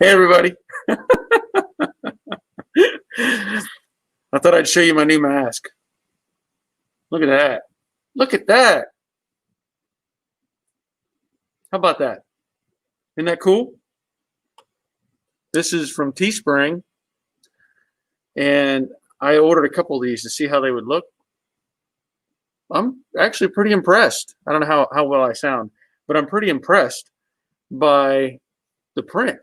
Hey, everybody. I thought I'd show you my new mask. Look at that. Look at that. How about that? Isn't that cool? This is from Teespring, and I ordered a couple of these to see how they would look. I'm actually pretty impressed. I don't know how well I sound, but I'm pretty impressed by the print.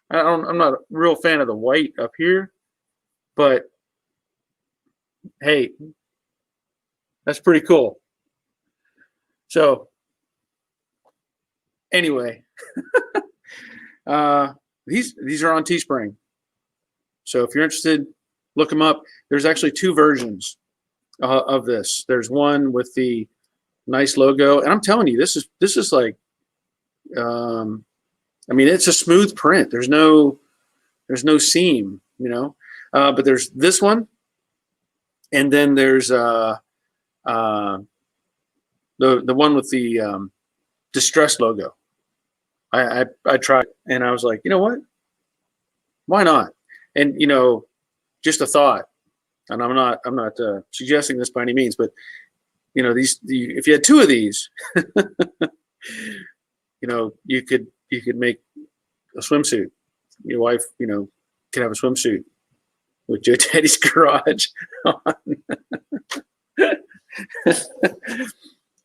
I'm not a real fan of the white up here, but hey, that's pretty cool. So anyway, these are on Teespring. So if you're interested, look them up. There's actually two versions of this. There's one with the nice logo, and I'm telling you, this is like, I mean, it's a smooth print. There's no seam, but there's this one, and then there's the one with the distress logo. I tried, and I was like, you know what? Why not? And just a thought. And I'm not suggesting this by any means, but if you had two of these, you could make a swimsuit. Your wife, could have a swimsuit with Joe Teddy's Garage on.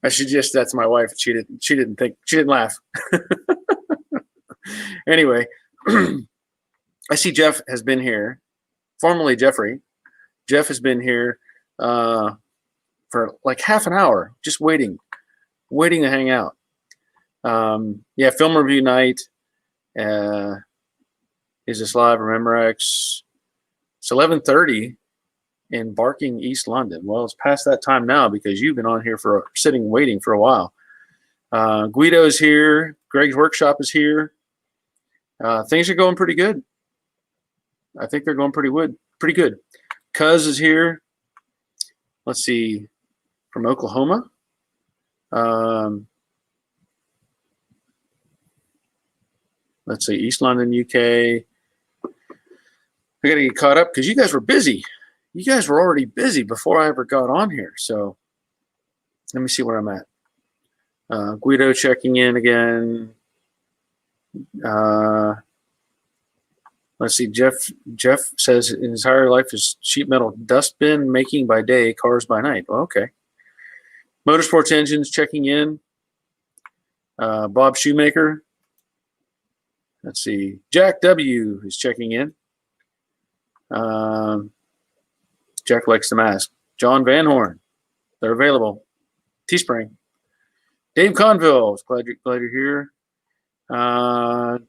I suggest that's my wife. She didn't laugh. Anyway, I see Jeff has been here, formerly Jeffrey. Jeff has been here for like half an hour, just waiting to hang out. Yeah, film review night. Is this live? Remember X? It's 11:30 in Barking, East London. Well, it's past that time now because you've been on here waiting for a while. Guido's here. Greg's Workshop is here. Things are going pretty good. I think they're going pretty good. Cuz is here. Let's see, from Oklahoma. Let's see, East London, UK. I got to get caught up because you guys were busy. You guys were already busy before I ever got on here. So let me see where I'm at. Guido checking in again. Let's see. Jeff says in his entire life is sheet metal dustbin making by day, cars by night. Well, okay. Motorsports Engines checking in. Bob Shoemaker. Let's see. Jack W is checking in. Jack likes the mask. John Van Horn. They're available. Teespring. Dave Conville. Glad you're here.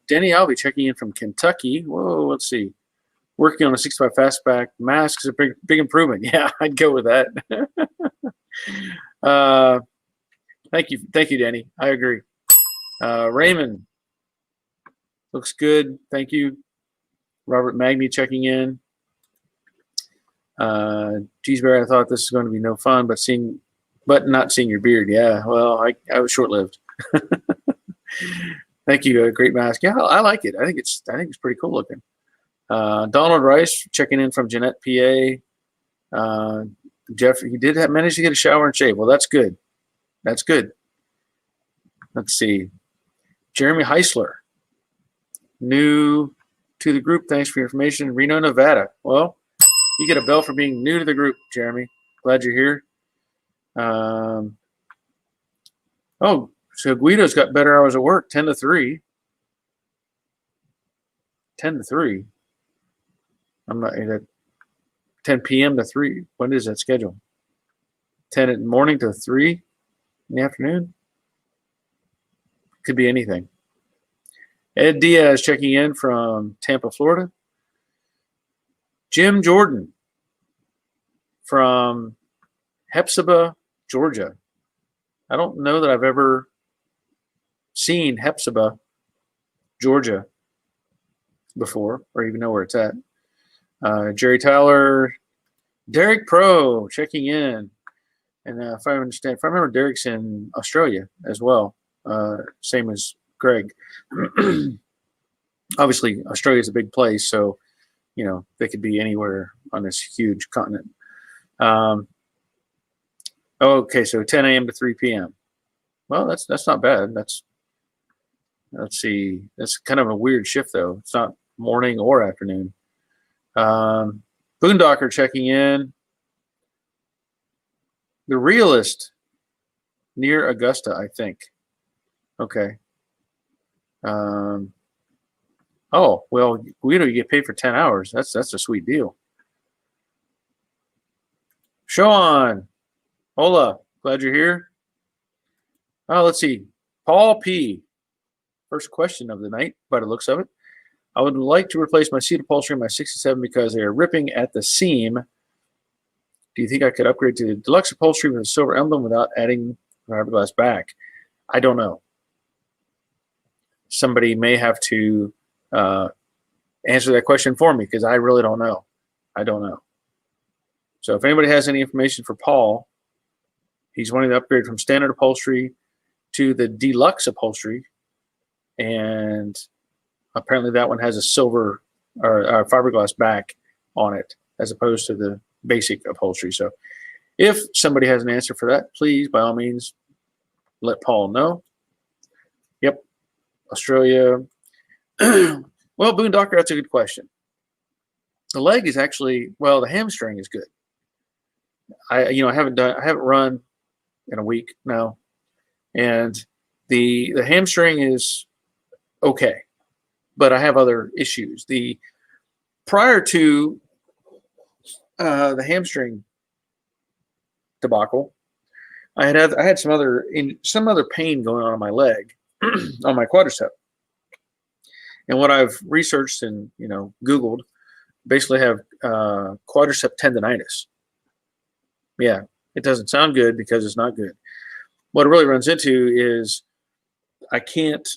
Denny Albee checking in from Kentucky. Whoa, let's see. Working on a 65 fastback. Mask is a big improvement. Yeah, I'd go with that. Thank you, Denny. I agree. Raymond looks good. Thank you. Robert Magny checking in. Cheeseberry, I thought this was going to be no fun, but not seeing your beard. Yeah, well, I was short-lived. Thank you. Great mask. Yeah, I like it. I think it's pretty cool looking. Donald Rice checking in from Jeanette, PA. Jeff, he did manage to get a shower and shave. Well, that's good. That's good. Let's see. Jeremy Heisler, new to the group. Thanks for your information. Reno, Nevada. Well, you get a bell for being new to the group, Jeremy. Glad you're here. Oh, so Guido's got better hours at work, 10 to 3. 10 to 3. I'm not at 10 p.m. to 3. When is that schedule? 10 in the morning to 3 in the afternoon? Could be anything. Ed Diaz checking in from Tampa, Florida. Jim Jordan from Hepzibah, Georgia. I don't know that I've ever seen Hepzibah, Georgia before, or even know where it's at. Jerry Tyler, Derek Pro checking in. And if I remember, Derek's in Australia as well. Same as Greg. Obviously, Australia is a big place, so they could be anywhere on this huge continent. Okay, so 10 a.m. to 3 p.m. Well, that's not bad. Let's see. That's kind of a weird shift, though. It's not morning or afternoon. Boondocker checking in. The Realist near Augusta, I think. Okay. Oh, well, Guido, you get paid for 10 hours. That's a sweet deal. Sean, hola, glad you're here. Oh, let's see. Paul P. First question of the night, by the looks of it. I would like to replace my seat upholstery in my 67 because they are ripping at the seam. Do you think I could upgrade to the deluxe upholstery with a silver emblem without adding fiberglass back? I don't know. Somebody may have to answer that question for me because I really don't know. I don't know. So if anybody has any information for Paul, he's wanting to upgrade from standard upholstery to the deluxe upholstery, and apparently that one has a silver or fiberglass back on it as opposed to the basic upholstery. So if somebody has an answer for that, please, by all means, let Paul know. Yep, Australia. Well, Boondocker, that's a good question. The leg is actually, well, the hamstring is good. I haven't run in a week now, and the hamstring is okay, but I have other issues. Prior to the hamstring debacle, I had some other pain going on my leg, on my quadricep. And what I've researched and Googled, basically have quadricep tendonitis. Yeah, it doesn't sound good because it's not good. What it really runs into is I can't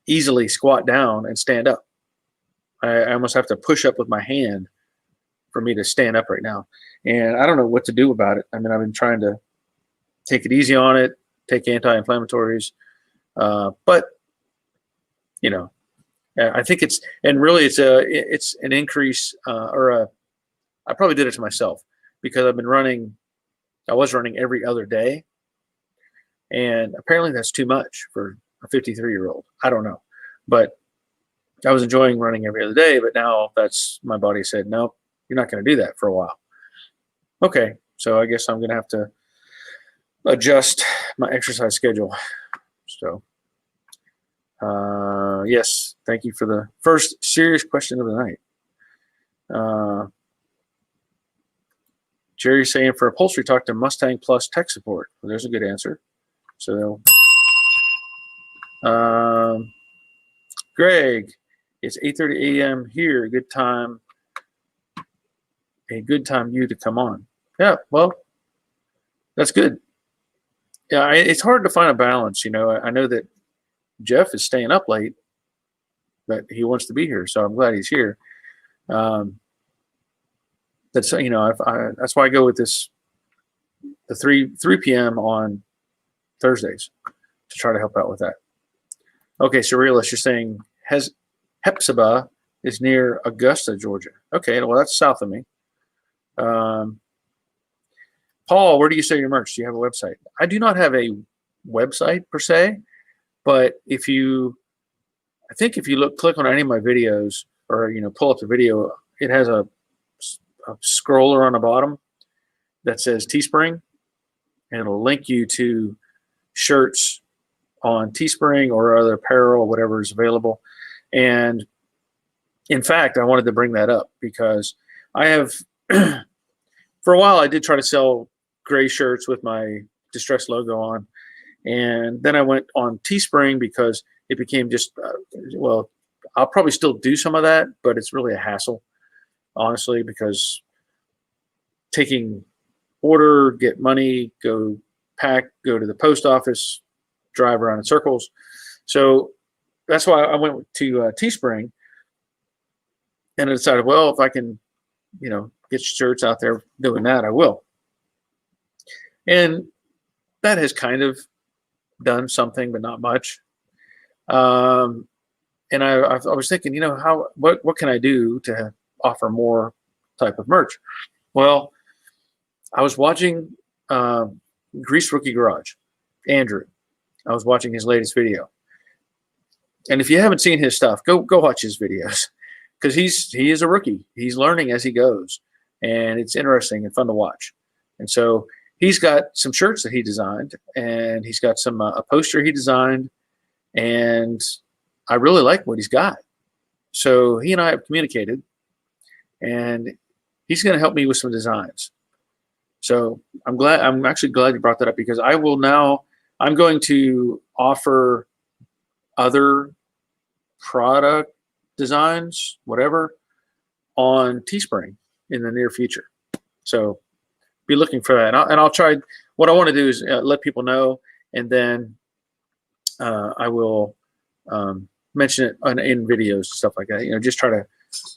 easily squat down and stand up. I almost have to push up with my hand for me to stand up right now. And I don't know what to do about it. I mean, I've been trying to take it easy on it, take anti-inflammatories, but I think it's an increase I probably did it to myself because I was running every other day, and apparently that's too much for a 53-year-old. I don't know, but I was enjoying running every other day, but now my body said, no, you're not going to do that for a while. Okay, so I guess I'm going to have to adjust my exercise schedule. So, yes, thank you for the first serious question of the night. Jerry's saying for upholstery, talk to Mustang Plus tech support. Well, there's a good answer. So, Greg, it's 8:30 a.m. here. A good time you to come on. Yeah, well, that's good. Yeah, it's hard to find a balance. I know that Jeff is staying up late, but he wants to be here, so I'm glad he's here. That's that's why I go with the 3 p.m. on Thursdays to try to help out with that. Okay, so Realist, you're saying Hepzibah is near Augusta, Georgia. Okay, well that's south of me. Paul, where do you sell your merch? Do you have a website? I do not have a website per se, but if you click on any of my videos or pull up the video, it has a scroller on the bottom that says Teespring, and it'll link you to shirts on Teespring or other apparel, whatever is available. And in fact, I wanted to bring that up because I have, for a while, I did try to sell gray shirts with my Distress logo on. And then I went on Teespring because it became just, I'll probably still do some of that, but it's really a hassle, honestly, because taking order, get money, go pack, go to the post office, drive around in circles. So that's why I went to Teespring, and I decided, well, if I can, get shirts out there doing that, I will. And that has kind of done something, but not much. And I was thinking, what can I do to offer more type of merch? Well, I was watching Grease Rookie Garage, Andrew. I was watching his latest video, and if you haven't seen his stuff, go watch his videos because he is a rookie. He's learning as he goes, and it's interesting and fun to watch. And so he's got some shirts that he designed, and he's got some a poster he designed, and I really like what he's got. So he and I have communicated, and he's going to help me with some designs. So I'm actually glad you brought that up because I'm going to offer other product designs, whatever, on Teespring in the near future. So be looking for that. And I'll try. What I want to do is let people know, and then I will mention it in videos and stuff like that. Just try to,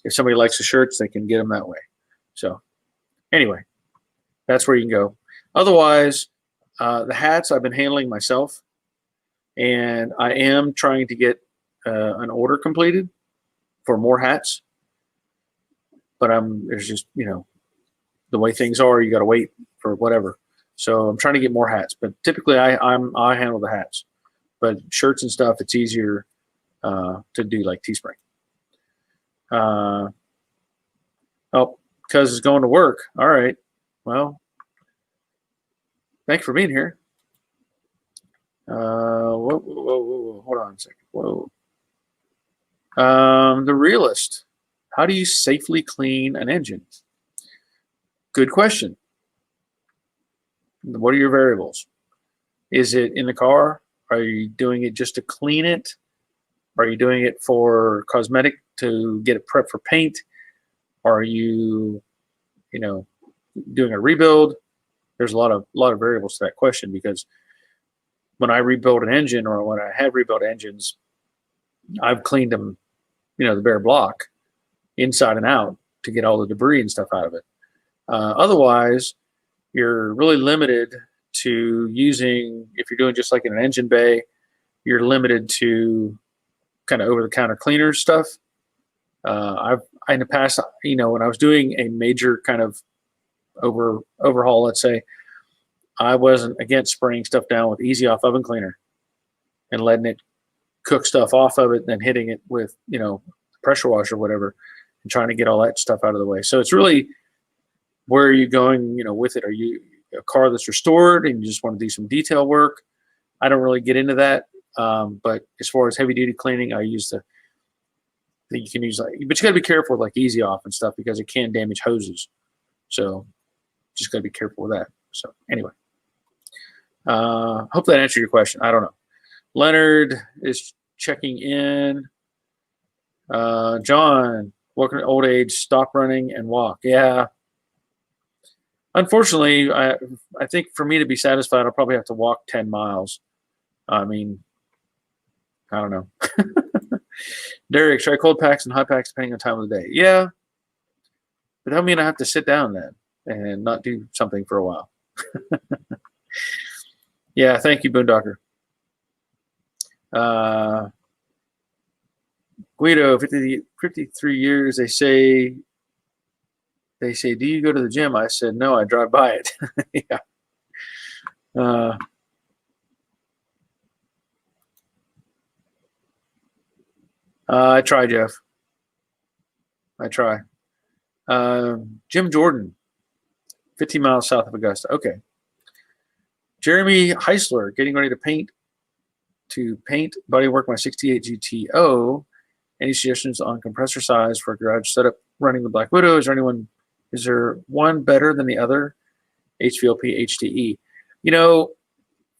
if somebody likes the shirts, they can get them that way. So anyway, that's where you can go. Otherwise, the hats I've been handling myself, and I am trying to get an order completed for more hats. But there's just, the way things are, you got to wait for whatever. So I'm trying to get more hats, but typically I handle the hats. But shirts and stuff, it's easier to do like Teespring. Because it's going to work. All right. Well, thanks for being here. Whoa, hold on a second. Whoa. The Realist. How do you safely clean an engine? Good question. What are your variables? Is it in the car? Are you doing it just to clean it? Are you doing it for cosmetic to get it prepped for paint? Are you, doing a rebuild? There's a lot of variables to that question because when I rebuild an engine or when I have rebuilt engines, I've cleaned them, the bare block inside and out to get all the debris and stuff out of it. Otherwise, you're really limited to using, if you're doing just like in an engine bay, you're limited to kind of over-the-counter cleaner stuff. In the past, when I was doing a major kind of overhaul, let's say, I wasn't against spraying stuff down with easy off oven cleaner and letting it cook stuff off of it, then hitting it with, pressure washer or whatever, and trying to get all that stuff out of the way. So it's really, where are you going, with it? Are you a car that's restored and you just want to do some detail work? I don't really get into that. But as far as heavy duty cleaning, I use you can use but you got to be careful with like easy off and stuff because it can damage hoses. So just got to be careful with that. So anyway, hope that answered your question. I don't know. Leonard is checking in. John, working at old age, stop running and walk. Yeah. Unfortunately, I think for me to be satisfied, I'll probably have to walk 10 miles. I mean, I don't know. Derek, try cold packs and hot packs depending on time of the day. Yeah. But that mean I have to sit down then and not do something for a while. Yeah, thank you, Boondocker. Guido, 53 years, they say, do you go to the gym? I said, no, I drive by it. Yeah. I try, Jeff. I try. Jim Jordan, 15 miles south of Augusta. Okay. Jeremy Heisler, getting ready to paint Bodywork my 68 GTO. Any suggestions on compressor size for a garage setup running the Black Widow? Is there one better than the other? HVLP, HTE.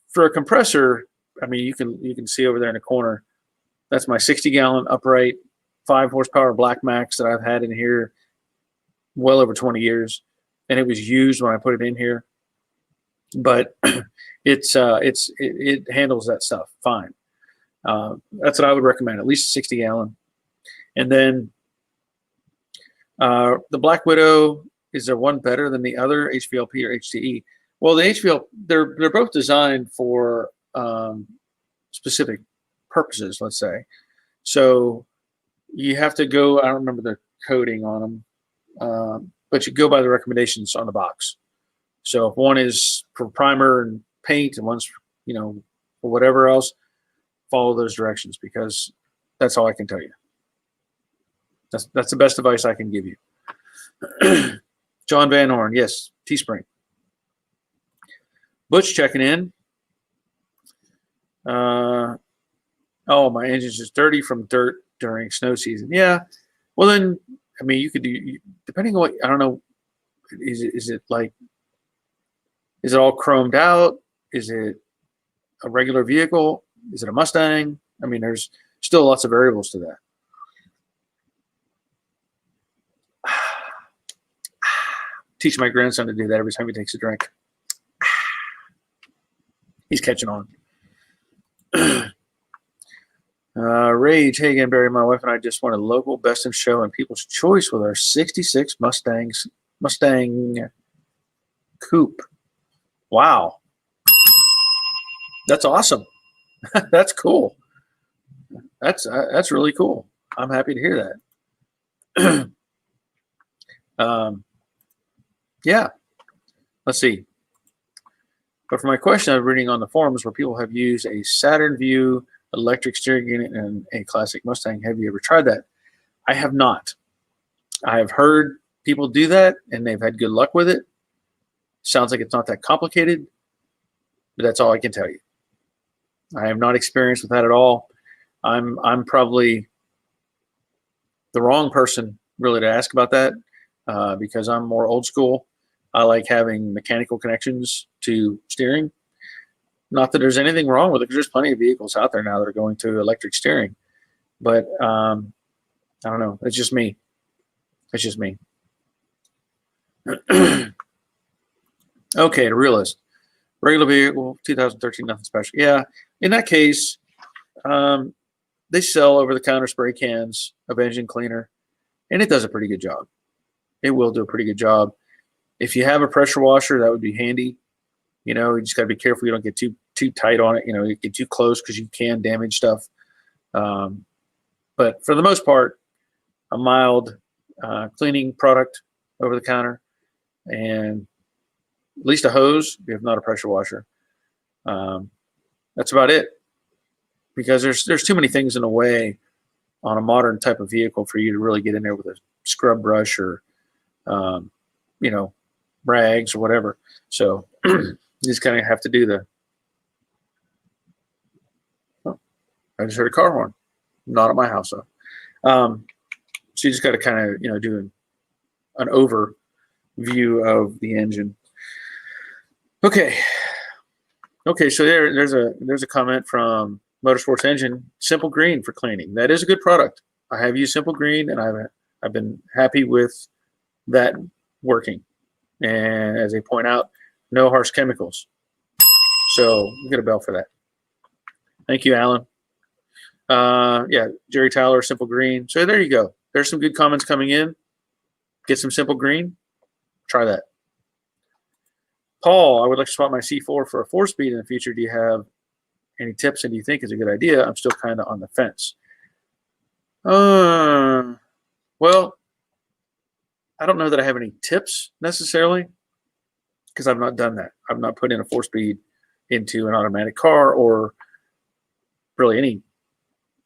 For a compressor, I mean, you can see over there in the corner. That's my 60-gallon upright, 5 horsepower Black Max that I've had in here well over 20 years, and it was used when I put it in here. But it handles that stuff fine. That's what I would recommend, at least a 60-gallon. And then the Black Widow, is there one better than the other, HVLP or HTE? Well, the HVLP, they're both designed for specific purposes, let's say. So you have to go, I don't remember the coding on them, but you go by the recommendations on the box. So if one is for primer and paint and one's, for whatever else, follow those directions, because that's all I can tell you. That's the best advice I can give you. John Van Horn, yes, Teespring. Butch checking in. Oh, my engine's just dirty from dirt during snow season. Yeah. Well, then, I mean, you could do, depending on what, I don't know, is it all chromed out? Is it a regular vehicle? Is it a Mustang? I mean, there's still lots of variables to that. Teach my grandson to do that every time he takes a drink. He's catching on. Rage, hey again, Barry. My wife and I just won a local best in show and People's Choice with our '66 Mustang Coupe. Wow, that's awesome. That's cool. That's really cool. I'm happy to hear that. Yeah. Let's see. But for my question, I'm reading on the forums where people have used a Saturn Vue electric steering unit and a classic Mustang. Have you ever tried that? I have not. I have heard people do that, and they've had good luck with it. Sounds like it's not that complicated, but that's all I can tell you. I have not experienced with that at all. I'm probably the wrong person really to ask about that, because I'm more old school. I like having mechanical connections to steering. Not that there's anything wrong with it, because there's plenty of vehicles out there now that are going to electric steering. But I don't know. It's just me. It's just me. Okay, the realist. Regular vehicle, 2013, nothing special. Yeah, in that case, they sell over-the-counter spray cans of engine cleaner, and it does a pretty good job. It will do a pretty good job. If you have a pressure washer, that would be handy. You just got to be careful you don't get too tight on it. You get too close, because you can damage stuff. But for the most part, a mild cleaning product over the counter, and at least a hose, if not a pressure washer. That's about it, because there's too many things in the way on a modern type of vehicle for you to really get in there with a scrub brush or rags or whatever. So you just kind of have to do I just heard a car horn. Not at my house though. So you just got to kind of do an overview of the engine. Okay. So there's a comment from Motorsports Engine. Simple Green for cleaning. That is a good product. I have used Simple Green, and I've been happy with that working. And as they point out, no harsh chemicals. So we'll get a bell for that. Thank you, Alan. Yeah, Jerry Tyler, Simple Green. So there you go. There's some good comments coming in. Get some Simple Green. Try that. Paul, I would like to swap my C4 for a 4-speed in the future. Do you have any tips, and do you think it's a good idea? I'm still kind of on the fence. Well, I don't know that I have any tips necessarily, because I've not done that. I've not put in a 4-speed into an automatic car, or really any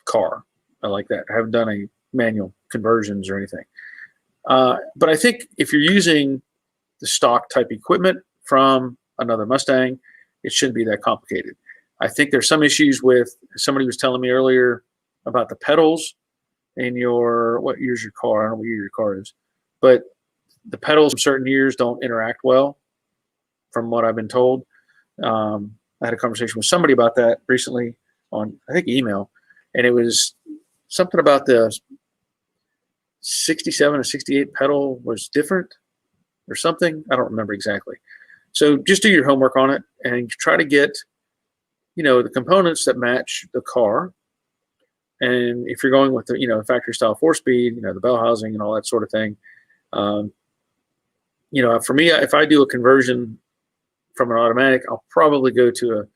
car like that. I haven't done any manual conversions or anything. But I think if you're using the stock type equipment from another Mustang, it shouldn't be that complicated. I think there's some issues with, somebody was telling me earlier about the pedals in what year's your car? I don't know what year your car is, but the pedals from certain years don't interact well, from what I've been told. I had a conversation with somebody about that recently on, I think, email, and it was something about the 67 or 68 pedal was different or something. I don't remember exactly. So just do your homework on it and try to get, the components that match the car. And if you're going with the, factory style 4-speed, the bell housing and all that sort of thing, for me, if I do a conversion from an automatic, I'll probably go to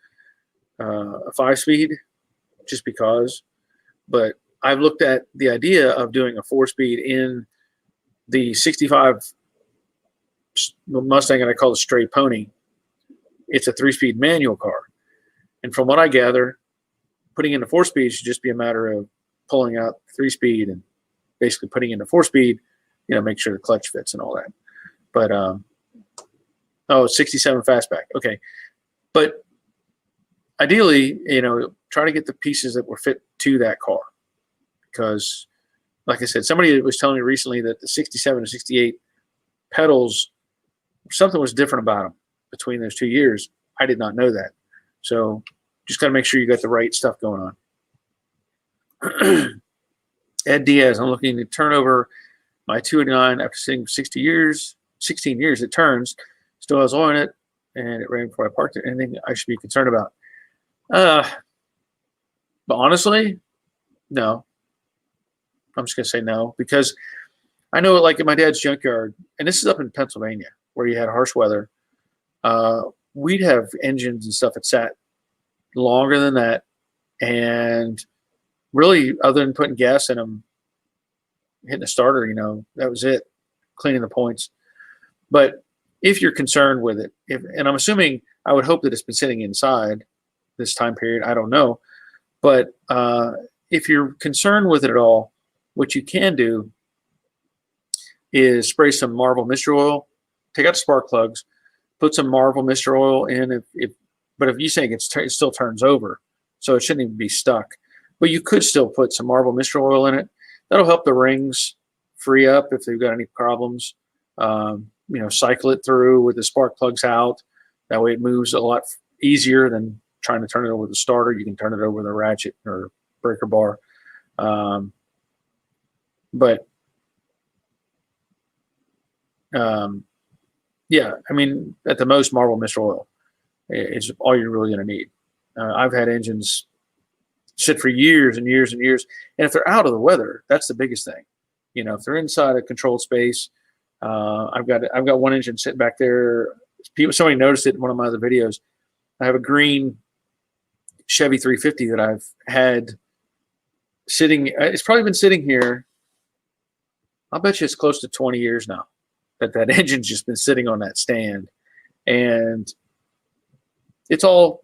a 5-speed just because. But I've looked at the idea of doing a 4-speed in the 65 Mustang that I call the Stray Pony. It's a 3-speed manual car. And from what I gather, putting in the 4-speed should just be a matter of pulling out 3-speed and basically putting in the 4-speed, make sure the clutch fits and all that. But, 67 fastback. Okay. But ideally, try to get the pieces that will fit to that car. Because, like I said, somebody was telling me recently that the 67 and 68 pedals, something was different about them between those 2 years. I did not know that. So just got to make sure you got the right stuff going on. Ed Diaz, I'm looking to turn over my 289 after sitting 16 years. It turns, still has oil in it, and it ran before I parked it. Anything I should be concerned about? But honestly, no. I'm just going to say no, because I know, like at my dad's junkyard, and this is up in Pennsylvania where you had harsh weather, we'd have engines and stuff that sat longer than that. And really, other than putting gas in them, hitting a starter, that was it, cleaning the points. But if you're concerned with it, and I'm assuming, I would hope that it's been sitting inside this time period. I don't know. But if you're concerned with it at all, what you can do is spray some Marvel Mystery Oil, take out the spark plugs, put some Marvel Mystery Oil in. But if you think it still turns over, so it shouldn't even be stuck. But you could still put some Marvel Mystery Oil in it. That'll help the rings free up if they've got any problems. Cycle it through with the spark plugs out. That way it moves a lot easier than trying to turn it over the starter. You can turn it over the ratchet or breaker bar. Yeah, I mean, at the most, Marvel Mystery Oil is all you're really going to need. I've had engines sit for years and years and years, and if they're out of the weather, that's the biggest thing. If they're inside a controlled space, I've got one engine sitting back there. Somebody noticed it in one of my other videos. I have a green Chevy 350 that I've had sitting. It's probably been sitting here. I'll bet you it's close to 20 years now that engine's just been sitting on that stand, and it's all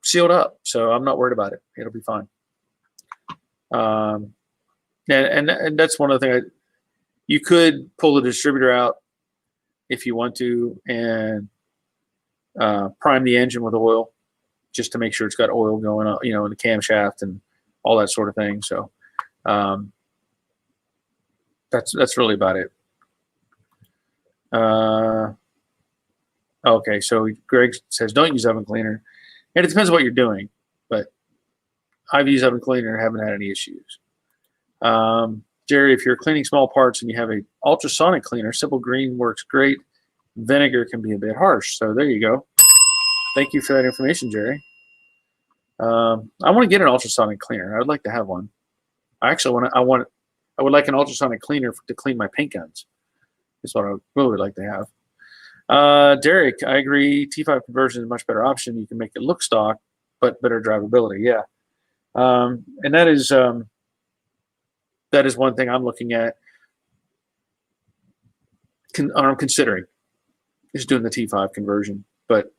sealed up. So I'm not worried about it. It'll be fine. And that's one of the things. You could pull the distributor out if you want to and prime the engine with oil just to make sure it's got oil going on, in the camshaft and all that sort of thing. So that's really about it. Okay, so Greg says don't use oven cleaner, and it depends on what you're doing, but I've used oven cleaner and haven't had any issues. Jerry, if you're cleaning small parts and you have a ultrasonic cleaner, simple green works great. Vinegar can be a bit harsh. So there you go. Thank you for that information, Jerry. I want to get an ultrasonic cleaner. I would like to have one. I would like an ultrasonic cleaner to clean my paint guns. That's what I really would like to have. Derek, I agree. T5 conversion is a much better option. You can make it look stock, but better drivability. Yeah. And that is one thing I'm looking at. I'm considering is doing the T5 conversion, but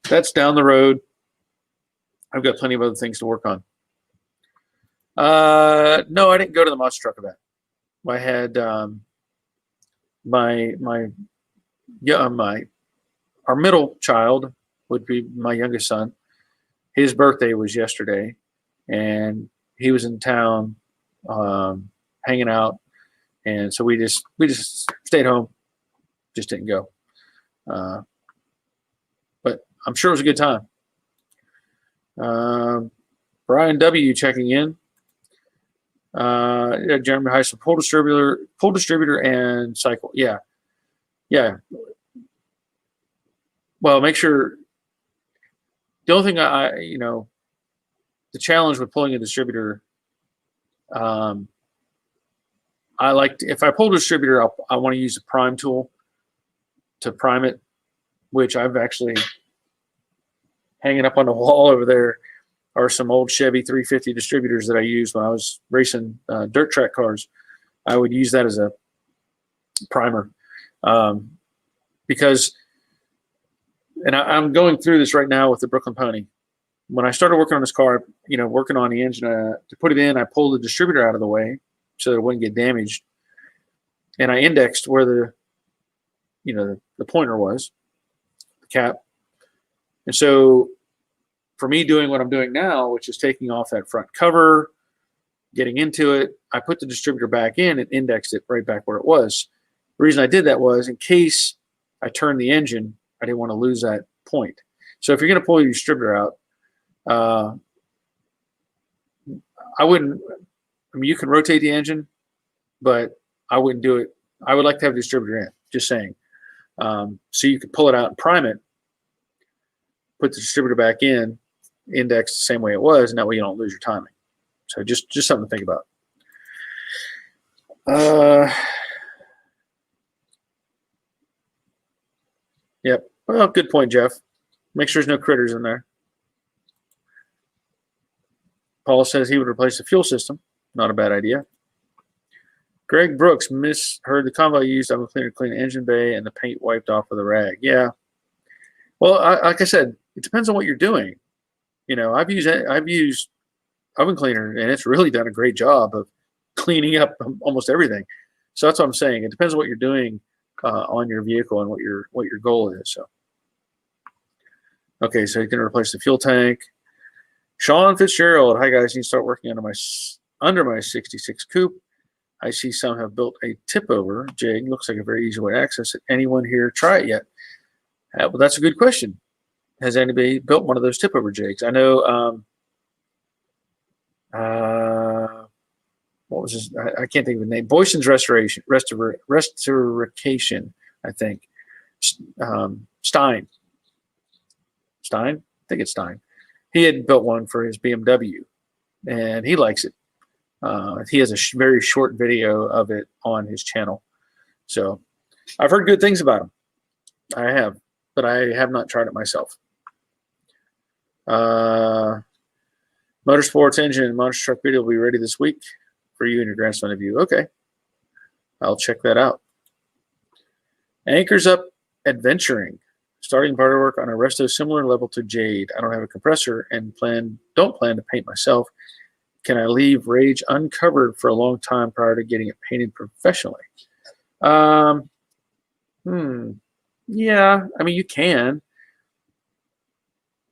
that's down the road. I've got plenty of other things to work on. No, I didn't go to the monster truck event. I had our middle child would be my youngest son. His birthday was yesterday, and he was in town hanging out, and so we just stayed home, just didn't go. But I'm sure it was a good time. Brian W. checking in. Jeremy Heisler, pull distributor and cycle. Yeah. Well, make sure. The only thing the challenge with pulling a distributor, I like to, if I pull a distributor, I want to use a prime tool to prime it, which I've actually hanging up on the wall over there. are some old Chevy 350 distributors that I used when I was racing dirt track cars. I would use that as a primer because, and I'm going through this right now with the Brooklyn Pony. When I started working on this car, working on the engine, to put it in, I pulled the distributor out of the way so that it wouldn't get damaged. And I indexed where the pointer was, the cap. And so for me doing what I'm doing now, which is taking off that front cover, getting into it, I put the distributor back in and indexed it right back where it was. The reason I did that was in case I turned the engine, I didn't want to lose that point. So if you're going to pull your distributor out, I wouldn't, you can rotate the engine, but I wouldn't do it. I would like to have the distributor in, just saying. So you could pull it out and prime it, put the distributor back in, index the same way it was, and that way you don't lose your timing. So just something to think about. Yep. Well, good point, Jeff. Make sure there's no critters in there. Paul says he would replace the fuel system. Not a bad idea. Greg Brooks misheard the convo used. I'm cleaner to clean the engine bay and the paint wiped off with a rag. Yeah. Well, like I said, it depends on what you're doing. I've used oven cleaner, and it's really done a great job of cleaning up almost everything. So that's what I'm saying. It depends on what you're doing on your vehicle and what your goal is. So, okay, so you can replace the fuel tank. Sean Fitzgerald, hi guys, need to start working under my 66 coupe. I see some have built a tip over jig. Looks like a very easy way to access it. Anyone here try it yet? Well, that's a good question. Has anybody built one of those tip over jigs? I know. What was his? I can't think of the name. Boyson's Restoration, I think. Stein. I think it's Stein. He had built one for his BMW, and he likes it. He has a very short video of it on his channel. So I've heard good things about him. I have, but I have not tried it myself. Motorsports engine and monster truck video will be ready this week for you and your grandson to view. Okay. I'll check that out. Anchors Up Adventuring. Starting Bodywork on a resto similar level to Jade. I don't have a compressor and don't plan to paint myself. Can I leave Rage uncovered for a long time prior to getting it painted professionally? Yeah, I mean, you can.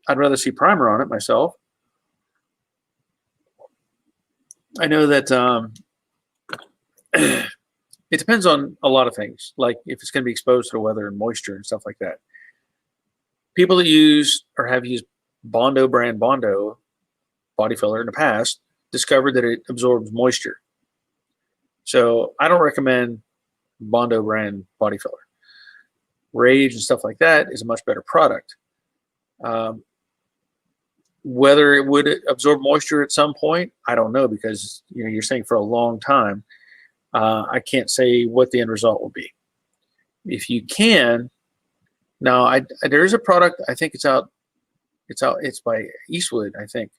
I'd rather see primer on it myself. I know that it depends on a lot of things, like if it's going to be exposed to the weather and moisture and stuff like that. People that use or have used Bondo brand Bondo body filler in the past discovered that it absorbs moisture. So I don't recommend Bondo brand body filler. Rage and stuff like that is a much better product. Whether it would absorb moisture at some point, I don't know, because you're saying for a long time. I can't say what the end result will be. If you can, now there is a product. I think it's out. It's by Eastwood, I think,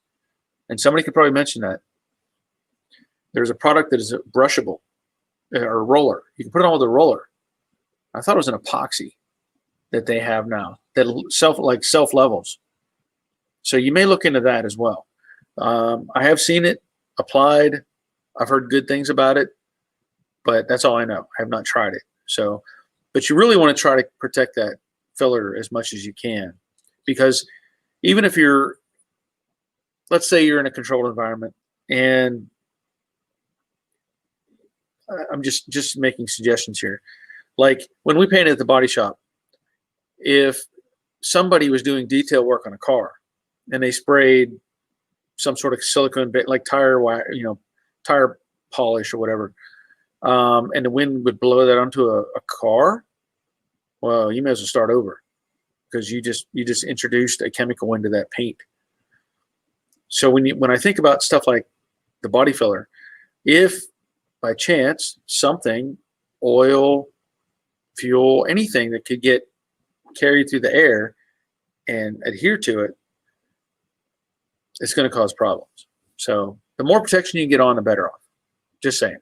and somebody could probably mention that. There's a product that is brushable or roller. You can put it on with a roller. I thought it was an epoxy that they have now that self levels. So you may look into that as well. I have seen it applied. I've heard good things about it, but that's all I know. I have not tried it. So, but you really want to try to protect that filler as much as you can, because even if let's say you're in a controlled environment, and I'm just making suggestions here. Like when we painted at the body shop, if somebody was doing detail work on a car and they sprayed some sort of silicone bit, like tire polish or whatever, and the wind would blow that onto a car, well, you may as well start over, because you just introduced a chemical into that paint. So when I think about stuff like the body filler, if by chance something, oil, fuel, anything that could get carried through the air and adhere to it, it's going to cause problems. So the more protection you can get on, the better off. Just saying.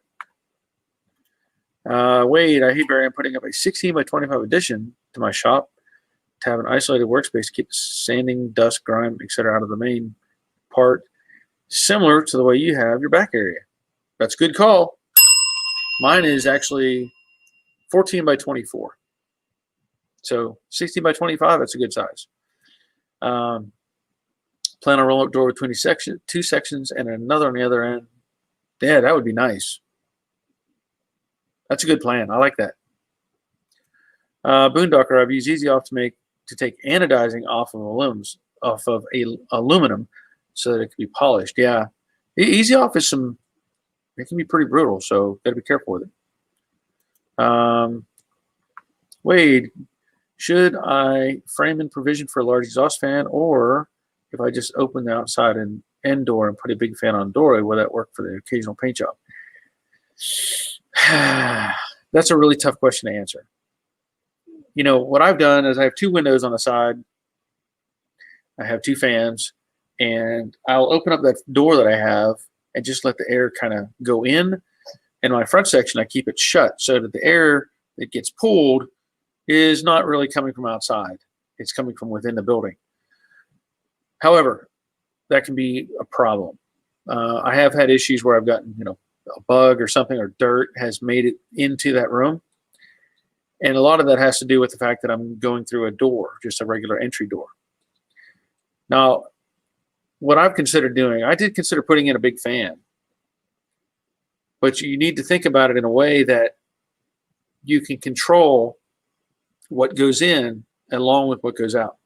Wade, I hate Barry. I'm putting up a 16 by 25 addition to my shop to have an isolated workspace to keep sanding, dust, grime, etc. out of the main part, similar to the way you have your back area. That's a good call. Mine is actually 14 by 24. So 16 by 25, that's a good size. Plan a roll-up door between two sections and another on the other end. Yeah, that would be nice. That's a good plan. I like that. Boondocker, I've used Easy Off to take anodizing off of aluminum so that it can be polished. Yeah, Easy Off is it can be pretty brutal, so got to be careful with it. Wade, should I frame in provision for a large exhaust fan, or if I just open the outside and end door and put a big fan on the doorway, will that work for the occasional paint job? That's a really tough question to answer. You know, what I've done is I have two windows on the side. I have two fans, and I'll open up that door that I have and just let the air kind of go in. And my front section, I keep it shut so that the air that gets pulled is not really coming from outside. It's coming from within the building. However, that can be a problem. I have had issues where I've gotten, a bug or something, or dirt has made it into that room. And a lot of that has to do with the fact that I'm going through a door, just a regular entry door. Now, what I've considered doing, I did consider putting in a big fan. But you need to think about it in a way that you can control what goes in along with what goes out.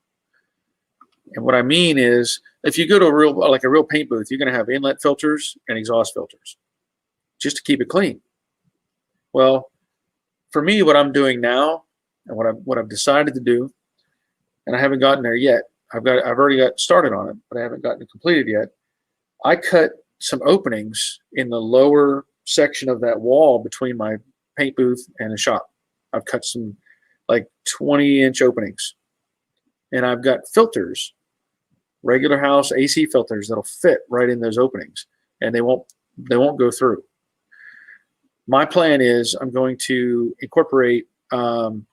And what I mean is, if you go to a real paint booth, you're going to have inlet filters and exhaust filters just to keep it clean. Well, for me, what I'm doing now and what I've decided to do, and I haven't gotten there yet. I've already got started on it, but I haven't gotten it completed yet. I cut some openings in the lower section of that wall between my paint booth and the shop. I've cut some like 20-inch openings, and I've got filters, regular house AC filters that'll fit right in those openings, and they won't go through. My plan is I'm going to incorporate some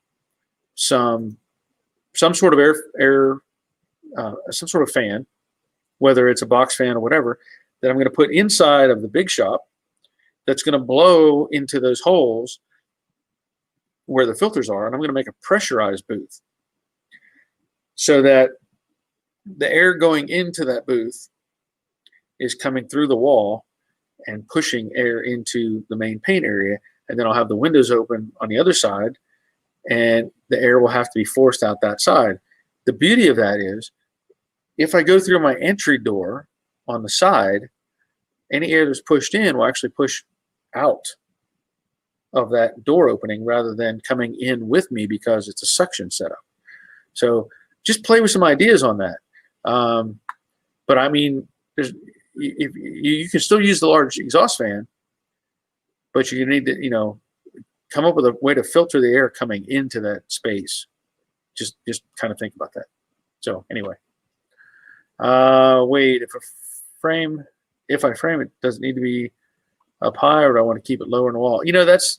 sort of air some sort of fan, whether it's a box fan or whatever, that I'm going to put inside of the big shop that's going to blow into those holes where the filters are, and I'm going to make a pressurized booth so that the air going into that booth is coming through the wall and pushing air into the main paint area, and then I'll have the windows open on the other side, and the air will have to be forced out that side. The beauty of that is, if I go through my entry door on the side, any air that's pushed in will actually push out of that door opening rather than coming in with me, because it's a suction setup. So just play with some ideas on that. But I mean, you can still use the large exhaust fan, but you need to, come up with a way to filter the air coming into that space. Just kind of think about that. So anyway, Wade, if I frame it, does it need to be up high, or do I want to keep it lower in the wall? That's,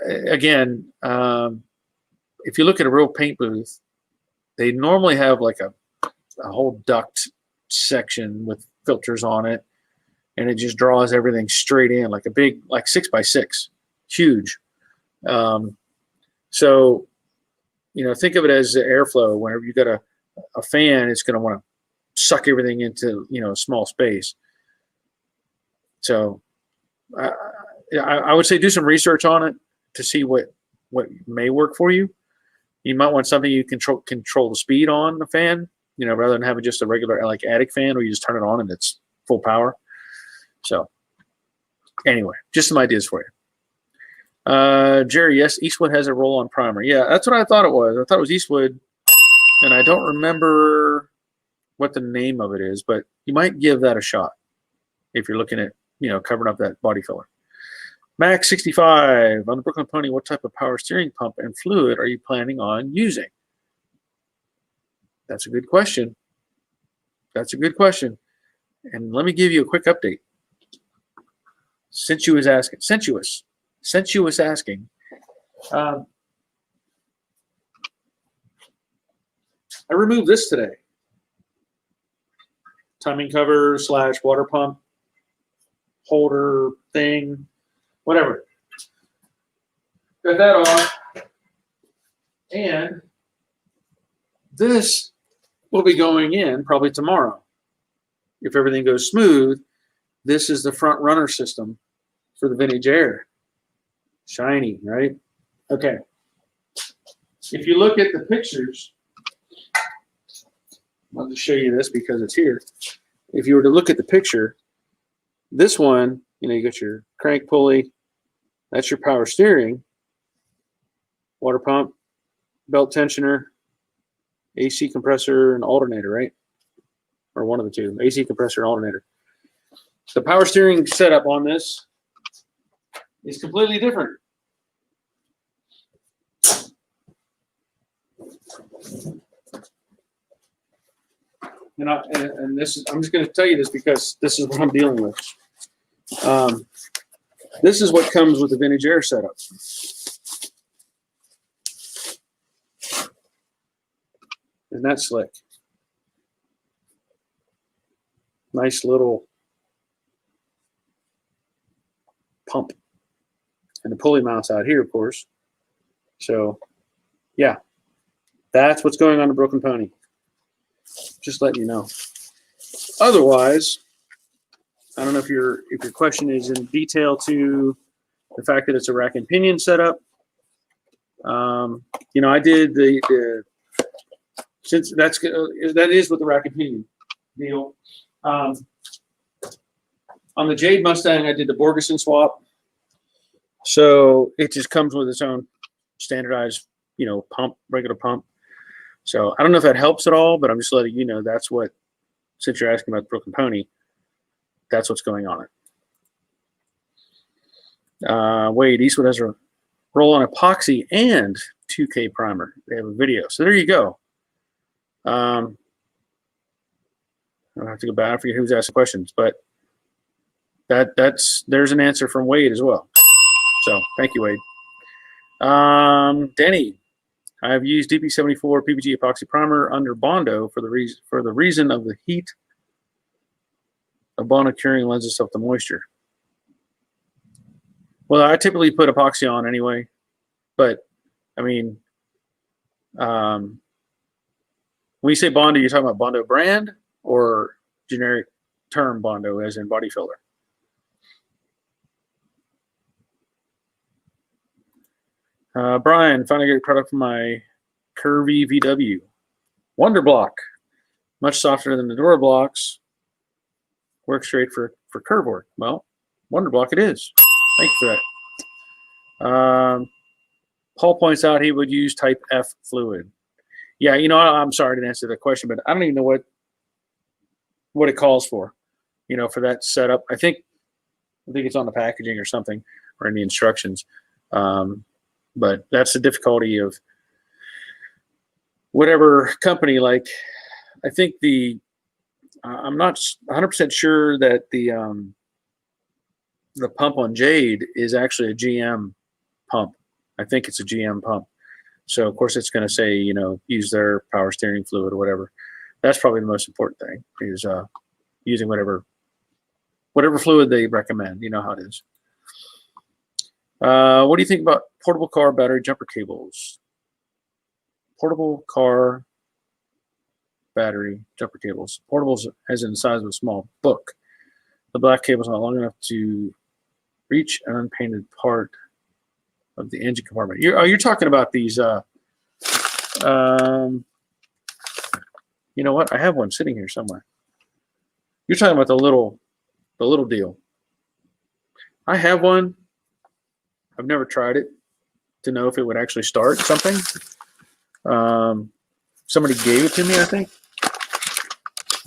again, if you look at a real paint booth, they normally have like a whole duct section with filters on it, and it just draws everything straight in like a big, like 6x6, huge. So, think of it as the airflow. Whenever you got a fan, it's going to want to suck everything into, a small space. So I would say do some research on it to see what may work for you. You might want something you control the speed on the fan, rather than having just a regular like attic fan where you just turn it on and it's full power. So anyway, just some ideas for you. Jerry, yes, Eastwood has a roll-on primer. Yeah, that's what I thought it was. I thought it was Eastwood, and I don't remember what the name of it is, but you might give that a shot if you're looking at, covering up that body filler. Max 65 on the Brooklyn Pony. What type of power steering pump and fluid are you planning on using? That's a good question. That's a good question. And let me give you a quick update. Sensuous asking. I removed this today. Timing cover / water pump holder thing, whatever. Got that off. And this will be going in probably tomorrow. If everything goes smooth, this is the front runner system for the vintage air. Shiny, right? Okay. If you look at the pictures, I'll just show you this because it's here. If you were to look at the picture, this one, you got your crank pulley, that's your power steering, water pump, belt tensioner, AC compressor, and alternator, right? Or one of the two, AC compressor and alternator. The power steering setup on this is completely different. And this is, I'm just going to tell you this because this is what I'm dealing with. This is what comes with the vintage air setup. Isn't that slick? Nice little pump. And the pulley mounts out here, of course. So, yeah, that's what's going on to Broken Pony. Just letting you know. Otherwise, I don't know if your question is in detail to the fact that it's a rack and pinion setup. I did the since that is with the rack and pinion deal. On the Jade Mustang, I did the Borgeson swap. So it just comes with its own standardized, pump, regular pump. So I don't know if that helps at all, but I'm just letting you know that's what, since you're asking about the Broken Pony, that's what's going on it. Wade, Eastwood has a roll-on epoxy and 2K primer. They have a video. So there you go. I'll have to go back. I forget who's asking questions, but there's an answer from Wade as well. So thank you, Wade. Denny, I have used DP74 PPG epoxy primer under Bondo for the reason of the heat of Bondo curing lends itself to moisture. Well, I typically put epoxy on anyway, but I mean, when you say Bondo, you're talking about Bondo brand or generic term Bondo as in body filler? Brian, finally got a product for my Curvy VW. Wonder Block, much softer than the Dura blocks. Works great for curve work. Well, Wonder Block it is. Thank you for that. Paul points out he would use type F fluid. Yeah, I'm sorry I didn't answer that question, but I don't even know what it calls for, for that setup. I think it's on the packaging or something or in the instructions. But that's the difficulty of whatever company. Like, I think I'm not 100% sure that the pump on Jade is actually a GM pump. I think it's a GM pump. So of course it's going to say, use their power steering fluid or whatever. That's probably the most important thing is using whatever fluid they recommend. You know how it is. What do you think about portable car battery jumper cables? Portable car battery jumper cables. Portables as in the size of a small book. The black cable is not long enough to reach an unpainted part of the engine compartment. You're talking about these. You know what? I have one sitting here somewhere. You're talking about the little deal. I have one. I've never tried it to know if it would actually start something. Somebody gave it to me, I think.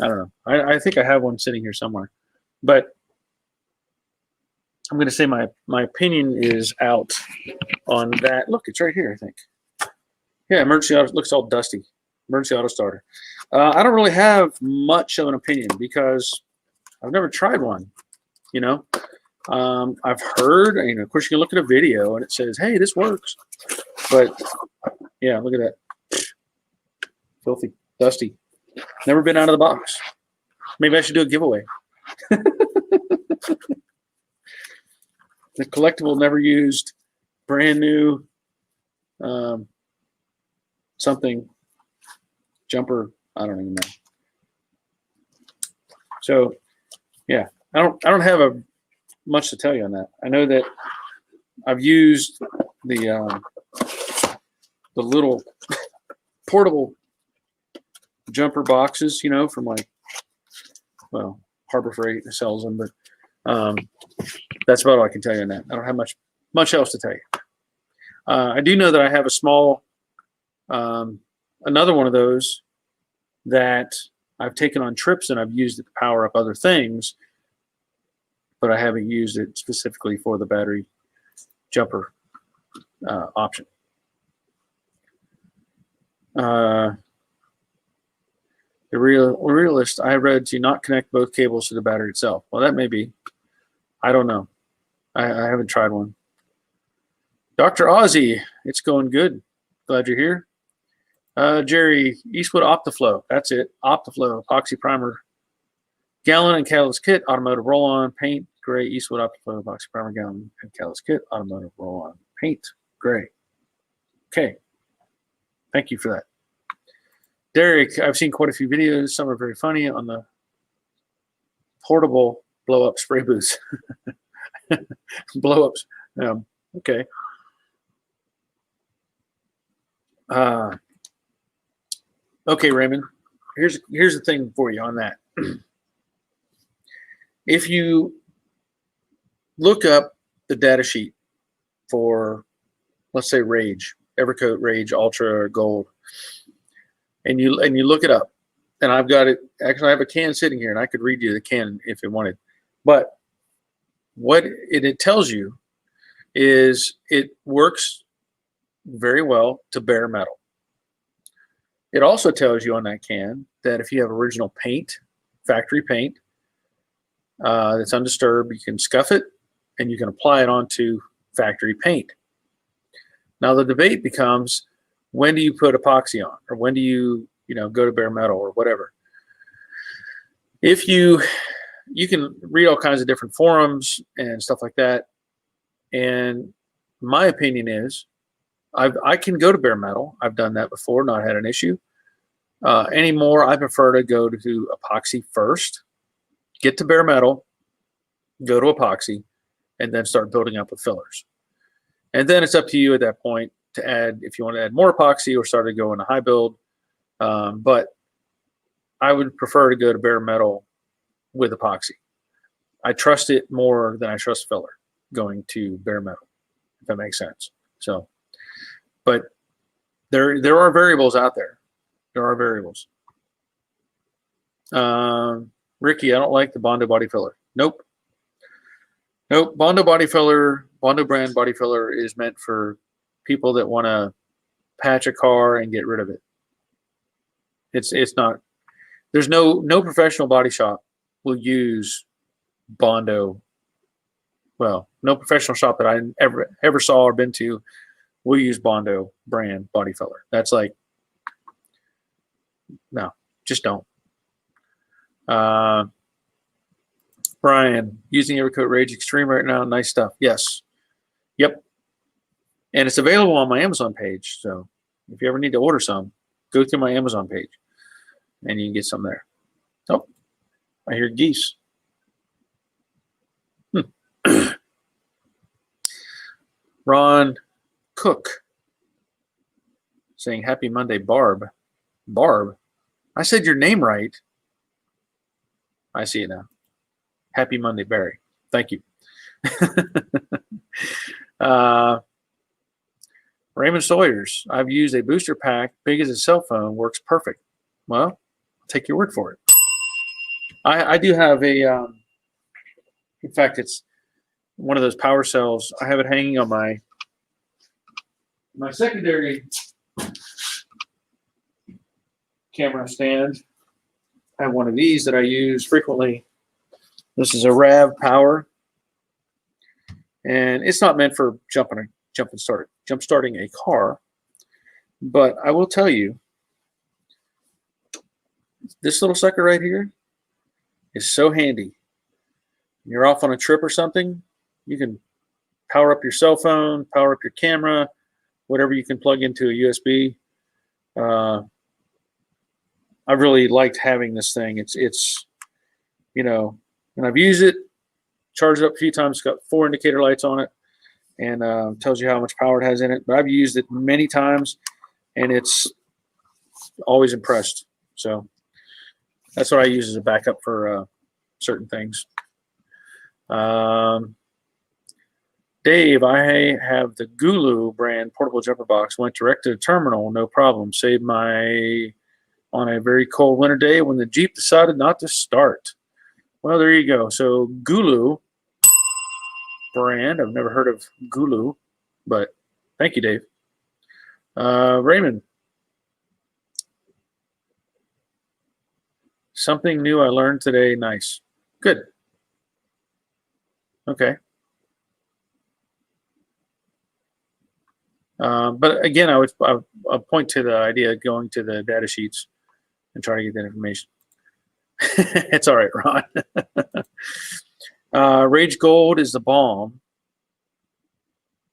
I don't know. I think I have one sitting here somewhere. But I'm going to say my opinion is out on that. Look, it's right here, I think. Yeah, emergency auto looks all dusty. Emergency auto starter. I don't really have much of an opinion because I've never tried one. You know, I've heard. You know, of course, you can look at a video and it says, "Hey, this works," but yeah, look at that, filthy, dusty. Never been out of the box. Maybe I should do a giveaway. The collectible, never used, brand new, something jumper. I don't even know. So, yeah, I don't have much to tell you on that. I know that I've used the little portable jumper boxes, you know, from like, well, Harbor Freight sells them, but that's about all I can tell you on that. I don't have much else to tell you. I do know that I have a small, another one of those that I've taken on trips and I've used it to power up other things, but I haven't used it specifically for the battery jumper option. The realist, I read to not connect both cables to the battery itself. Well, that may be. I don't know. I haven't tried one. Dr. Ozzy, it's going good. Glad you're here. Jerry, Eastwood Optiflow. That's it. Optiflow, epoxy primer. Gallon and catalyst kit, automotive roll-on, paint, gray. Eastwood Optiflow, epoxy primer, gallon and catalyst kit, automotive roll-on, paint, gray. Okay. Thank you for that. Derek, I've seen quite a few videos. Some are very funny on the portable blow-up spray booths. Blow-ups. Okay. Okay, Raymond. Here's the thing for you on that. If you look up the data sheet for, let's say, Rage, Evercoat Rage Ultra Gold, and you look it up, and I've got it. Actually, I have a can sitting here, and I could read you the can if you wanted. But what it tells you is it works very well to bare metal. It also tells you on that can that if you have original paint, factory paint, that's undisturbed, you can scuff it and you can apply it onto factory paint. Now the debate becomes, when do you put epoxy on, or when do you go to bare metal or whatever? If you can read all kinds of different forums and stuff like that, and my opinion is I can go to bare metal. I've done that before, not had an issue. Anymore, I prefer to go to epoxy first, get to bare metal, go to epoxy, and then start building up with fillers. And then it's up to you at that point to add, if you want to add more epoxy or start to go in a high build. But I would prefer to go to bare metal with epoxy. I trust it more than I trust filler going to bare metal, if that makes sense. So, but there are variables out there. There are variables. Ricky, I don't like the Bondo body filler. Nope. Bondo body filler, Bondo brand body filler is meant for people that want to patch a car and get rid of it. It's not. There's no professional body shop will use Bondo. Well, no professional shop that I ever saw or been to will use Bondo brand body filler. That's like, no, just don't. Brian, using Evercoat Rage Extreme right now. Nice stuff. Yes. Yep. And it's available on my Amazon page. So if you ever need to order some, go through my Amazon page and you can get some there. Oh, I hear geese. Ron Cook saying happy Monday, Barb. Barb? I said your name right. I see it now. Happy Monday, Barry. Thank you. Raymond Sawyers. I've used a booster pack big as a cell phone. Works perfect. Well, I'll take your word for it. I do have a, in fact, it's one of those power cells. I have it hanging on my secondary camera stand. I have one of these that I use frequently. This is a Rav Power, and it's not meant for jump starting a car. But I will tell you, this little sucker right here is so handy. You're off on a trip or something, you can power up your cell phone, power up your camera, whatever you can plug into a USB. I really liked having this thing. It's you know, and I've used it, charged it up a few times. It's got 4 indicator lights on it, and tells you how much power it has in it. But I've used it many times, and it's always impressed. So that's what I use as a backup for certain things. Dave, I have the Gulu brand portable jumper box. Went direct to the terminal, no problem. Saved my on a very cold winter day when the Jeep decided not to start. Well, there you go. So Gulu brand. I've never heard of Gulu, but thank you, Dave. Raymond. Something new I learned today. Nice. Good. Okay. But again, I'll point to the idea of going to the data sheets and try to get that information. It's all right, Ron. Rage Gold is the bomb,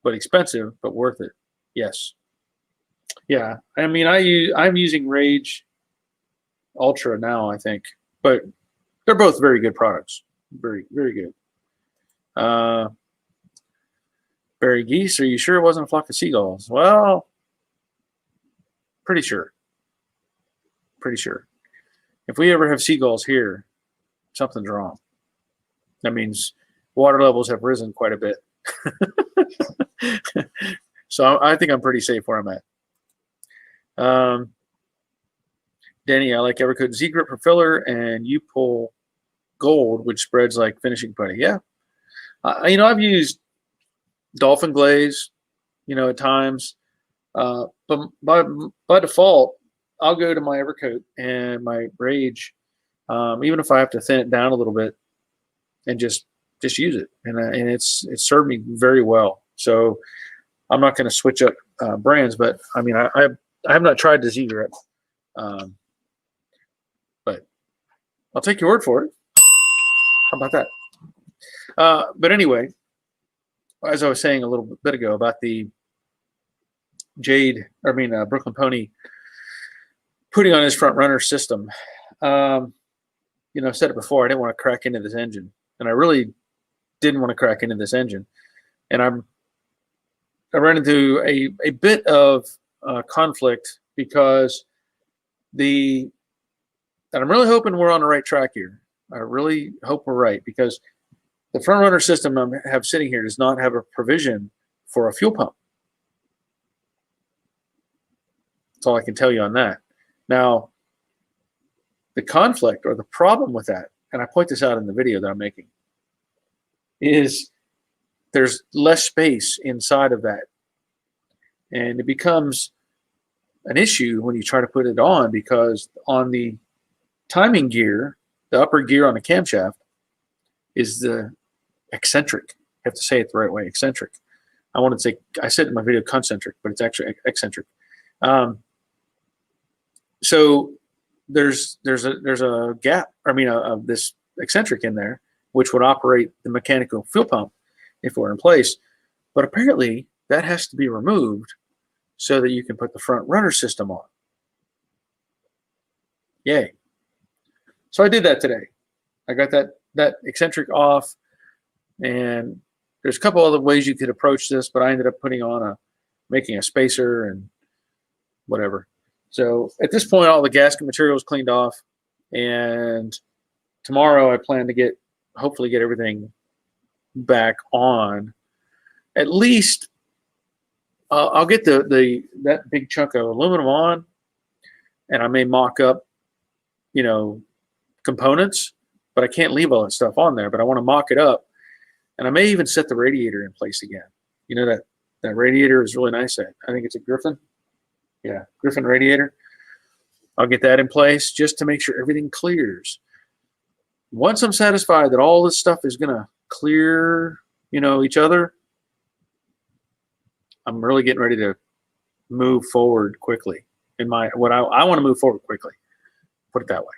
but expensive, but worth it. Yes. Yeah. I mean, I'm using Rage Ultra now, I think, but they're both very good products. Very, very good. Barry Geese, are you sure it wasn't a flock of seagulls? Well, pretty sure. Pretty sure. If we ever have seagulls here, something's wrong. That means water levels have risen quite a bit. So I think I'm pretty safe where I'm at. Danny, I like Evercoat Z-Grip for filler, and you pull gold, which spreads like finishing putty. Yeah. I've used Dolphin Glaze, at times. But by default, I'll go to my Evercoat and my Rage, even if I have to thin it down a little bit, and just use it. And it's served me very well. So I'm not going to switch up brands, but I mean, I have not tried the Z-Grip, but I'll take your word for it. How about that? But anyway, as I was saying a little bit ago about the Brooklyn Pony putting on his front runner system, I've said it before, I didn't want to crack into this engine, and I really didn't want to crack into this engine. And I ran into a bit of conflict because and I'm really hoping we're on the right track here. I really hope we're right, because the front runner system I have sitting here does not have a provision for a fuel pump. That's all I can tell you on that. Now, the conflict or the problem with that, and I point this out in the video that I'm making, is there's less space inside of that. And it becomes an issue when you try to put it on, because on the timing gear, the upper gear on the camshaft is the eccentric. You have to say it the right way, eccentric. I said in my video concentric, but it's actually eccentric. So there's a gap, of this eccentric in there, which would operate the mechanical fuel pump if it were in place. But apparently that has to be removed so that you can put the front runner system on. Yay. So I did that today. I got that eccentric off, and there's a couple other ways you could approach this, but I ended up making a spacer and whatever. So at this point, all the gasket material is cleaned off, and tomorrow I plan to hopefully get everything back on. At least I'll get that big chunk of aluminum on, and I may mock up, components, but I can't leave all that stuff on there. But I want to mock it up, and I may even set the radiator in place again. That radiator is really nice. I think it's a Griffin. Yeah, Griffin radiator. I'll get that in place just to make sure everything clears. Once I'm satisfied that all this stuff is going to clear, each other, I'm really getting ready to move forward quickly. I want to move forward quickly. Put it that way.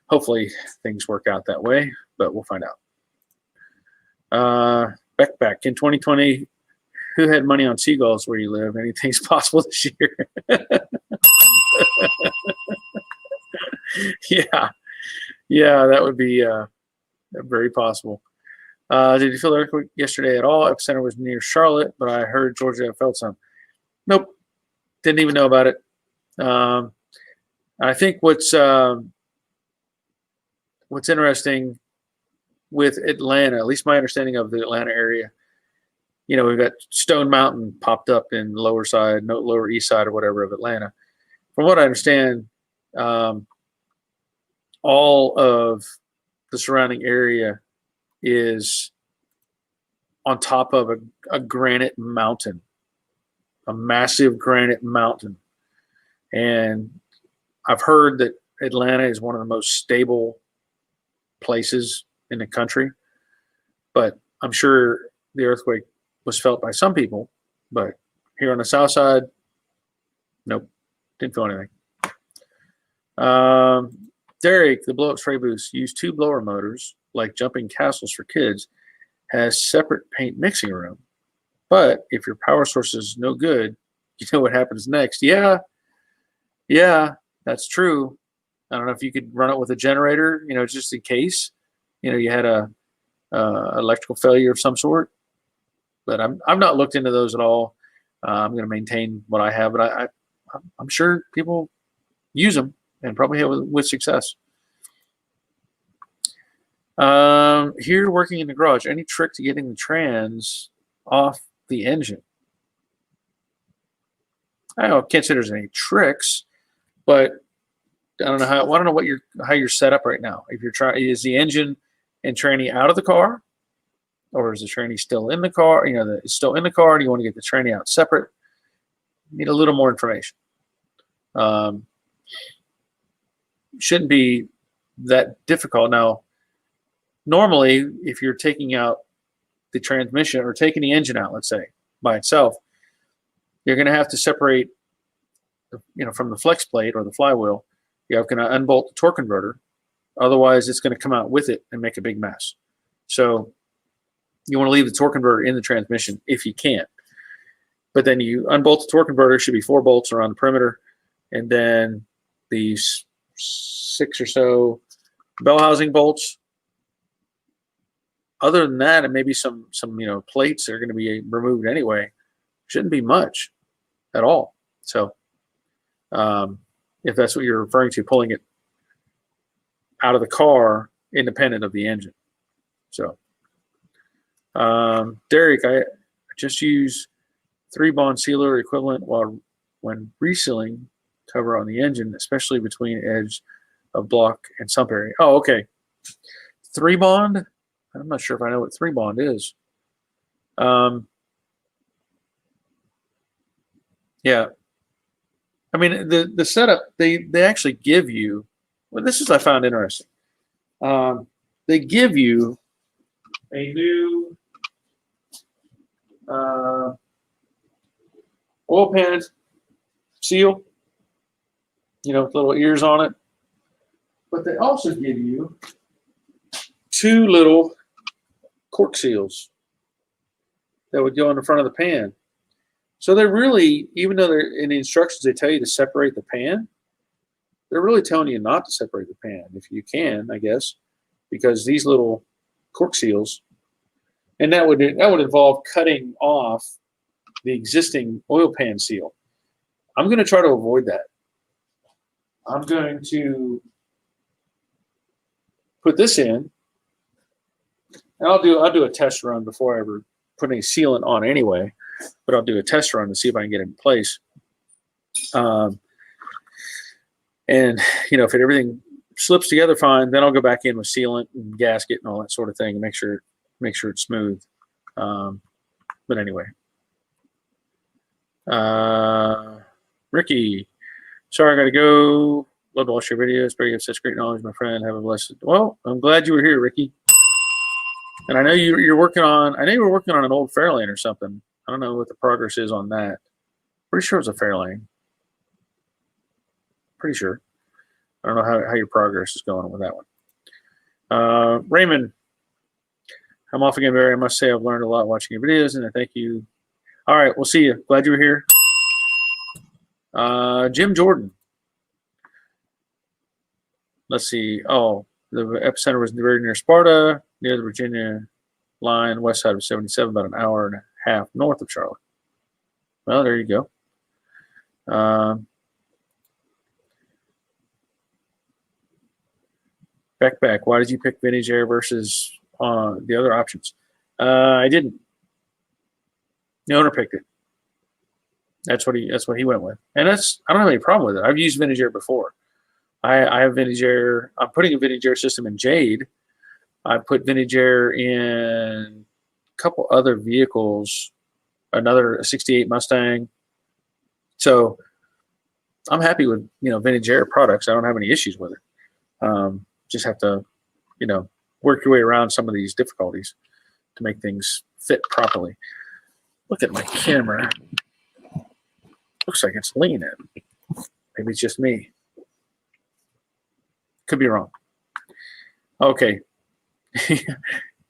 Hopefully things work out that way, but we'll find out. Back in 2020, who had money on seagulls where you live? Anything's possible this year. Yeah, that would be very possible. Did you feel the earthquake yesterday at all? Epicenter was near Charlotte, but I heard Georgia felt some. Nope, didn't even know about it. I think what's interesting with Atlanta, at least my understanding of the Atlanta area, we've got Stone Mountain popped up in the lower east side or whatever of Atlanta. From what I understand, all of the surrounding area is on top of a granite mountain, a massive granite mountain. And I've heard that Atlanta is one of the most stable places in the country, but I'm sure the earthquake was felt by some people, but here on the south side, nope, didn't feel anything. Derek, the blow-up spray booth, used 2 blower motors, like jumping castles for kids, has separate paint mixing room. But if your power source is no good, you know what happens next. Yeah, that's true. I don't know if you could run it with a generator, just in case, you had a electrical failure of some sort. But I've not looked into those at all. I'm going to maintain what I have, but I'm sure people use them and probably have with success. Here working in the garage, any trick to getting the trans off the engine? I can't say there's any tricks, but I don't know how you're set up right now. If you're is the engine and tranny out of the car, or is the tranny still in the car? It's still in the car. Do you want to get the tranny out separate? Need a little more information. Shouldn't be that difficult. Now, normally, if you're taking out the transmission or taking the engine out, let's say, by itself, you're going to have to separate, from the flex plate or the flywheel. You're going to unbolt the torque converter. Otherwise, it's going to come out with it and make a big mess. So you want to leave the torque converter in the transmission if you can. But then you unbolt the torque converter. Should be 4 bolts around the perimeter. And then these 6 or so bell housing bolts. Other than that, and maybe some plates that are going to be removed anyway. Shouldn't be much at all. So if that's what you're referring to, pulling it out of the car independent of the engine. So Derek, I just use 3-bond sealer equivalent when resealing cover on the engine, especially between edge of block and sump area. Oh, okay. 3-bond? I'm not sure if I know what 3-bond is. Yeah. I mean, the setup, they actually give you, well, this is I found interesting. They give you a new oil pan seal, with little ears on it. But they also give you 2 little cork seals that would go in the front of the pan. So they're really, even though they're in the instructions, they tell you to separate the pan, they're really telling you not to separate the pan if you can, I guess, because these little cork seals, and that would involve cutting off the existing oil pan seal. I'm going to try to avoid that. I'm going to put this in, and I'll do a test run before I ever put any sealant on anyway. But I'll do a test run to see if I can get it in place. And if everything slips together fine, then I'll go back in with sealant and gasket and all that sort of thing and make sure it's smooth. But anyway, Ricky, sorry, I got to go. Love to watch your videos. Barry, you have such great knowledge, my friend. Have a blessed. Well, I'm glad you were here, Ricky. And I know you're working on. I know you were working on an old Fairlane or something. I don't know what the progress is on that. Pretty sure it's a Fairlane. Pretty sure. I don't know how your progress is going with that one. Raymond, I'm off again, Barry. I must say I've learned a lot watching your videos, and I thank you. All right, we'll see you. Glad you were here. Jim Jordan. Let's see. Oh, the epicenter was very near Sparta, near the Virginia line, west side of 77, about an hour and a half north of Charlotte. Well, there you go. Back. Why did you pick vintage air versus the other options? I didn't. The owner picked it. That's what he went with, and I don't have any problem with it. I've used vintage air before. I have vintage air. I'm putting a vintage air system in Jade. I put vintage air in a couple other vehicles, a 68 Mustang. So I'm happy with vintage air products. I don't have any issues with it. Just have to work your way around some of these difficulties to make things fit properly. Look at my camera. Looks like it's leaning. Maybe it's just me. Could be wrong. Okay.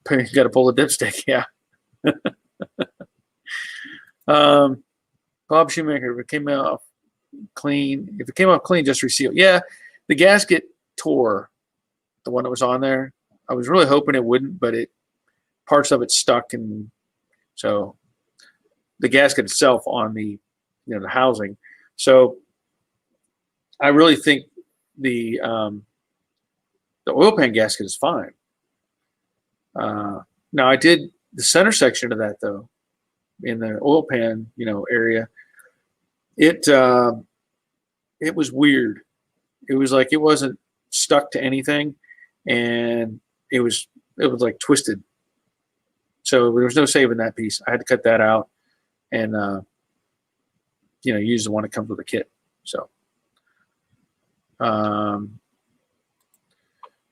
Got to pull the dipstick. Yeah. Bob Shoemaker, if it came off clean, just reseal. Yeah, the gasket tore, the one that was on there. I was really hoping it wouldn't, but parts of it stuck, and so the gasket itself on the the housing. So I really think the oil pan gasket is fine. Now I did the center section of that though, in the oil pan area. It was weird. It was like it wasn't stuck to anything, and it was like twisted. So there was no saving that piece. I had to cut that out and use the one that comes with the kit. So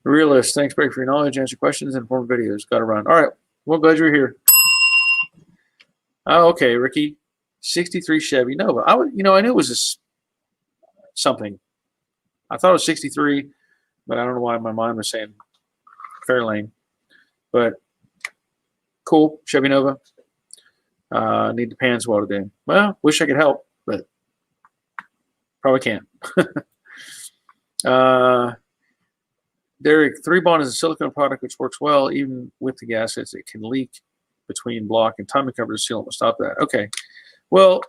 Realist, thanks, Barry, for your knowledge, answer questions, and inform videos. Got to run. All right. Well, glad you're here. Oh, okay, Ricky. 63 Chevy Nova. I knew it was something. I thought it was 63, but I don't know why my mind was saying Fairlane. But cool, Chevy Nova. Need the pans welded in. Well, wish I could help, but probably can't. Derek, 3-bond is a silicone product which works well even with the gaskets. It can leak between block and timing cover to seal it will stop that. Okay. Well,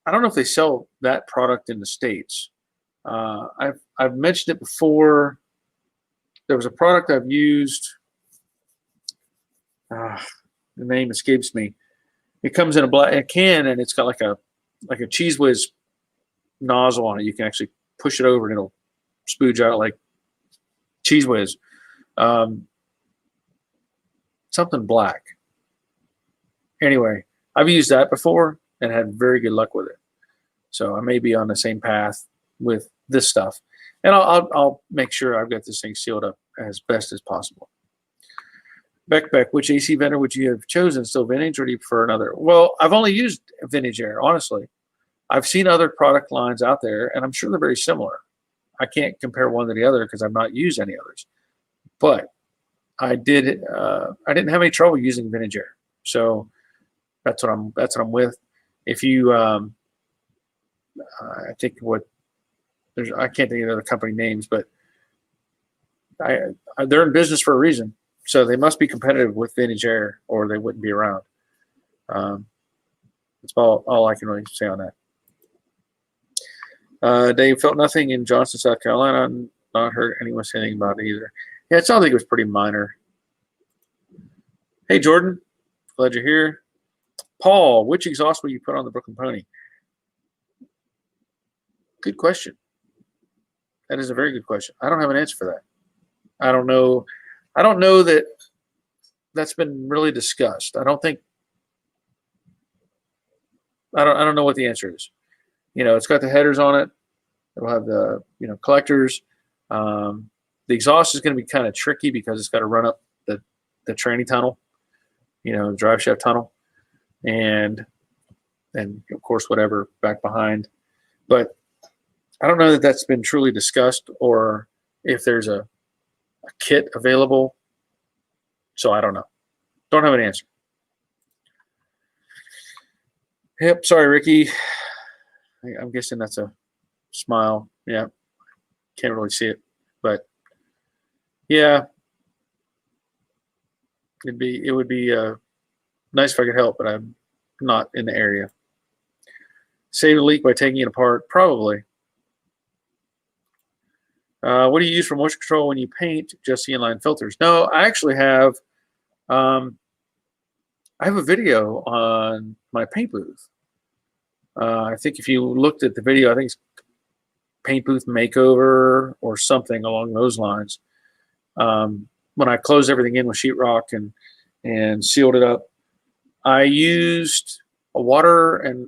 I don't know if they sell that product in the States. I've mentioned it before. There was a product I've used. The name escapes me. It comes in a can, and it's got like a Cheese Whiz nozzle on it. You can actually push it over, and it'll spooge out like Cheese Whiz. Something black. Anyway, I've used that before and had very good luck with it. So I may be on the same path with this stuff. And I'll make sure I've got this thing sealed up as best as possible. Beck, which AC vendor would you have chosen? Still vintage, or do you prefer another? Well, I've only used vintage air, honestly. I've seen other product lines out there, and I'm sure they're very similar. I can't compare one to the other because I've not used any others. But I didn't have any trouble using vintage air. So that's what I'm with. If you I think I can't think of other company names, but they're in business for a reason. So they must be competitive with vintage air, or they wouldn't be around. That's all I can really say on that. Dave, felt nothing in Johnston, South Carolina. Not heard anyone say anything about it either. Yeah, it sounds like it was pretty minor. Hey, Jordan. Glad you're here. Paul, which exhaust will you put on the Brooklyn Pony? Good question. That is a very good question. I don't have an answer for that. I don't know that that's been really discussed. I don't know what the answer is. It's got the headers on it. It'll have the collectors. The exhaust is going to be kind of tricky because it's got to run up the tranny tunnel, drive shaft tunnel, and of course whatever back behind. But I don't know that that's been truly discussed or if there's a kit available. So I don't know. Don't have an answer. Yep. Sorry, Ricky. I'm guessing that's a smile. Yeah. Can't really see it, but yeah, it would be nice if I could help, but I'm not in the area. Save a leak by taking it apart, probably. What do you use for moisture control when you paint? Just the inline filters? No, I actually have. I have a video on my paint booth. I think if you looked at the video, I think it's paint booth makeover or something along those lines. When I closed everything in with sheetrock and sealed it up, I used a water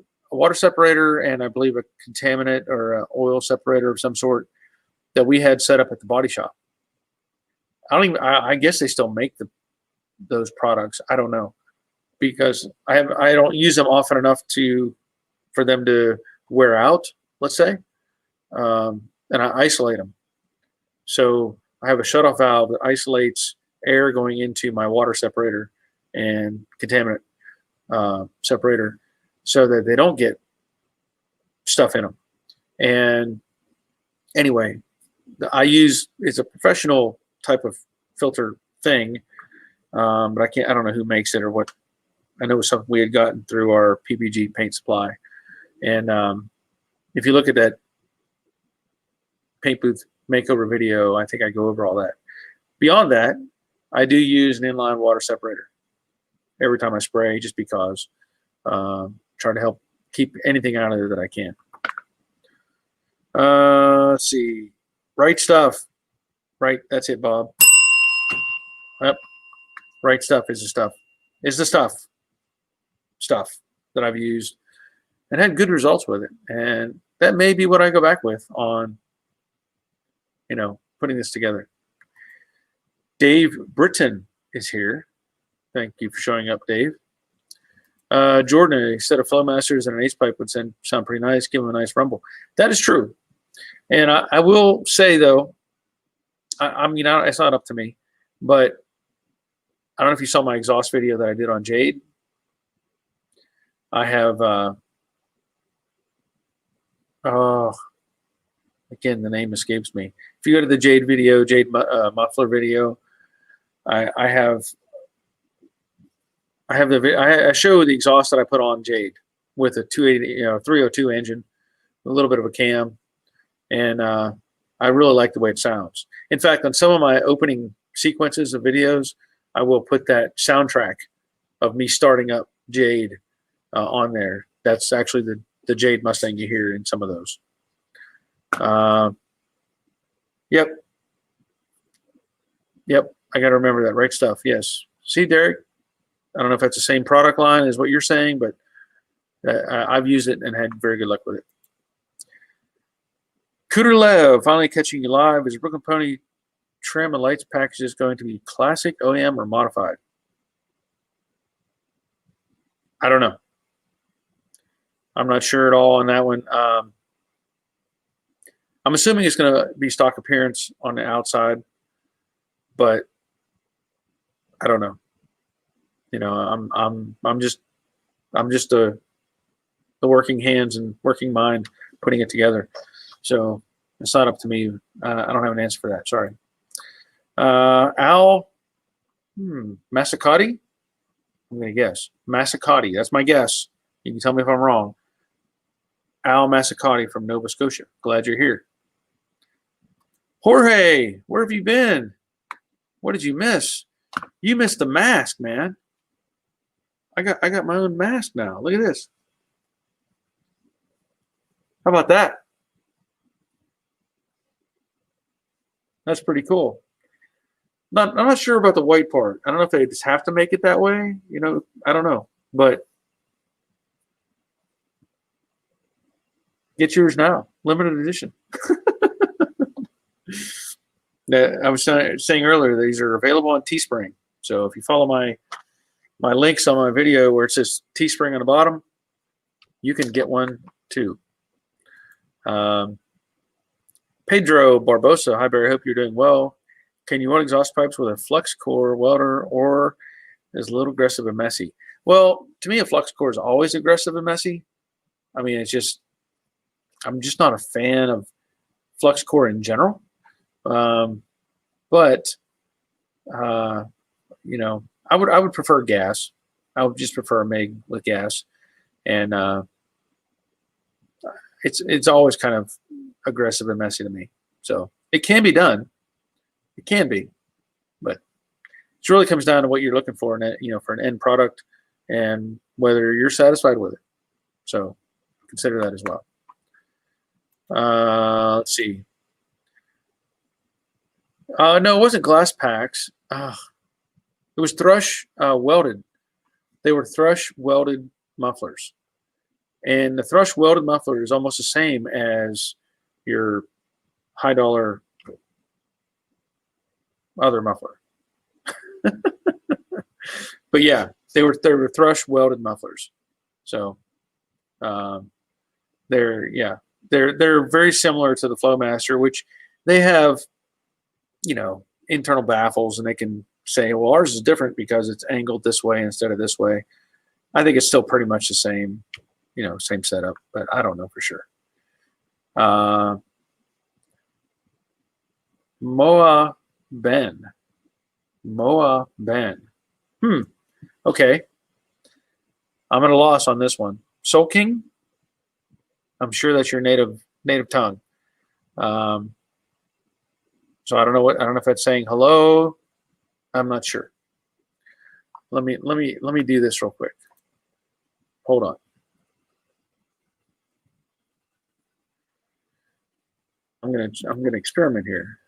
separator and I believe a contaminant or an oil separator of some sort that we had set up at the body shop. I guess they still make those products. I don't know, because I don't use them often enough for them to wear out, let's say, and I isolate them. So I have a shutoff valve that isolates air going into my water separator and contaminant separator so that they don't get stuff in them. And anyway, it's a professional type of filter thing, but I don't know who makes it or what. I know it was something we had gotten through our PPG paint supply. And if you look at that paint booth makeover video, I think I go over all that. Beyond that, I do use an inline water separator every time I spray, just because trying to help keep anything out of there that I can. Let's see. Right Stuff. Right, that's it, Bob. Yep. Right Stuff is the stuff that I've used and had good results with it. And that may be what I go back with on, putting this together. Dave Britton is here. Thank you for showing up, Dave. Jordan, a set of Flowmasters and an ace pipe would sound pretty nice. Give them a nice rumble. That is true. And I will say, though, it's not up to me, but I don't know if you saw my exhaust video that I did on Jade. I have, again, the name escapes me. If you go to the Jade video, Jade muffler video, I show the exhaust that I put on Jade with a 302 engine, a little bit of a cam, and I really like the way it sounds. In fact, on some of my opening sequences of videos, I will put that soundtrack of me starting up Jade on there. That's actually the Jade Mustang you hear in some of those. Yep. I got to remember that. Right Stuff. Yes. See, Derek, I don't know if that's the same product line as what you're saying, but I've used it and had very good luck with it. Cooter Lev, finally catching you live. Is Brooklyn Pony trim and lights packages going to be classic, OEM, or modified? I don't know. I'm not sure at all on that one. I'm assuming it's going to be stock appearance on the outside, but I don't know. I'm just the working hands and working mind putting it together. So it's not up to me. I don't have an answer for that. Sorry. Al Massicati? I'm going to guess. Massicati. That's my guess. You can tell me if I'm wrong. Al Massicati from Nova Scotia. Glad you're here. Jorge, where have you been? What did you miss? You missed the mask, man. I got my own mask now. Look at this. How about that? That's pretty cool. I'm not sure about the white part. I don't know if they just have to make it that way. I don't know. But Get yours now, limited edition. I was saying earlier, these are available on Teespring. So if you follow my links on my video where it says Teespring on the bottom, you can get one too. Pedro Barbosa, hi Barry, I hope you're doing well. Can you weld exhaust pipes with a flux core welder, or is a little aggressive and messy? Well, to me, a flux core is always aggressive and messy. I mean, I'm just not a fan of flux core in general. But you know, I would prefer gas. I would just prefer a MIG with gas, and it's always kind of aggressive and messy to me. So it can be done. It can be, but it really comes down to what you're looking for in it, for an end product, and whether you're satisfied with it. So consider that as well. Let's see. No, it wasn't glass packs. It was thrush welded. They were thrush welded mufflers. And the thrush welded muffler is almost the same as your high dollar other muffler. But yeah, they were thrush welded mufflers. So they're very similar to the Flowmaster, which they have, internal baffles, and they can say, well, ours is different because it's angled this way instead of this way. I think it's still pretty much the same, same setup, but I don't know for sure. Moa Ben. Okay. I'm at a loss on this one. Soul King. I'm sure that's your native tongue. So I don't know if that's saying hello. I'm not sure. Let me do this real quick. Hold on. I'm gonna experiment here.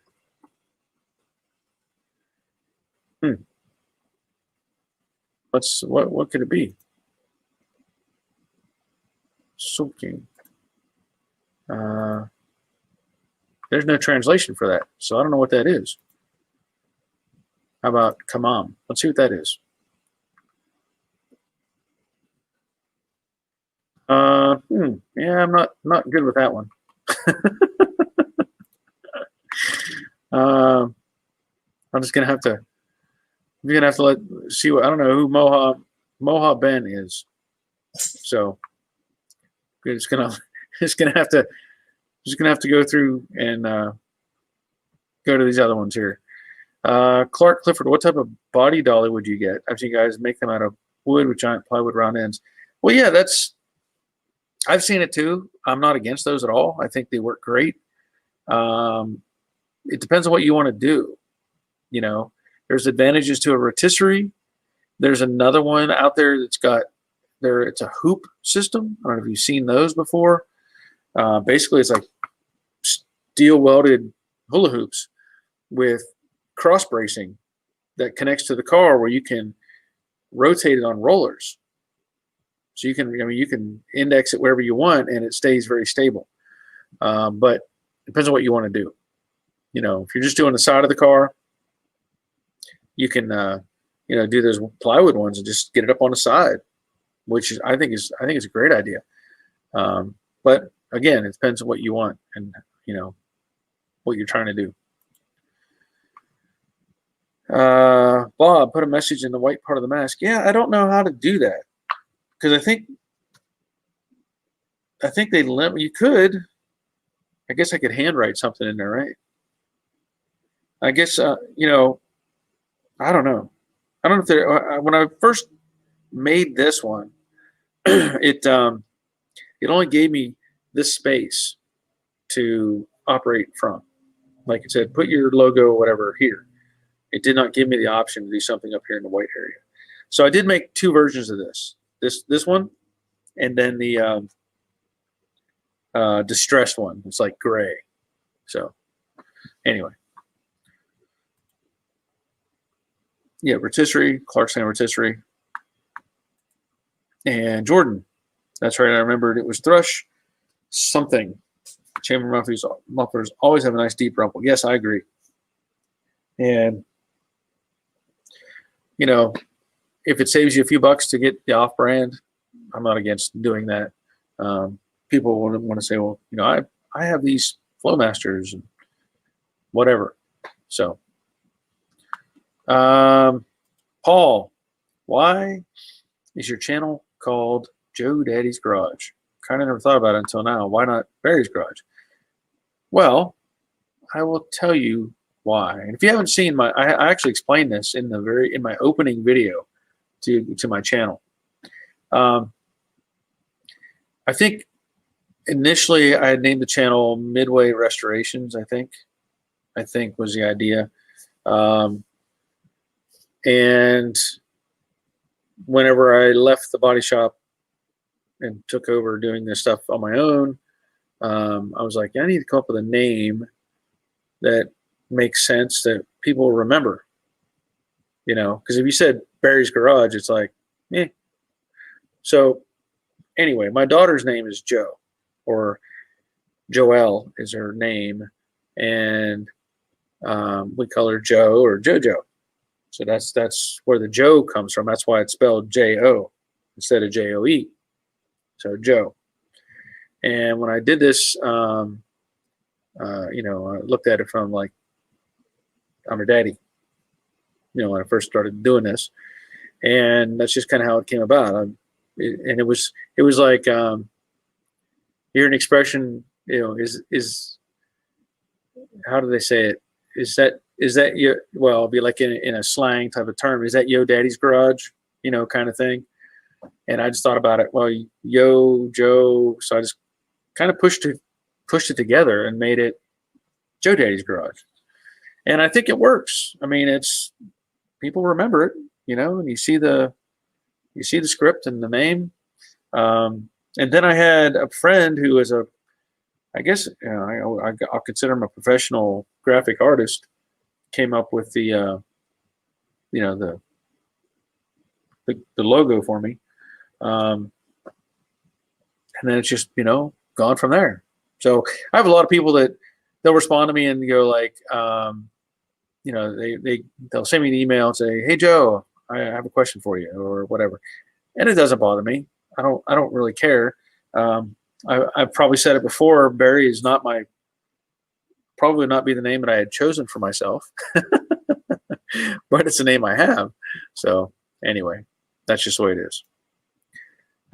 What could it be? Soaking. There's no translation for that, so I don't know what that is. How about Kamam? Let's see what that is. Yeah, I'm not good with that one. I'm just gonna have to. You're gonna have to see what I don't know who Moha Ben is. So it's gonna have to go through and go to these other ones here. Clark Clifford, what type of body dolly would you get? I've seen guys make them out of wood with giant plywood round ends. Well, yeah, I've seen it too. I'm not against those at all. I think they work great. It depends on what you want to do. There's advantages to a rotisserie. There's another one out there that's it's a hoop system. I don't know if you've seen those before. Basically, it's like steel welded hula hoops with cross bracing that connects to the car, where you can rotate it on rollers. So you can index it wherever you want, and it stays very stable. But it depends on what you want to do. If you're just doing the side of the car, you can do those plywood ones and just get it up on the side, which I think is a great idea. But again, it depends on what you want and what you're trying to do. Bob put a message in the white part of the mask. Yeah, I don't know how to do that, because I think they limit. You could. I guess I could handwrite something in there, right? I guess I don't know. I don't know if there. When I first made this one, it only gave me this space to operate from. Like it said, put your logo or whatever here. It did not give me the option to do something up here in the white area. So I did make two versions of this. This one, and then the distressed one. It's like gray. So anyway. Yeah, rotisserie, Clark saying rotisserie. And Jordan. That's right, I remembered it was thrush something. Chamber mufflers always have a nice deep rumble. Yes, I agree. And you know, if it saves you a few bucks to get the off-brand, I'm not against doing that. People want to say, well, you know, I have these Flowmasters and whatever. So, Paul, why is your channel called Joe Daddy's Garage? Kind of never thought about it until now. Why not Barry's Garage? Well, I will tell you why. And if you haven't seen I actually explained this in my opening video to my channel. I think initially I had named the channel Midway Restorations. I think was the idea. And whenever I left the body shop and took over doing this stuff on my own, I was like, I need to come up with a name that makes sense that people will remember. You know, because if you said Barry's Garage, it's like, eh. So anyway, my daughter's name is Jo, or Joelle is her name, and we call her Joe or JoJo. So that's where the Joe comes from. That's why it's spelled J-O instead of J-O-E. So Joe. And when I did this, you know, I looked at it from like, I'm her daddy. You know, when I first started doing this, and that's just kind of how it came about. And it was like, hear an expression, you know, is how do they say it? Is that your, well, it'll be like in a slang type of term, is that yo daddy's garage, you know, kind of thing. And I just thought about it, well, yo Joe, so I just kind of pushed it together and made it Joe Daddy's Garage. And I think it works. I mean, it's, people remember it, you know, and you see the script and the name. And then I had a friend who is I guess, you know, I'll consider him a professional graphic artist, came up with the, you know, the logo for me. And then it's just, you know, gone from there. So I have a lot of people that they'll respond to me and go like, you know, they'll send me an email and say, hey Joe, I have a question for you or whatever. And it doesn't bother me. I don't really care. I've probably said it before, Barry is probably not be the name that I had chosen for myself, but it's the name I have. So anyway, that's just the way it is.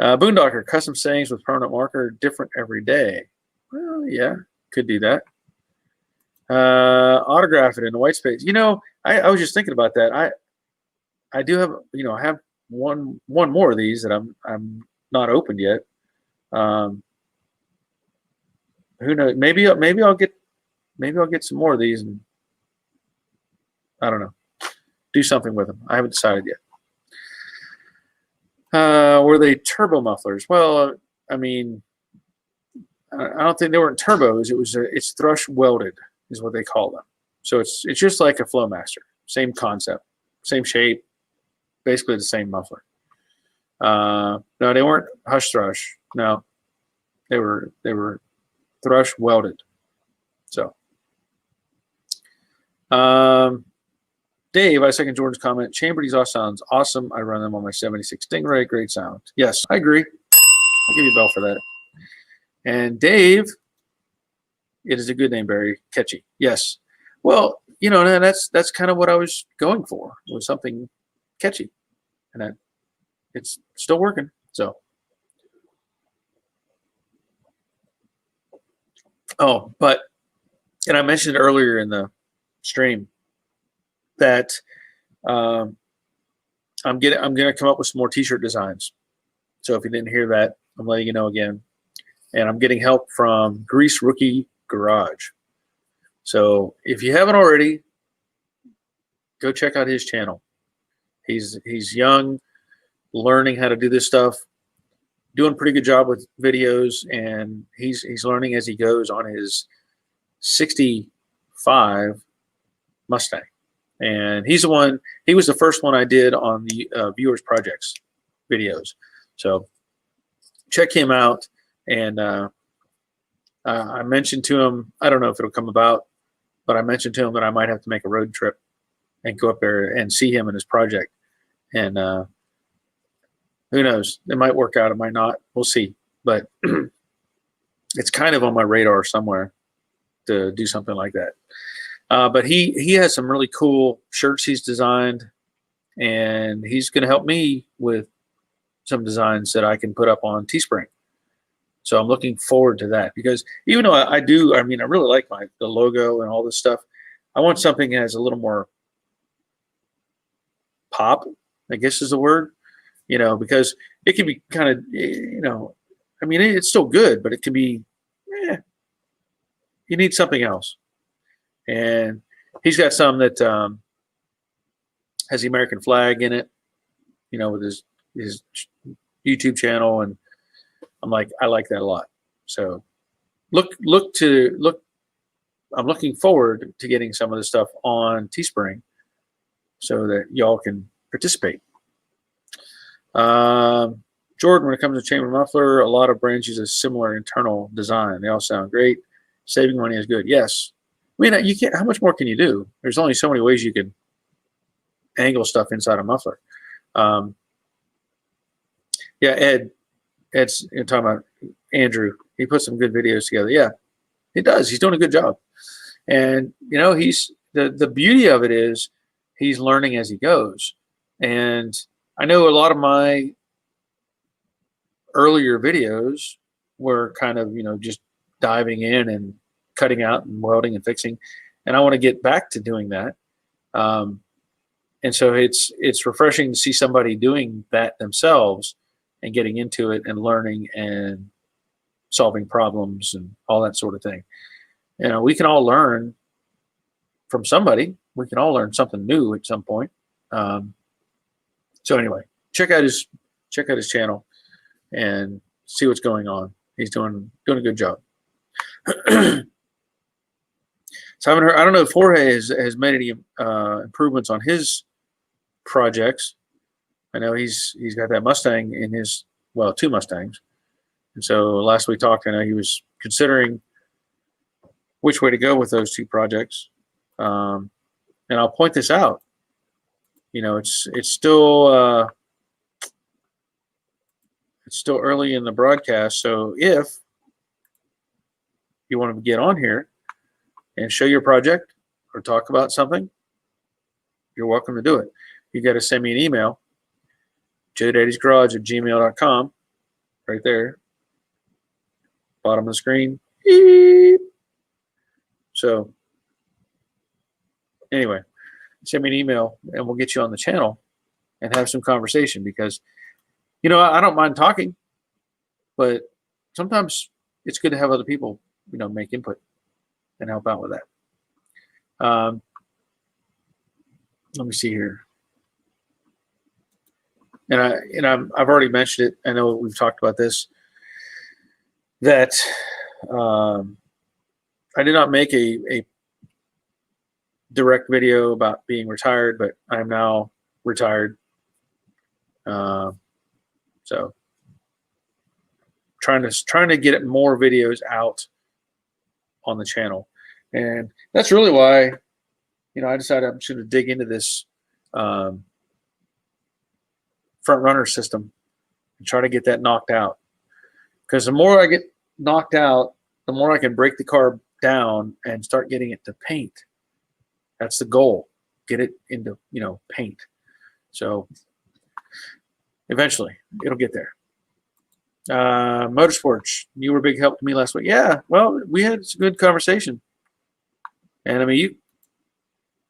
Boondocker, custom sayings with permanent marker, different every day. Well, yeah, could do that. Autograph it in the white space. You know, I was just thinking about that. I do have, you know, I have one more of these that I'm not opened yet. Who knows? Maybe I'll get some more of these and I don't know, do something with them. I haven't decided yet. Were they turbo mufflers? Well, I mean, I don't think they weren't turbos. It's thrush welded is what they call them. So it's just like a Flowmaster, same concept, same shape, basically the same muffler. No, they weren't hush thrush. No, they were thrush welded. So, Dave, I second Jordan's comment. Chambered exhaust sounds awesome. I run them on my 76 Stingray. Great sound. Yes, I agree. I'll give you a bell for that. And Dave, it is a good name, Barry. Catchy. Yes. Well, you know, that's kind of what I was going for, was something catchy. And it's still working. So. Oh, but, and I mentioned earlier in the stream that I'm going to come up with some more t-shirt designs. So if you didn't hear that, I'm letting you know again. And I'm getting help from Grease Rookie Garage. So if you haven't already, go check out his channel. He's young, learning how to do this stuff, doing a pretty good job with videos, and he's learning as he goes on his 65 Mustang. And he was the first one I did on the Viewers Projects videos. So check him out. And I mentioned to him, I don't know if it'll come about, but I mentioned to him that I might have to make a road trip and go up there and see him and his project. And who knows? It might work out. It might not. We'll see. But it's kind of on my radar somewhere to do something like that. But he has some really cool shirts he's designed, and he's going to help me with some designs that I can put up on Teespring. So I'm looking forward to that, because even though I really like the logo and all this stuff, I want something that has a little more pop, I guess is the word, because it can be kind of, it's still good, but it can be, you need something else. And he's got some that has the American flag in it, with his YouTube channel, and I like that a lot. So I'm looking forward to getting some of this stuff on Teespring so that y'all can participate. Jordan, when it comes to chamber muffler, a lot of brands use a similar internal design. They all sound great. Saving money is good. Yes. I mean, you can't. How much more can you do? There's only so many ways you can angle stuff inside a muffler. Yeah, Ed's talking about Andrew. He put some good videos together. Yeah, he does. He's doing a good job. And he's the beauty of it is he's learning as he goes. And I know a lot of my earlier videos were kind of just diving in and cutting out and welding and fixing, and I want to get back to doing that. And so it's refreshing to see somebody doing that themselves and getting into it and learning and solving problems and all that sort of thing. We can all learn from somebody. We can all learn something new at some point. So anyway, check out his channel and see what's going on. He's doing a good job. So I don't know if Jorge has made any improvements on his projects. I know he's got that Mustang in his, well, 2 Mustangs. And so last we talked, I know he was considering which way to go with those 2 projects. And I'll point this out. It's still early in the broadcast. So if you want to get on here and show your project or talk about something, you're welcome to do it. You got to send me an email, joedaddysgarage@gmail.com, right there, bottom of the screen. Beep. So anyway, send me an email and we'll get you on the channel and have some conversation, because I don't mind talking, but sometimes it's good to have other people make input and help out with that. Let me see here. And I've already mentioned it. I know we've talked about this, that I did not make a direct video about being retired, but I am now retired. So trying to get more videos out on the channel, and that's really why I decided I'm just going to dig into this front runner system and try to get that knocked out, because the more I get knocked out, the more I can break the car down and start getting it to paint. That's the goal, get it into paint. So eventually it'll get there. Motorsports, you were a big help to me last week. Yeah, well, we had a good conversation, and I mean,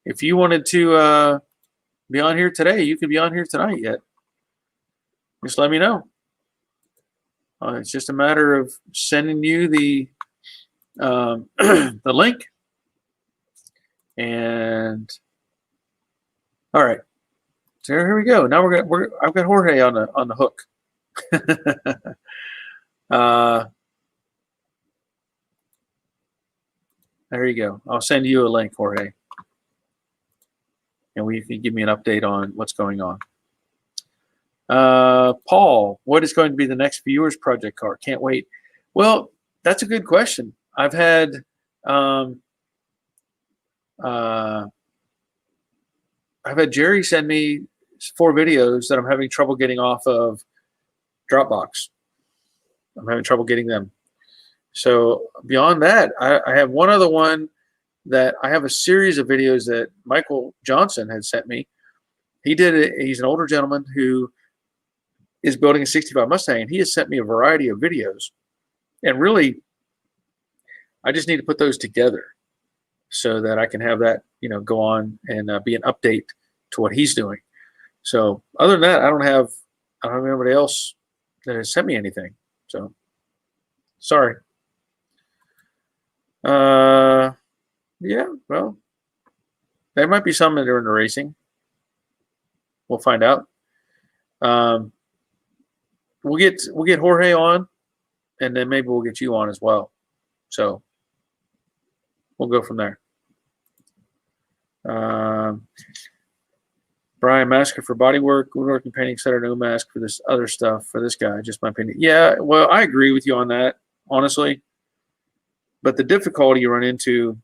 if you wanted to be on here today, you could be on here tonight yet. Just let me know. It's just a matter of sending you the the link. And all right, so here we go. Now I've got Jorge on the hook. There you go. I'll send you a link, Jorge, and you can give me an update on what's going on. Paul, what is going to be the next viewers project car? Can't wait. Well, that's a good question. I've had I've had Jerry send me 4 videos that I'm having trouble getting off of Dropbox. I'm having trouble getting them. So beyond that, I have one other one that I have a series of videos that Michael Johnson had sent me. He did it. He's an older gentleman who is building a 65 Mustang, and he has sent me a variety of videos. And really, I just need to put those together so that I can have that, go on and be an update to what he's doing. So other than that, I don't have anybody else that has sent me anything. So sorry. Yeah, well, there might be some that are in the racing. We'll find out. We'll get Jorge on, and then maybe we'll get you on as well. So we'll go from there. Brian, masker for bodywork, woodwork and painting, etc. No mask for this other stuff for this guy. Just my opinion. Yeah, well, I agree with you on that, honestly. But the difficulty you run into,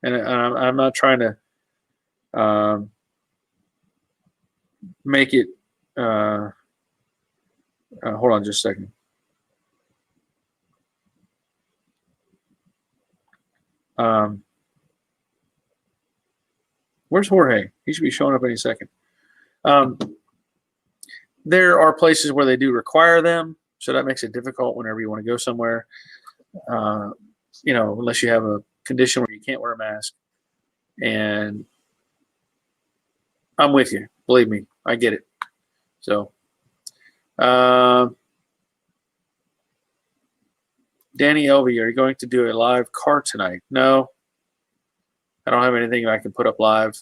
and I'm not trying to make it. Hold on just a second. Where's Jorge? He should be showing up any second. There are places where they do require them, so that makes it difficult whenever you want to go somewhere. Unless you have a condition where you can't wear a mask. And I'm with you. Believe me, I get it. So, Danny Elvey, are you going to do a live car tonight? No, I don't have anything I can put up live.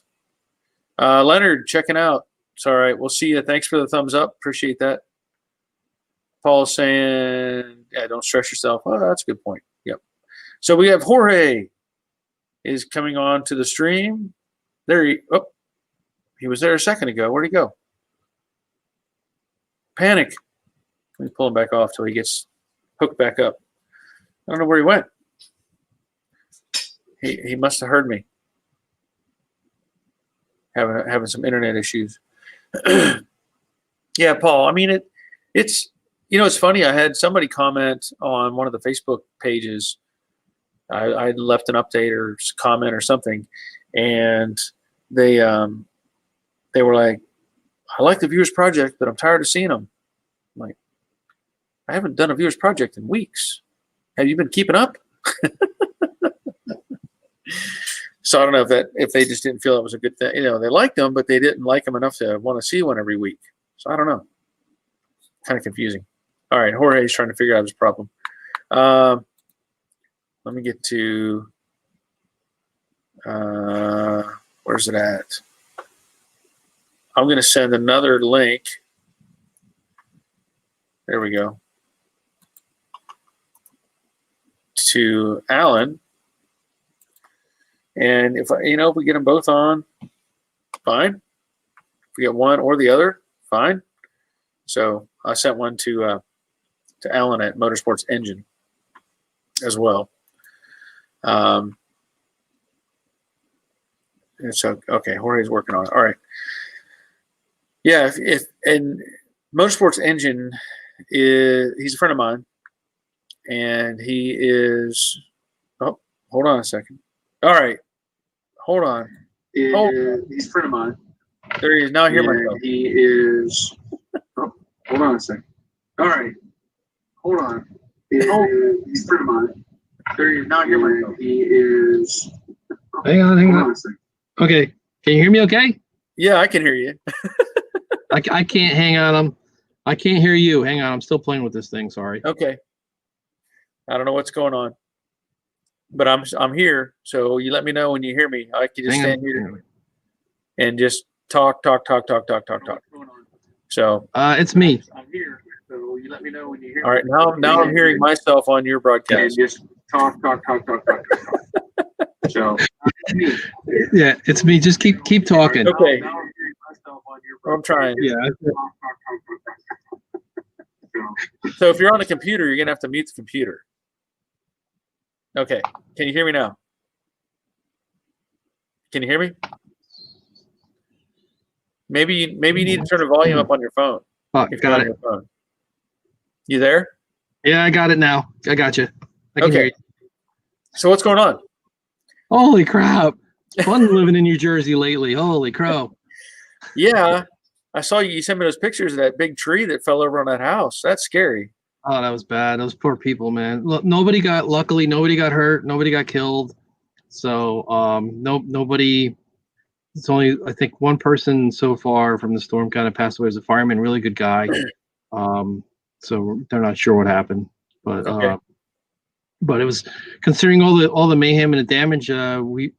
Leonard, checking out. It's all right. We'll see you. Thanks for the thumbs up. Appreciate that. Paul's saying, yeah, don't stress yourself. Oh, that's a good point. Yep. So we have Jorge is coming on to the stream. There he was there a second ago. Where'd he go? Panic. Let me pull him back off till he gets hooked back up. I don't know where he went. He must have heard me. Having some internet issues. Yeah, Paul. I mean, it's it's funny. I had somebody comment on one of the Facebook pages. I left an update or comment or something, and they were like, "I like the Viewers Project, but I'm tired of seeing them." I'm like, I haven't done a Viewers Project in weeks. Have you been keeping up? So I don't know if they just didn't feel it was a good thing. They liked them, but they didn't like them enough to want to see one every week. So I don't know. Kind of confusing. All right, Jorge's trying to figure out his problem. Let me get to where's it at? I'm going to send another link. There we go. To Alan. And if we get them both on, fine. If we get one or the other, fine. So I sent one to Alan at Motorsports Engine as well. And so okay, Jorge's working on it. All right. Yeah, if and Motorsports Engine he's a friend of mine, and he is. Oh, hold on a second. All right, hold on. He's a friend of mine. There he is. Now I hear myself. He is. Oh, hold on a second. All right, hold on. He's a friend of mine. There he is. Now I hear myself. He is. Oh, hang on. Hold on a second. Okay, can you hear me? Okay. Yeah, I can hear you. I can't. Hang on. I can't hear you. Hang on. I'm still playing with this thing. Sorry. Okay. I don't know what's going on, but I'm here. So you let me know when you hear me. I can just stand here and just talk. So it's me. I'm here. So you let me know when you hear me. All right. Now I'm hearing myself on your broadcast. And just talk. So yeah, it's me. Just keep talking. Okay. I'm trying. Yeah. So if you're on a computer, you're gonna have to mute the computer. Okay. Can you hear me now? Can you hear me? Maybe you need to turn the volume up on your phone. Oh, If you're got on it. your phone. You there? Yeah, I got it now. I got you. I can hear Okay. you. So what's going on? Holy crap. Fun living in New Jersey lately. Holy crow. Yeah. I saw you sent me those pictures of that big tree that fell over on that house. That's scary. Oh, that was bad. Those poor people, man. Look, luckily nobody got hurt, nobody got killed. So nobody, it's only I think one person so far from the storm kind of passed away as a fireman, really good guy. So they're not sure what happened. But Okay. but it was, considering all the mayhem and the damage, we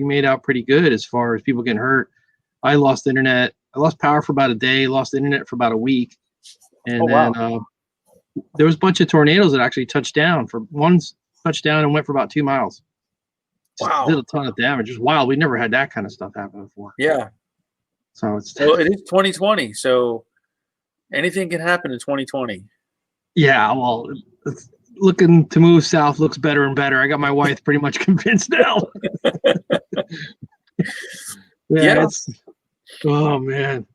made out pretty good as far as people getting hurt. I lost internet. I lost power for about a day, lost internet for about a week. Oh And wow. then there was a bunch of tornadoes that actually touched down. For one's touched down and went for about 2 miles. Just did Wow. a ton of damage. Just wild. We never had that kind of stuff happen before. Yeah. So it's Well, it is 2020, so anything can happen in 2020. yeah. Well, it's looking to move south looks better and better. I got my wife pretty much convinced now. Yeah, Yeah. it's oh man.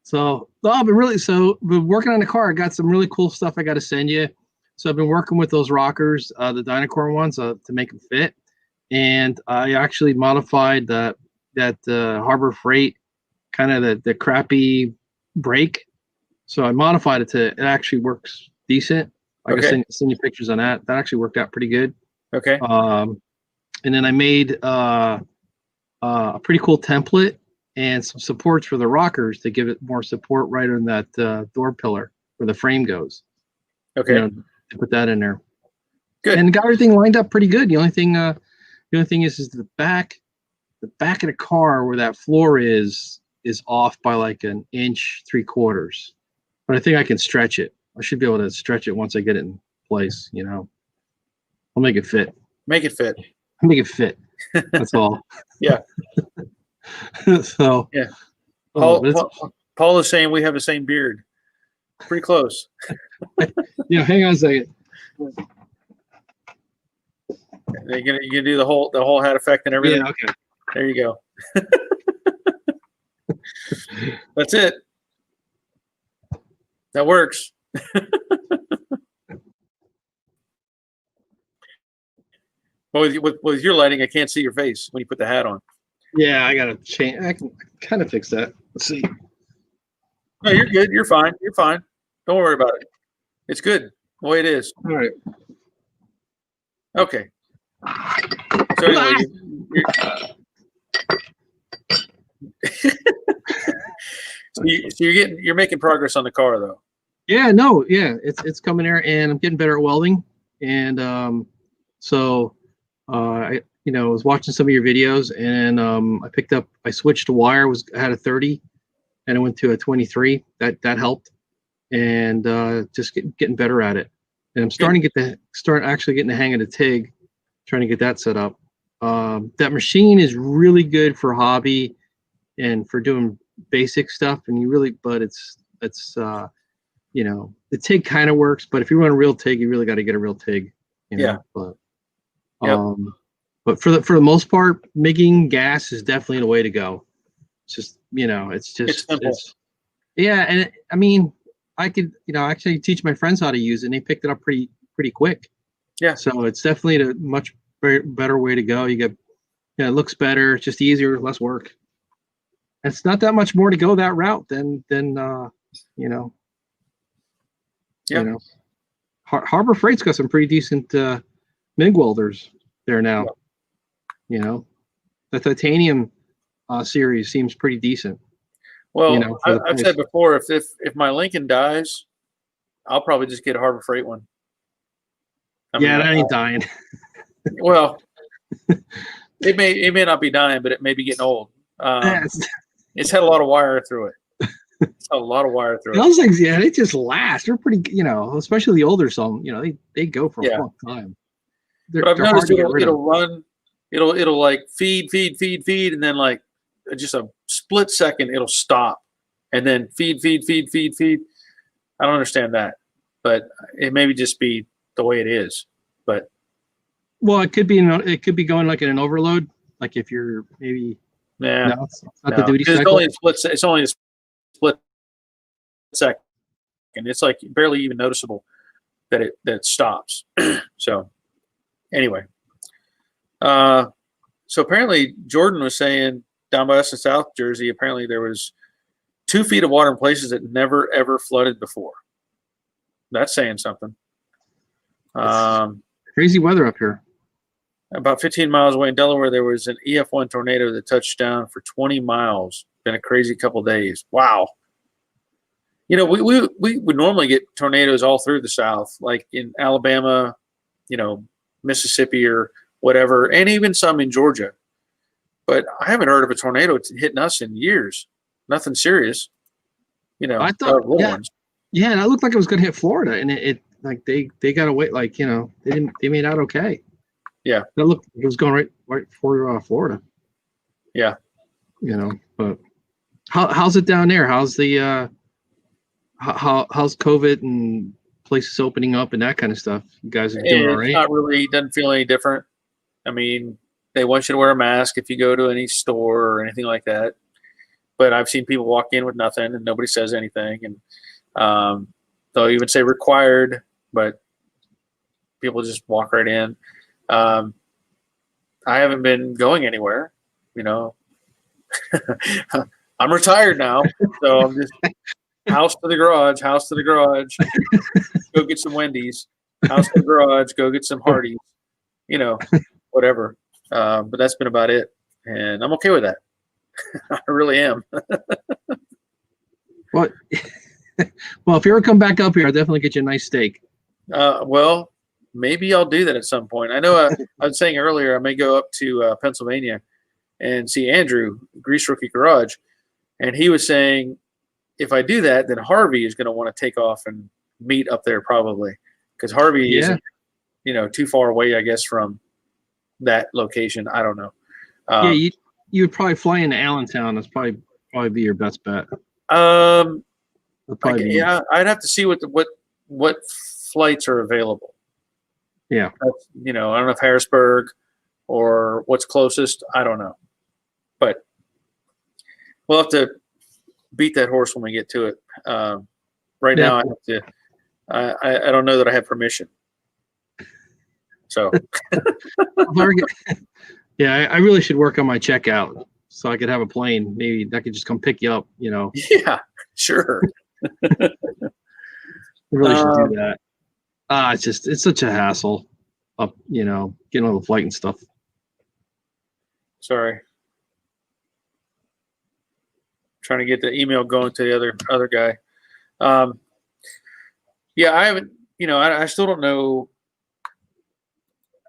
So but really, but working on the car, I got some really cool stuff I got to send you. So I've been working with those rockers, the Dynacore ones, to make them fit, and I actually modified that Harbor Freight kind of the crappy brake. So I modified it to it actually works decent. I can Okay. send you pictures on that. That actually worked out pretty good. Okay. And then I made a pretty cool template and some supports for the rockers to give it more support right on that door pillar where the frame goes. Okay. You know, to put that in there. Good. And got everything lined up pretty good. The only thing is the back of the car where that floor is off by like 1.75 inches. But I think I can stretch it. I should be able to stretch it once I get it in place. I'll make it fit. Make it fit. I'll make it fit. That's all. Yeah. So Yeah. oh, Paul is saying we have the same beard. Pretty close. hang on a second. You're gonna do the whole hat effect and everything. Yeah, okay. There you go. That's it. That works. Well, with your lighting, I can't see your face when you put the hat on. Yeah, I gotta change. I can kind of fix that. Let's see. No, you're good. You're fine. You're fine. Don't worry about it. It's good the way it is. All right. Okay. So anyway, you're making progress on the car though. Yeah, no, yeah, it's coming there, and I'm getting better at welding, and I was watching some of your videos, and I switched to wire. I had a 30, and I went to a 23. That helped, and just getting better at it, and I'm starting to actually getting the hang of the TIG, trying to get that set up. That machine is really good for hobby and for doing basic stuff, but the TIG kind of works, but if you want a real TIG, you really got to get a real TIG. Yeah. But Yep. but for the most part, MIGging gas is definitely the way to go. It's just It's simple. Yeah, and I mean, I could actually teach my friends how to use it, and they picked it up pretty quick. Yeah. So it's definitely a much better way to go. You get, it looks better. It's just easier, less work. It's not that much more to go that route than Yeah. Harbor Freight's got some pretty decent MIG welders there now. Yeah. The titanium series seems pretty decent. Well, I've said before, if my Lincoln dies, I'll probably just get a Harbor Freight one. That ain't dying. Well, it may not be dying, but it may be getting old. It's had a lot of wire through it. It's a lot of wire through it. Those things, yeah, they just last. They're pretty, especially the older some, they go for a long time. But I've noticed it'll run, it'll like feed, and then like just a split second it'll stop, and then feed. I don't understand that, but it may just be the way it is. But Well, it could be going like in an overload. Like if you're maybe Yeah, no, it's not the no, duty 'cause it's cycle. only a split. It's only a split second. It's like barely even noticeable that it stops. So anyway, uh, so apparently Jordan was saying down by us in South Jersey, apparently there was 2 feet of water in places that never ever flooded before. That's saying something. It's Um, crazy weather up here. about 15 miles away in Delaware, there was an EF1 tornado that touched down for 20 miles. Been a crazy couple days. Wow. You know, we would normally get tornadoes all through the South, like in Alabama, you know, Mississippi or whatever, and even some in Georgia. But I haven't heard of a tornado hitting us in years. Nothing serious, you know, I thought, little yeah, ones. yeah, and it looked like it was going to hit Florida, and it like they got away, like they made out okay. Yeah, That looked like it was going right for Florida. yeah. But how's it down there? How's the how's COVID and places opening up and that kind of stuff? You guys are doing all It's right? not really, doesn't feel any different. I mean, they want you to wear a mask if you go to any store or anything like that. But I've seen people walk in with nothing and nobody says anything. And they'll even say required, but people just walk right in. Um, I haven't been going anywhere, you know. I'm retired now, so I'm just house to the garage, house to the garage. Go get some Wendy's. House to the garage. Go get some Hardee's. You know, whatever. But that's been about it, and I'm okay with that. I really am. What? Well, if you ever come back up here, I'll definitely get you a nice steak. Well, maybe I'll do that at some point. I know I was saying earlier I may go up to Pennsylvania and see Andrew, Grease Rookie Garage, and he was saying if I do that, then Harvey is going to want to take off and meet up there probably because Harvey Yeah, isn't, you know, too far away, I guess, from that location. I don't know. yeah. Um, You would probably fly into Allentown. That's probably be your best bet. um, That'd probably be yeah, I'd have to see what flights are available. yeah. You know, I don't know if Harrisburg or what's closest. I don't know, but we'll have to beat that horse when we get to it. Right Yeah. now, I have to. I don't know that I have permission. So Yeah, I really should work on my checkout so I could have a plane. Maybe that could just come pick you up. yeah, sure. I really should do Um, that. It's such a hassle up, getting on the flight and stuff. Sorry, trying to get the email going to the other guy. Yeah, I haven't. You know, I still don't know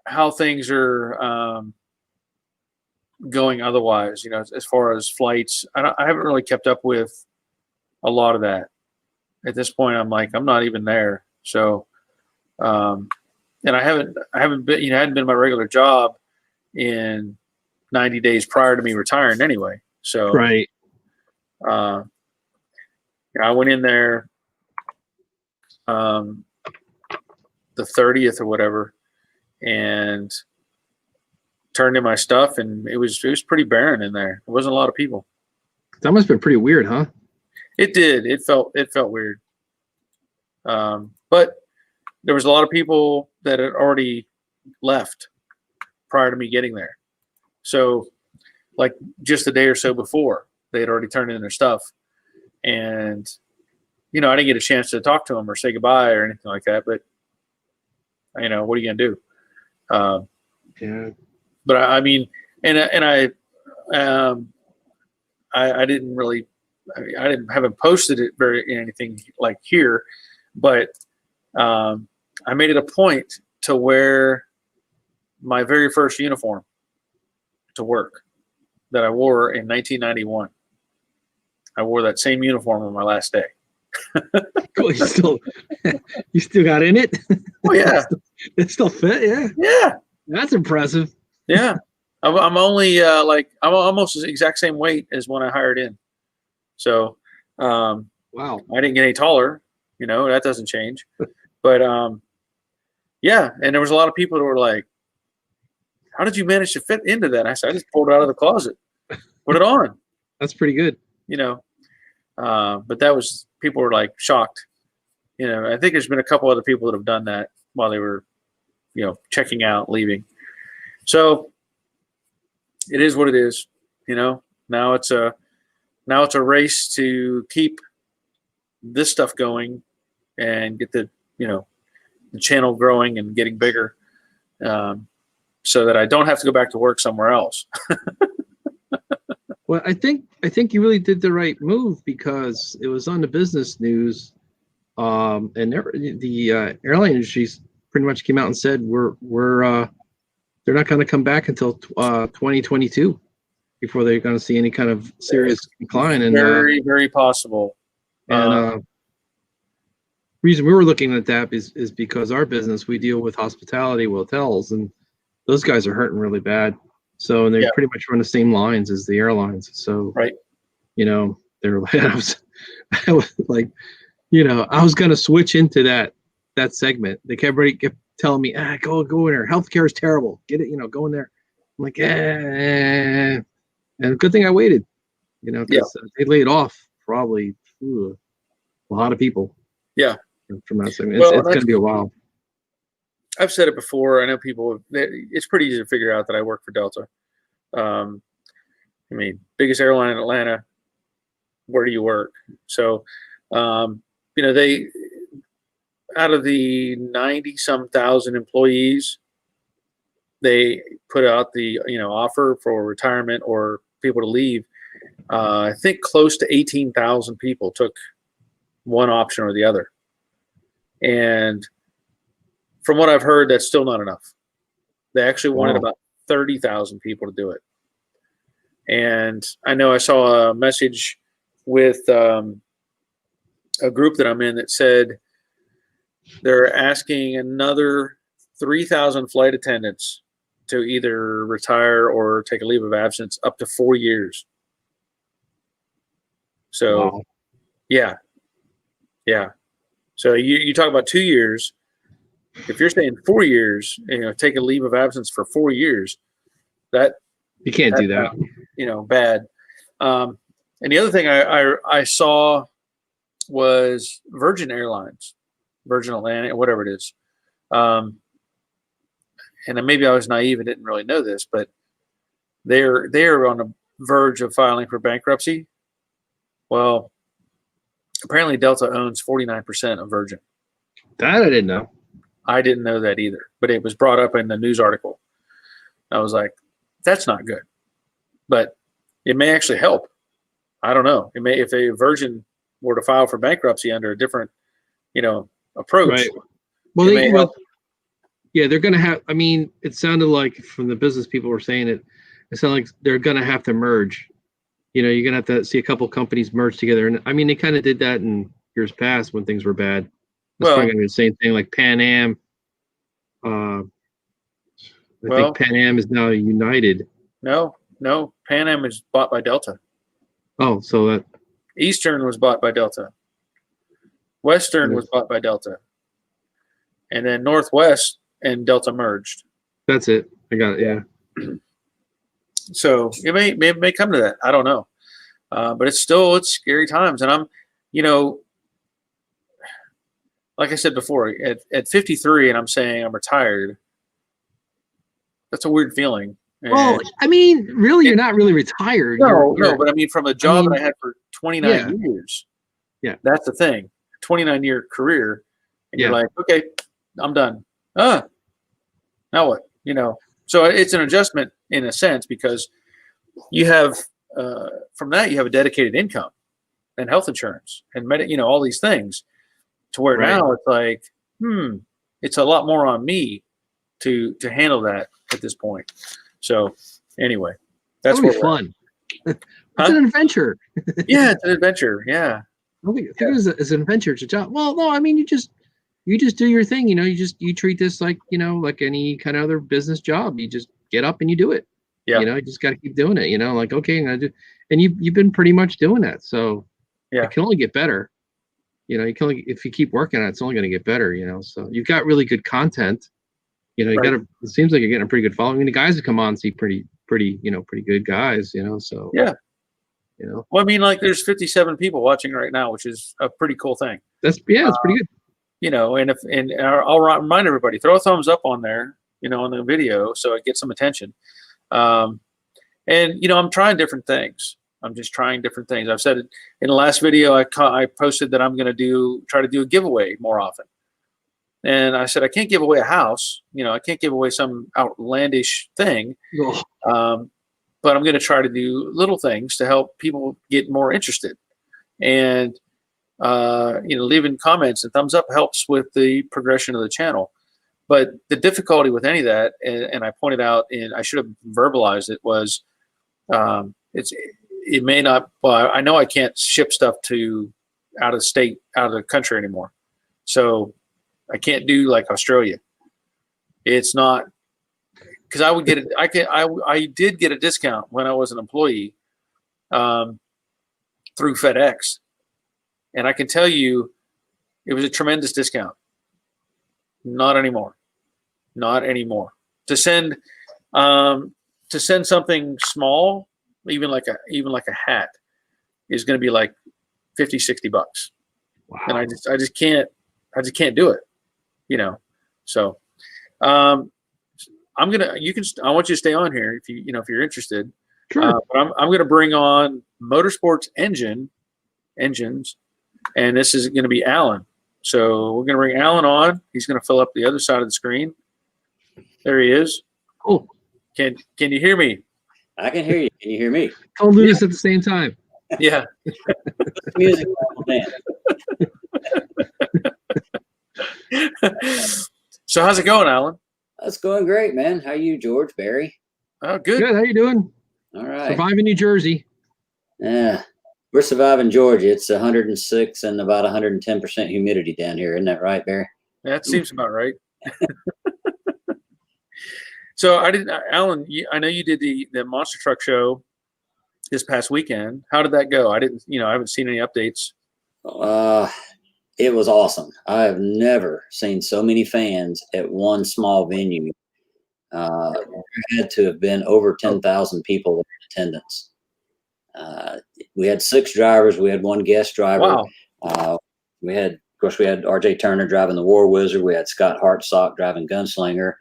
how things are going otherwise. You know, as far as flights, I haven't really kept up with a lot of that. At this point, I'm like, I'm not even there. So, and I haven't been, you know, I hadn't been my regular job in 90 days prior to me retiring anyway. So, Right. uh, I went in there the 30th or whatever, and turned in my stuff, and it was pretty barren in there. There wasn't a lot of people. That must have been pretty weird, huh? It did. It felt weird. But there was a lot of people that had already left prior to me getting there. So, like just a day or so before, they had already turned in their stuff, and you know, I didn't get a chance to talk to them or say goodbye or anything like that. But you know, what are you gonna do? Yeah. But I mean, and I didn't really, I haven't posted it very anything like here, but I made it a point to wear my very first uniform to work that I wore in 1991. I wore that same uniform on my last day. Cool. You still got in it? Oh yeah, It still fit, yeah. yeah, That's impressive. yeah. I'm only I'm almost the exact same weight as when I hired in. So Wow. I didn't get any taller. You know, that doesn't change. But yeah, and there was a lot of people that were like, how did you manage to fit into that? I said, I just pulled it out of the closet, put it on, That's pretty good. you know. But people were like shocked. You know, I think there's been a couple other people that have done that while they were, you know, checking out, leaving. So it is what it is, you know. Now it's a race to keep this stuff going and get the channel growing and getting bigger, so that I don't have to go back to work somewhere else. Well, I think you really did the right move, because it was on the business news, and the airline industries pretty much came out and said they're not going to come back until 2022 before they're going to see any kind of serious decline. And very, very possible. Reason we were looking at that is because our business, we deal with hospitality, hotels, and those guys are hurting really bad. So, and they pretty much run the same lines as the airlines. So, right. You know, they're like, I was like, you know, I was going to switch into that segment. Everybody kept telling me, go in there. Healthcare is terrible. Get it, you know, go in there. I'm like, and good thing I waited, you know, because they laid off probably a lot of people. Yeah. From that segment. It's going to be a while. I've said it before. I know people, it's pretty easy to figure out that I work for Delta. I mean, biggest airline in Atlanta. Where do you work? So, you know, they, out of the 90-some thousand employees, they put out the, you know, offer for retirement or people to leave. I think close to 18,000 people took one option or the other. And from what I've heard, that's still not enough. They actually wanted about 30,000 people to do it. And I know I saw a message with a group that I'm in that said they're asking another 3,000 flight attendants to either retire or take a leave of absence up to 4 years. So, yeah. So you talk about 2 years. If you're saying 4 years, you know, take a leave of absence for 4 years, that you can't do that. You know, bad. And the other thing I saw was Virgin Airlines, Virgin Atlantic, whatever it is. And maybe I was naive and didn't really know this, but they're on the verge of filing for bankruptcy. Well, apparently Delta owns 49% of Virgin. That I didn't know. I didn't know that either, but it was brought up in the news article. I was like, that's not good, but it may actually help. I don't know. It may, if a Virgin were to file for bankruptcy under a different, you know, approach. Right. Well, they're going to have, I mean, it sounded like from the business people were saying it sounded like they're going to have to merge. You know, you're going to have to see a couple companies merge together. And I mean, they kind of did that in years past when things were bad. It's probably going to be the same thing like Pan Am. I think Pan Am is now United. No. Pan Am is bought by Delta. Oh, so that Eastern was bought by Delta. Western was bought by Delta. And then Northwest and Delta merged. That's it. I got it. Yeah. So it may come to that. I don't know. But it's scary times. And I'm, you know, like I said before, at 53 and I'm saying I'm retired, that's a weird feeling. Well, I mean, really, you're not really retired. No, but I mean, from a job that I had for 29 years. Yeah. That's the thing. 29-year career. And you're like, okay, I'm done. Now what? You know, so it's an adjustment in a sense, because you have, from that, you have a dedicated income and health insurance and you know, all these things, to where now it's like, it's a lot more on me to handle that at this point. So anyway, that's what fun. It's an adventure. Yeah, it's an adventure. Yeah. I think it's an adventure. It's a job. Well, no, I mean, you just do your thing. You know, you treat this like, you know, like any kind of other business job. You just get up and you do it. Yeah. You know, you just got to keep doing it. You know, like, okay, I'm gonna do, and you've been pretty much doing that. So it can only get better. You know, if you keep working on it, it's only going to get better. You know, so you've got really good content. You know, you Right. got to. It seems like you're getting a pretty good following. I mean, the guys that come on seem pretty, pretty good guys. You know, so Yeah. you know, Well, I mean, like there's 57 people watching right now, which is a pretty cool thing. that's pretty good. You know, and I'll remind everybody, throw a thumbs up on there, you know, on the video so it gets some attention. Um, and you know, I'm trying different things. I'm just trying different things. I've said it in the last video. I posted that I'm going to try to do a giveaway more often. And I said I can't give away a house. You know, I can't give away some outlandish thing. Oh, Um, but I'm going to try to do little things to help people get more interested. And you know, leaving comments and thumbs up helps with the progression of the channel. But the difficulty with any of that, and I pointed out, and I should have verbalized it, was it may not. Well, I know I can't ship stuff to out of state, out of the country anymore. So I can't do like Australia. It's not because I would get it. I did get a discount when I was an employee through FedEx, and I can tell you, it was a tremendous discount. Not anymore. Not anymore. To send something small, even like a hat, is going to be like $50-$60. wow. And I just can't do it. You know. So I want you to stay on here if if you're interested. Sure. But I'm going to bring on Motorsports engines, and this is going to be Alan. So we're going to bring Alan on. He's going to fill up the other side of the screen. There he is. Cool. Can you hear me? I can hear you. Can you hear me? Don't do this at the same time. Yeah. Music, dance. So how's it going, Alan? That's going great, man. How are you, George, Barry? Oh, good. Good. How you doing? All right. Surviving New Jersey. Yeah, we're surviving Georgia. It's 106 and about 110% humidity down here. Isn't that right, Barry? That seems about right. So Alan, I know you did the monster truck show this past weekend. How did that go? I haven't seen any updates. It was awesome. I have never seen so many fans at one small venue. There had to have been over 10,000 people in attendance. We had 6 drivers. We had 1 guest driver. Wow. We had RJ Turner driving the War Wizard. We had Scott Hartsock driving Gunslinger.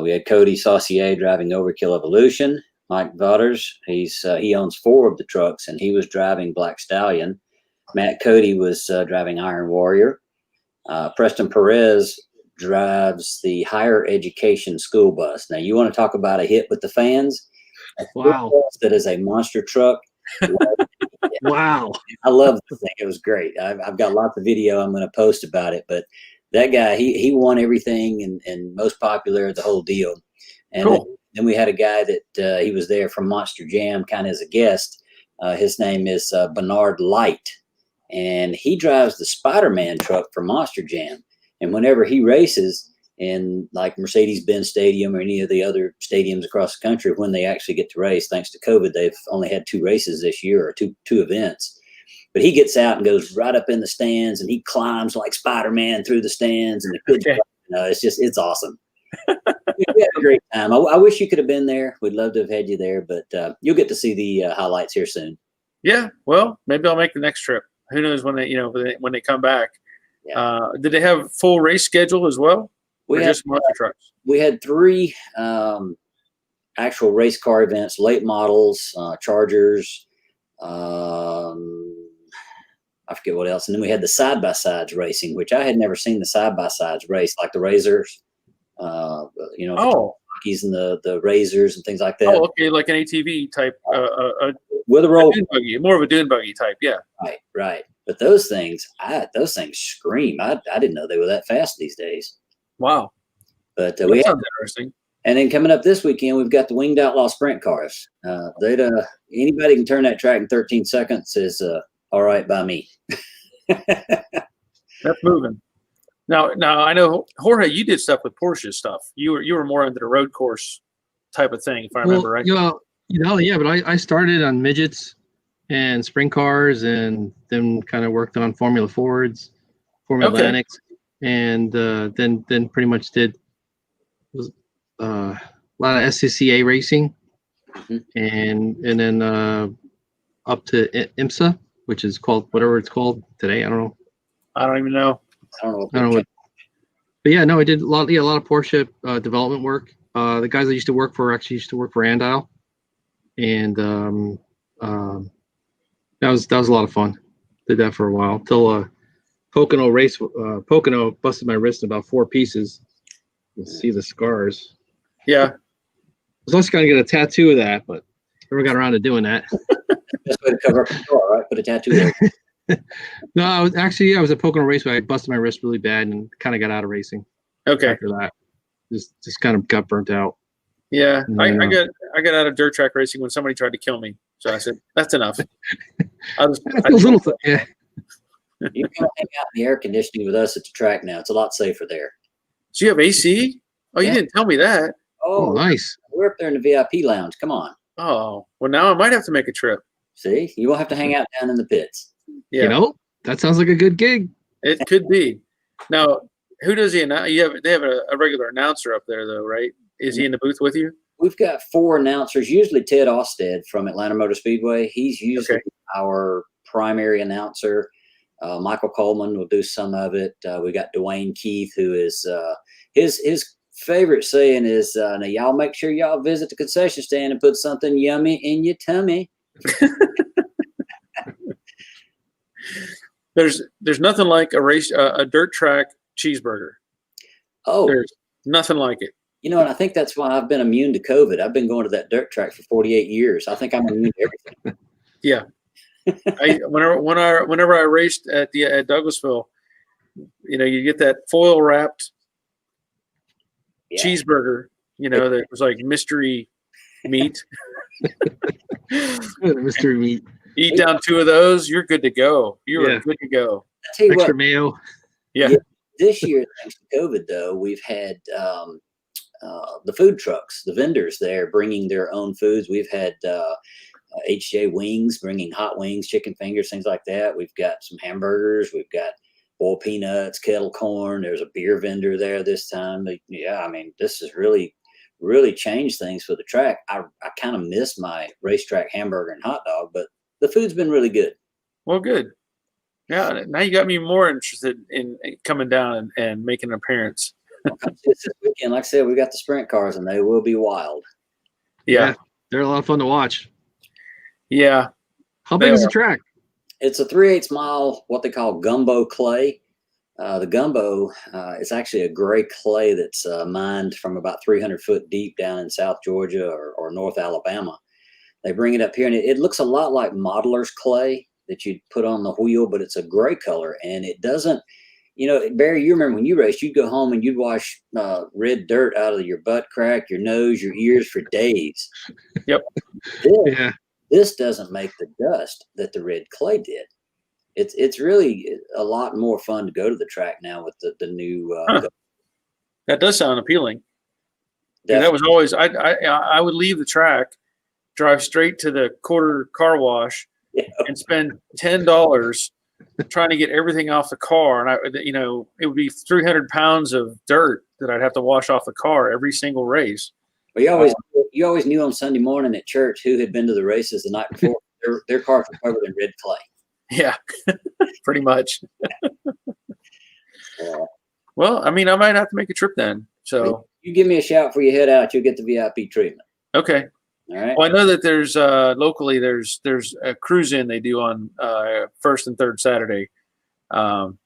We had Cody Saucier driving Overkill Evolution. Mike Vauders, he owns 4 of the trucks, and he was driving Black Stallion. Matt Cody was driving Iron Warrior. Preston Perez drives the higher education school bus. Now, you want to talk about a hit with the fans? Wow. That is a monster truck. Wow. I love the thing. It was great. I've got lots of video I'm going to post about it, but that guy, he won everything and most popular, the whole deal. And cool. then we had a guy that he was there from Monster Jam kind of as a guest. His name is Bernard Light, and he drives the Spider-Man truck for Monster Jam. And whenever he races in like Mercedes-Benz Stadium or any of the other stadiums across the country, when they actually get to race, thanks to COVID, they've only had 2 races this year, or two events. But he gets out and goes right up in the stands, and he climbs like Spider-Man through the stands, and the kids, it's awesome. We had a great time. I wish you could have been there. We'd love to have had you there, but you'll get to see the highlights here soon. Yeah, well, maybe I'll make the next trip. Who knows when they come back? Yeah. Did they have full race schedule as well? We had just monster trucks. We had 3 actual race car events: late models, Chargers. I forget what else, and then we had the side-by-sides racing, which I had never seen the side-by-sides race, like the Razors. The Rockies and the Razors and things like that. Oh, okay, like an ATV type, with a roll, dune buggy, more of a dune buggy type, yeah. Right. But those things scream. I didn't know they were that fast these days. Wow. But that sounds interesting. And then coming up this weekend, we've got the Winged Outlaw Sprint Cars. Anybody can turn that track in 13 seconds is all right by me. That's moving. Now I know, Jorge, you did stuff with Porsche stuff. You were more into the road course type of thing, if I remember right. Yeah, but I started on midgets and sprint cars, and then kind of worked on Formula Fords, Formula Atlantics, and then pretty much was lot of SCCA racing, Mhm. and then up to IMSA, which is called whatever it's called today. I don't know. I don't even know. I don't know. I don't know what. But yeah, no, I did a lot of Porsche development work. The guys I used to work for actually used to work for Andile, and that was a lot of fun. Did that for a while till Pocono busted my wrist in about 4 pieces. You see the scars. Yeah. I was also going to get a tattoo of that, but never got around to doing that. Best way to cover up the scar, right? Put a tattoo there. No, I was at Pocono Raceway. I busted my wrist really bad and kind of got out of racing Okay. after that. Just kind of got burnt out. Yeah. And I then, got out of dirt track racing when somebody tried to kill me. So I said, that's enough. Yeah. You can hang out in the air conditioning with us at the track now. It's a lot safer there. So you have AC? Oh, you Yeah. didn't tell me that. Oh, nice. We're up there in the VIP lounge. Come on. Oh, well, now I might have to make a trip. See, you won't have to hang out down in the pits. Yeah. You know, that sounds like a good gig. It could be. Now, who does he announce? They have a regular announcer up there, though, right? Is he in the booth with you? We've got 4 announcers. Usually Ted Osted from Atlanta Motor Speedway. He's usually our primary announcer. Michael Coleman will do some of it. We got Dwayne Keith, who is his favorite saying is, "Now y'all make sure y'all visit the concession stand and put something yummy in your tummy." There's nothing like a dirt track cheeseburger. Oh, There's nothing like it. you know, and I think that's why I've been immune to COVID. I've been going to that dirt track for 48 years. I think I'm immune to everything. Yeah. Whenever I raced at Douglasville, you get that foil wrapped cheeseburger, that was like mystery meat. Mystery meat. Eat down 2 of those, you're good to go. You are good to go. I tell you Extra what, mayo. Yeah. This year, thanks to COVID, though, we've had the food trucks, the vendors there bringing their own foods. We've had HJ Wings bringing hot wings, chicken fingers, things like that. We've got some hamburgers. We've got boiled peanuts, kettle corn. There's a beer vendor there this time. Yeah, I mean, this has really changed things for the track. I kind of miss my racetrack hamburger and hot dog, but the food's been really good. Well, good. Yeah, now you got me more interested in coming down and making an appearance. This weekend, like I said, we got the sprint cars, and they will be wild. Yeah. They're a lot of fun to watch. Yeah. How big is the track? It's a 3/8 mile, what they call gumbo clay. The gumbo is actually a gray clay that's mined from about 300 foot deep down in South Georgia or North Alabama. They bring it up here, and it looks a lot like modeler's clay that you'd put on the wheel, but it's a gray color, and it doesn't, Barry, you remember when you raced, you'd go home and you'd wash red dirt out of your butt crack, your nose, your ears for days. Yep. This doesn't make the dust that the red clay did. It's really a lot more fun to go to the track now with the new. That does sound appealing. That was always I would leave the track, drive straight to the quarter car wash, and spend $10 trying to get everything off the car, and it would be 300 pounds of dirt that I'd have to wash off the car every single race. Well, you always knew on Sunday morning at church who had been to the races the night before. Their cars were covered in red clay. Yeah, pretty much. Well, I mean, I might have to make a trip then. So you give me a shout before you head out. You'll get the VIP treatment. Okay. All right. Well, I know that there's locally there's a cruise in they do on first and third Saturday. In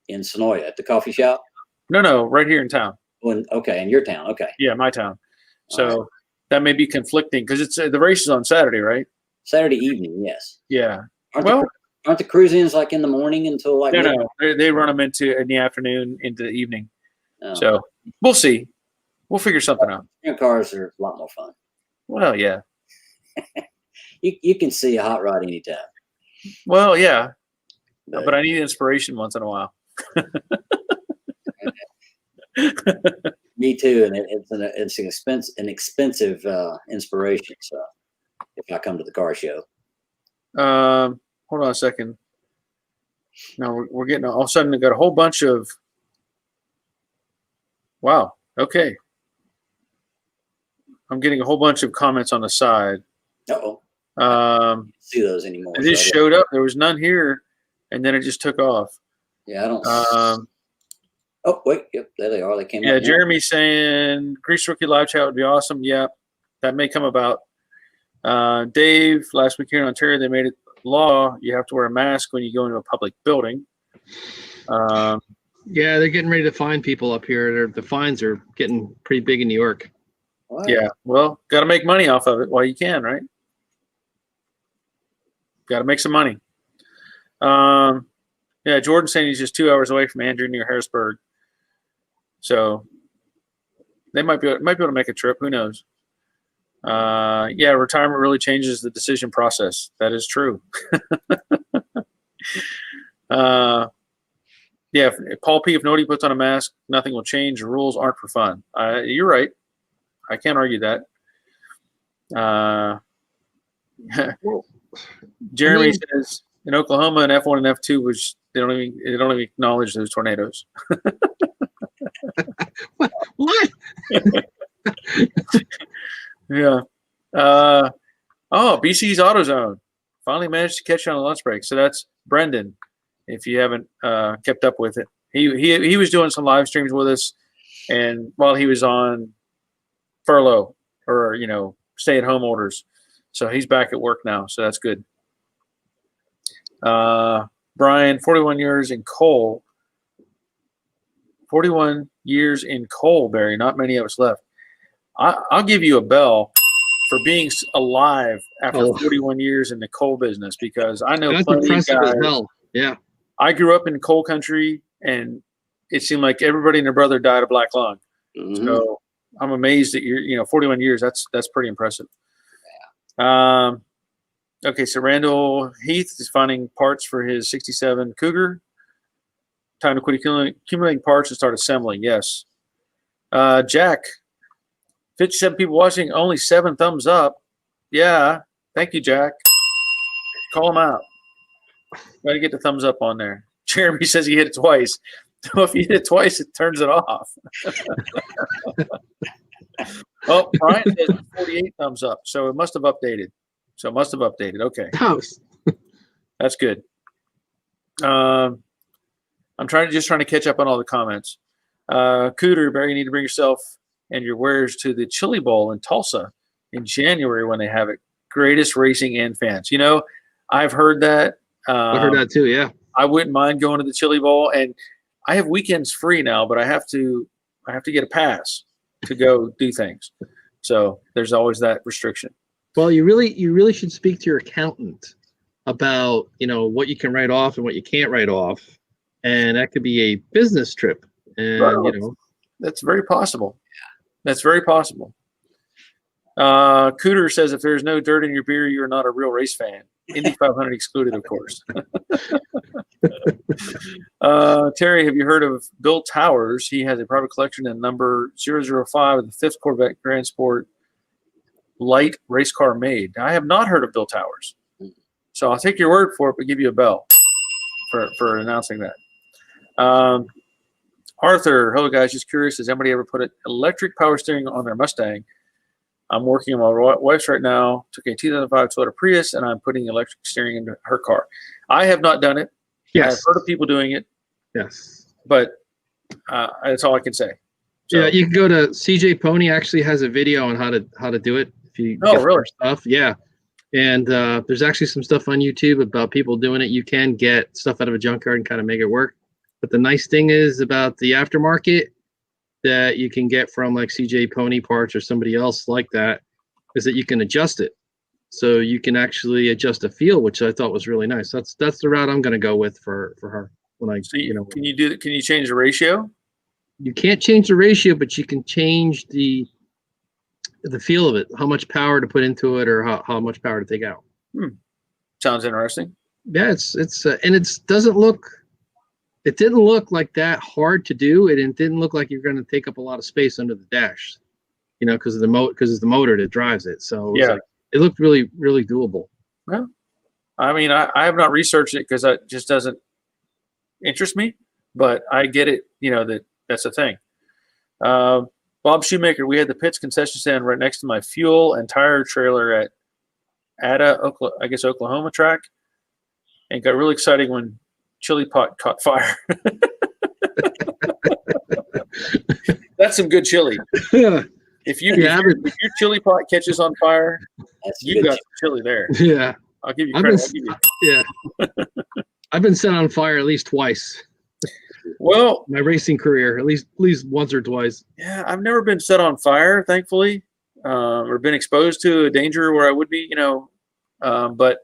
Sonoya at the coffee shop? No, right here in town. Okay, in your town. Okay. Yeah, my town. So that may be conflicting because it's the race is on Saturday, right? Saturday evening, yes. Yeah. Aren't the cruise-ins like in the morning until like? No. They run them in the afternoon into the evening. Oh. So we'll see. We'll figure something out. Sprint cars are a lot more fun. Well, yeah. you can see a hot rod anytime. Well, yeah. But I need inspiration once in a while. Me too, and it's an expensive inspiration. So if I come to the car show, hold on a second. Now we're getting all of a sudden. We've got a whole bunch of. Wow. Okay. I'm getting a whole bunch of comments on the side. Uh-oh. See those anymore. It just showed up. There was none here, and then it just took off. Yeah, I don't. Oh wait, yep, there they are. They came. Yeah, up Jeremy's saying Grease Rookie live chat would be awesome. Yeah, that may come about. Dave, last week here in Ontario, they made it law. You have to wear a mask when you go into a public building. Yeah, they're getting ready to fine people up here. The fines are getting pretty big in New York. What? Yeah, well, got to make money off of it while you can, right? Got to make some money. Yeah, Jordan's saying he's just 2 hours away from Andrew near Harrisburg. So they might be able to make a trip. Who knows? Yeah, retirement really changes the decision process. That is true. Yeah, if Paul P. If nobody puts on a mask, nothing will change. The rules aren't for fun. You're right. I can't argue that. Jeremy says in Oklahoma, and F1 and F2 was they don't even acknowledge those tornadoes. What? Yeah. BC's AutoZone finally managed to catch you on a lunch break. So that's Brendan. If you haven't kept up with it, he was doing some live streams with us, and while he was on furlough or stay-at-home orders, so he's back at work now. So that's good. Brian, 41 years in coal. 41 years in coal, Barry. Not many of us left. I'll give you a bell for being alive after 41 years in the coal business, because I know that's plenty of impressive guys. As hell. Yeah. I grew up in coal country, and it seemed like everybody and their brother died of black lung. Mm-hmm. So I'm amazed that you're 41 years. That's pretty impressive. Yeah. Okay, so Randall Heath is finding parts for his 67 Cougar. Time to quit accumulating parts and start assembling. Yes. Jack, 57 people watching, only 7 thumbs up. Yeah. Thank you, Jack. Call him out. Got to get the thumbs up on there. Jeremy says he hit it twice. So if you hit it twice, it turns it off. Oh, Brian says 48 thumbs up. So it must have updated. Okay. That's good. I'm trying to catch up on all the comments. Cooter, Barry, you need to bring yourself and your wares to the Chili Bowl in Tulsa in January when they have it. Greatest racing and fans. I've heard that. I heard that too. Yeah. I wouldn't mind going to the Chili Bowl, and I have weekends free now, but I have to get a pass to go do things. So there's always that restriction. Well, you really should speak to your accountant about what you can write off and what you can't write off, and that could be a business trip. And that's very possible. That's very possible. Cooter says if there's no dirt in your beer, you're not a real race fan. Indy 500 excluded, of course. Terry, have you heard of Bill Towers? He has a private collection in number 005 of the 5th Corvette Grand Sport light race car made. I have not heard of Bill Towers. So I'll take your word for it, but give you a bell for announcing that. Arthur, hello guys, just curious, has anybody ever put an electric power steering on their Mustang? I'm working on my wife's right now. Took a 2005 Toyota Prius, and I'm putting electric steering into her car. I have not done it. Yes. I've heard of people doing it. Yes. But that's all I can say. So, yeah, you can go to CJ Pony. Actually, has a video on how to do it. If you really? Stuff, yeah. And there's actually some stuff on YouTube about people doing it. You can get stuff out of a junkyard and kind of make it work. But the nice thing is about the aftermarket that you can get from like CJ Pony Parts or somebody else like that is that you can adjust it. So you can actually adjust a feel, which I thought was really nice. That's the route I'm going to go with for her. Can you change the ratio? You can't change the ratio, but you can change the feel of it, how much power to put into it or how much power to take out. Sounds interesting. Yeah, and it didn't look like that hard to do. It didn't look like you're going to take up a lot of space under the dash, because of it's the motor that drives it. So it looked really, really doable. Well, I mean, I have not researched it because that just doesn't interest me, but I get it. That's the thing. Bob Shoemaker, we had the Pitts concession stand right next to my fuel and tire trailer at Oklahoma track, and got really exciting when Chili Pot caught fire. That's some good chili. If your Chili Pot catches on fire, you got chili there. Yeah, I'll give you credit. Yeah, I've been set on fire at least twice. Well, my racing career, at least once or twice. Yeah, I've never been set on fire, thankfully, or been exposed to a danger where I would be, but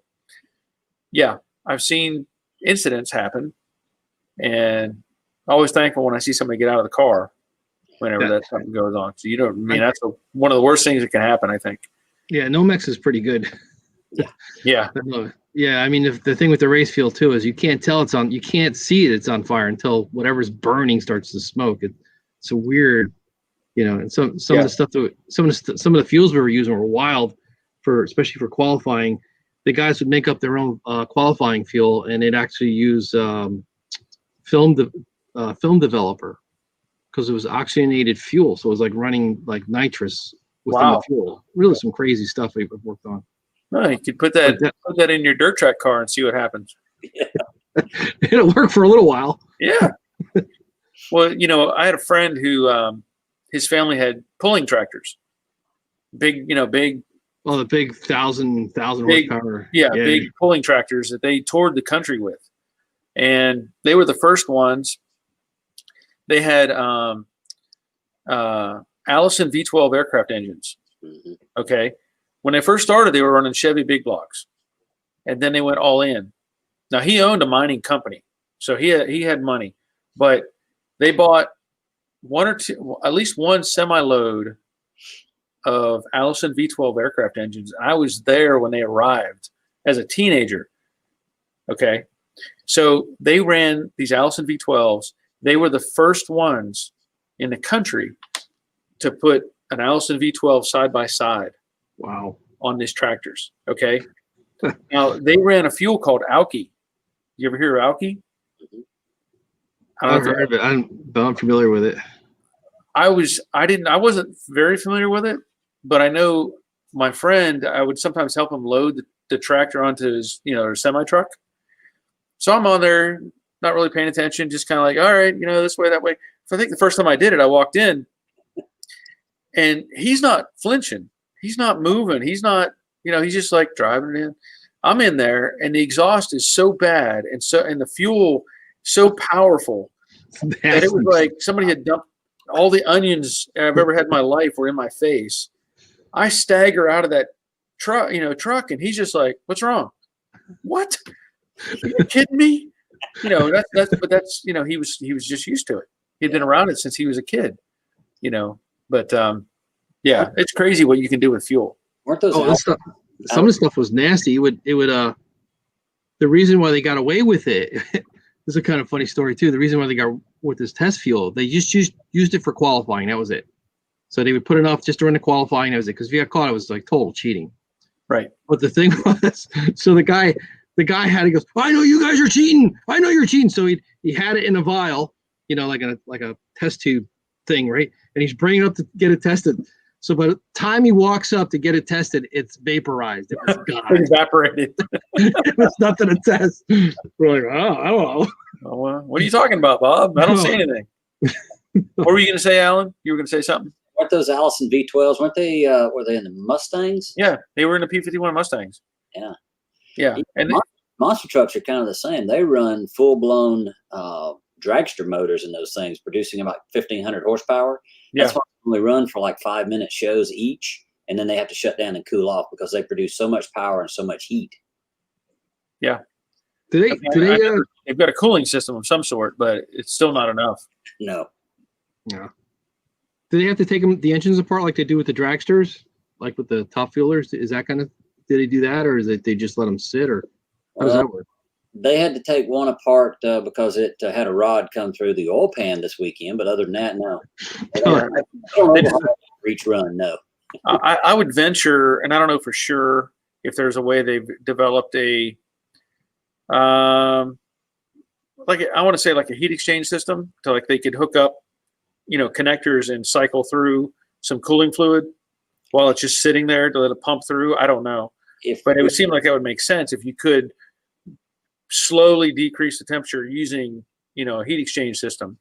yeah, I've seen incidents happen, and always thankful when I see somebody get out of the car whenever that something goes on. So that's one of the worst things that can happen, I think. Yeah, Nomex is pretty good. Yeah. Yeah, I mean, the thing with the race fuel too is you can't tell you can't see it's on fire until whatever's burning starts to smoke. It's a weird, and some of the stuff some of the fuels we were using were wild especially for qualifying. The guys would make up their own qualifying fuel, and they'd actually use film developer because it was oxygenated fuel, so it was like running like nitrous within the fuel. Really, some crazy stuff we've worked on. No, you could put that in your dirt track car and see what happens. Yeah. It'll work for a little while. Yeah. Well, I had a friend who his family had pulling tractors. Big. Oh, the big 1,000 horsepower. Yeah, big pulling tractors that they toured the country with. And they were the first ones. They had Allison V12 aircraft engines. Mm-hmm. Okay. When they first started, they were running Chevy big blocks, and then they went all in. Now he owned a mining company, so he had money, but they bought at least one semi-load of Allison V12 aircraft engines. I was there when they arrived as a teenager. Okay, so they ran these Allison V12s. They were the first ones in the country to put an Allison V12 side by side. Wow. On these tractors. Okay. Now they ran a fuel called Alky. You ever hear of Alky? I've heard of it. I'm familiar with it. I wasn't very familiar with it, but I know my friend, I would sometimes help him load the tractor onto his, semi truck. So I'm on there, not really paying attention, just kind of like, all right, this way, that way. So I think the first time I did it, I walked in and he's not flinching. He's not moving. He's not, he's just like driving it in. I'm in there and the exhaust is so bad and the fuel so powerful that it was like somebody had dumped all the onions I've ever had in my life were in my face. I stagger out of that truck, and he's just like, "What's wrong? What? Are you kidding me?" He was just used to it. He'd been around it since he was a kid, but yeah, it's crazy what you can do with fuel. Weren't those stuff? Some of the stuff was nasty. It would the reason why they got away with it. This is a kind of funny story too. The reason why they got with this test fuel, they just used it for qualifying. That was it. So they would put enough just during the qualifying. That was it. Because if you got caught, it was like total cheating. Right. But the thing was, so the guy he goes, I know you guys are cheating. I know you're cheating. So he had it in a vial, like a test tube thing, right? And he's bringing it up to get it tested. So by the time he walks up to get it tested, it's vaporized. It was gone. It evaporated. It was nothing to test. We're like, I don't know. Well, what are you talking about, Bob? I don't see anything. What were you going to say, Alan? You were going to say something? Weren't those Allison V12s? Weren't they? Were they in the Mustangs? Yeah, they were in the P-51 Mustangs. Yeah. Yeah. And monster trucks are kind of the same. They run full-blown dragster motors in those things, producing about 1,500 horsepower. That's why they only run for like 5-minute shows each, and then they have to shut down and cool off because they produce so much power and so much heat. Yeah. They've got a cooling system of some sort, but it's still not enough. No. Yeah. Do they have to take the engines apart like they do with the dragsters, like with the top fuelers? Is that kind of, did they do that, or is it they just let them sit, or how does that work? They had to take one apart because it had a rod come through the oil pan this weekend, but other than that, no. Reach run, no. I would venture, and I don't know for sure if there's a way they've developed a, like I want to say like a heat exchange system to like they could hook up connectors and cycle through some cooling fluid while it's just sitting there to let it pump through. I don't know, but it would seem like that would make sense if you could slowly decrease the temperature using a heat exchange system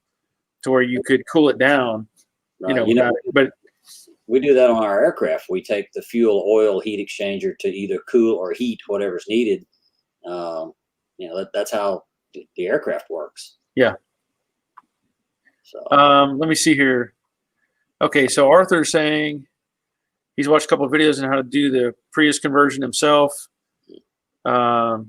to where you could cool it down. Right. But we do that on our aircraft. We take the fuel oil heat exchanger to either cool or heat whatever's needed. That's how the aircraft works. Yeah. So let me see here. Okay, so Arthur's saying he's watched a couple of videos on how to do the Prius conversion himself. The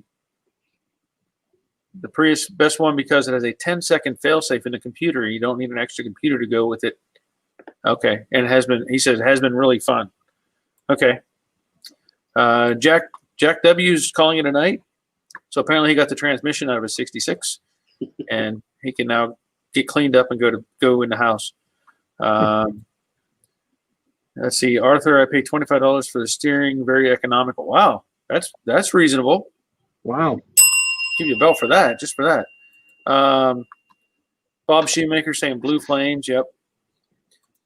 Prius best one because it has a 10-second failsafe in the computer. You don't need an extra computer to go with it. Okay, and he says it has been really fun. Okay. Jack W's calling it a night. So apparently he got the transmission out of his 66 and he can now get cleaned up and go in the house. Let's see, Arthur, I paid $25 for the steering, very economical. Wow, that's reasonable. Wow. Give you a bell for that, just for that. Bob Shoemaker saying Blue Flames, yep.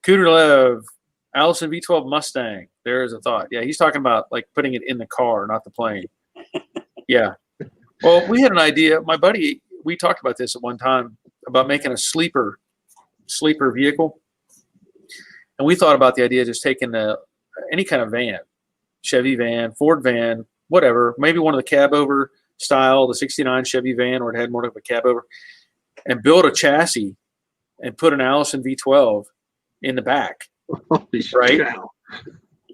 Kuderlev, Allison V12 Mustang. There is a thought. Yeah, he's talking about like putting it in the car, not the plane. Yeah. Well, we had an idea. My buddy, we talked about this at one time about making a sleeper vehicle. And we thought about the idea of just taking any kind of van, Chevy van, Ford van, whatever, maybe one of the cab over style, the 69 Chevy van, or it had more of a cab over, and build a chassis and put an Allison V12 in the back, right?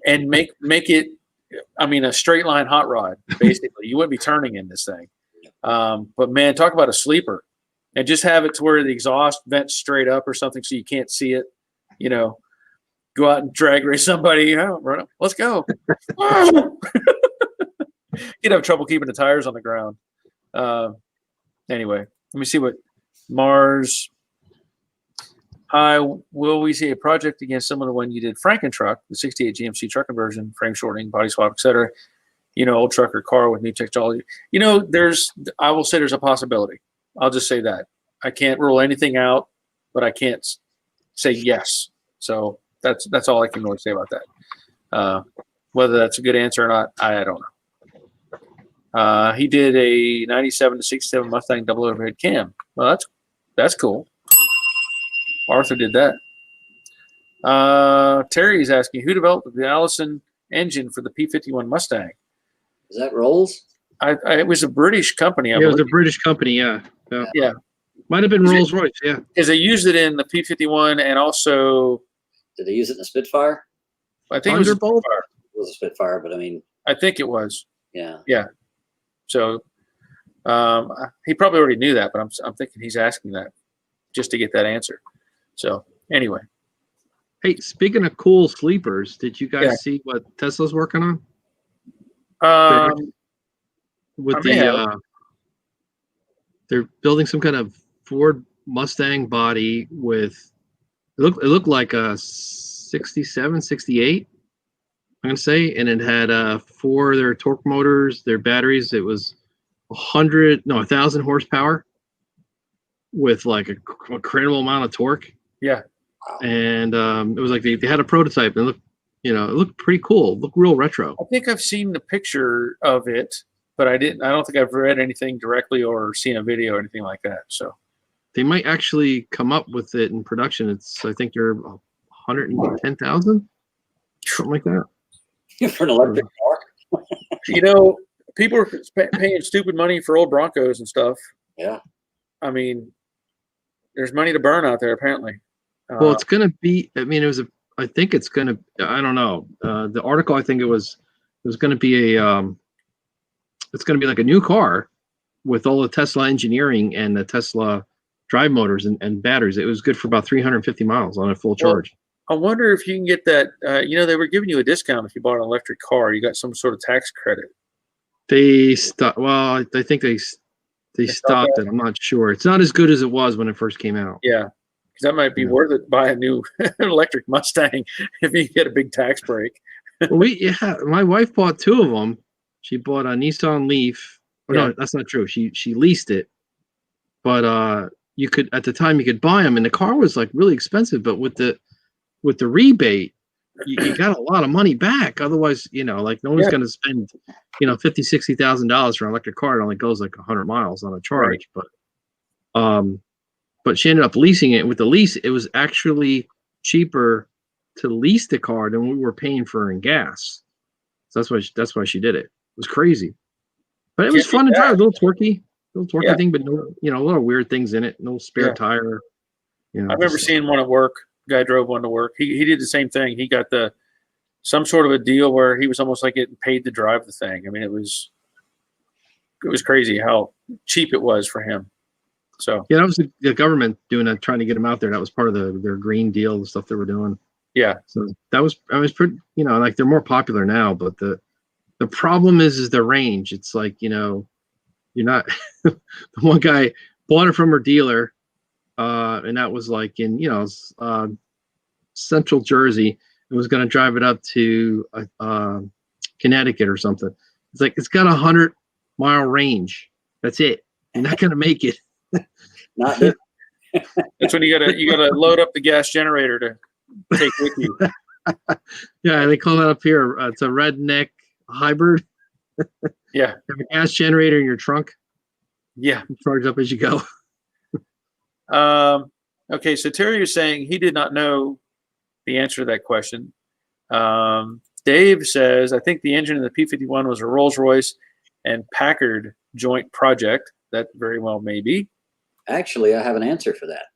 And make it, a straight line hot rod, basically. You wouldn't be turning in this thing. But man, talk about a sleeper. And just have it to where the exhaust vents straight up or something so you can't see it. Go out and drag race somebody. Run up. Let's go. You'd have trouble keeping the tires on the ground. Anyway, let me see what Mars. Hi, will we see a project again similar to when you did Frankentruck, the 68 GMC truck conversion, frame shortening, body swap, etc.? Old truck or car with new technology. I will say there's a possibility. I'll just say that. I can't rule anything out, but I can't say yes. So that's all I can really say about that. Whether that's a good answer or not, I don't know. He did a 97 to 67 Mustang double overhead cam. Well, that's cool. Arthur did that. Terry's asking, who developed the Allison engine for the P-51 Mustang? Is that Rolls? It was a British company. It was a British company, yeah. Yeah. Might have been Rolls-Royce, yeah. Because they used it in the P-51 and also... Did they use it in the Spitfire? I think it was a Spitfire. It was a Spitfire, but I think it was. Yeah. Yeah. So he probably already knew that, but I'm thinking he's asking that just to get that answer. So anyway. Hey, speaking of cool sleepers, did you guys see what Tesla's working on? They're building some kind of Ford Mustang body with it looked like a 67, 68, I'm gonna say, and it had 4 of their torque motors, their batteries. It was 1,000 horsepower with like a incredible amount of torque. Yeah. And it was like they had a prototype and it looked pretty cool. It looked real retro. I think I've seen the picture of it, but I don't think I've read anything directly or seen a video or anything like that. So they might actually come up with it in production. I think they're 110,000, something like that. For an electric car. People are paying stupid money for old Broncos and stuff. Yeah. There's money to burn out there apparently. Well, it's going to be, I think it's going to, I don't know. The article, I think it was going to be it's going to be like a new car with all the Tesla engineering and the Tesla drive motors and batteries. It was good for about 350 miles on a full charge. I wonder if you can get that. They were giving you a discount if you bought an electric car. You got some sort of tax credit. They stopped. Well, I think they stopped it. I'm not sure. It's not as good as it was when it first came out. Yeah. That might be worth it to buy a new electric Mustang if you get a big tax break. My wife bought 2 of them. She bought a Nissan Leaf. No, that's not true. She leased it, but you could at the time you could buy them, and the car was like really expensive. But with the rebate, you got a lot of money back. Otherwise, like no one's going to spend, $50,000-$60,000 for an electric car. It only goes like 100 miles on a charge. Right. But she ended up leasing it. With the lease, it was actually cheaper to lease the car than we were paying for in gas. So that's why she did it. It was crazy, but it was fun to drive. A little twerky thing, but no, a lot of weird things in it. No spare tire. I remember seeing one at work. Guy drove one to work. He did the same thing. He got some sort of a deal where he was almost like getting paid to drive the thing. I mean, it was crazy how cheap it was for him. So that was the government doing that, trying to get him out there. That was part of their green deal, the stuff they were doing. Yeah. So I was pretty, like they're more popular now, but the problem is the range. It's like, you're not. The one guy bought it from her dealer, and that was like in Central Jersey, and was going to drive it up to Connecticut or something. It's like it's got 100-mile range. That's it. You're not going to make it. Not it. That's when you gotta load up the gas generator to take with you. Yeah, they call that up here. It's a redneck hybrid. Yeah. You have a gas generator in your trunk. Yeah. You charge up as you go. Okay, so Terry is saying he did not know the answer to that question. Dave says, I think the engine in the P-51 was a Rolls-Royce and Packard joint project. That very well may be. Actually, I have an answer for that.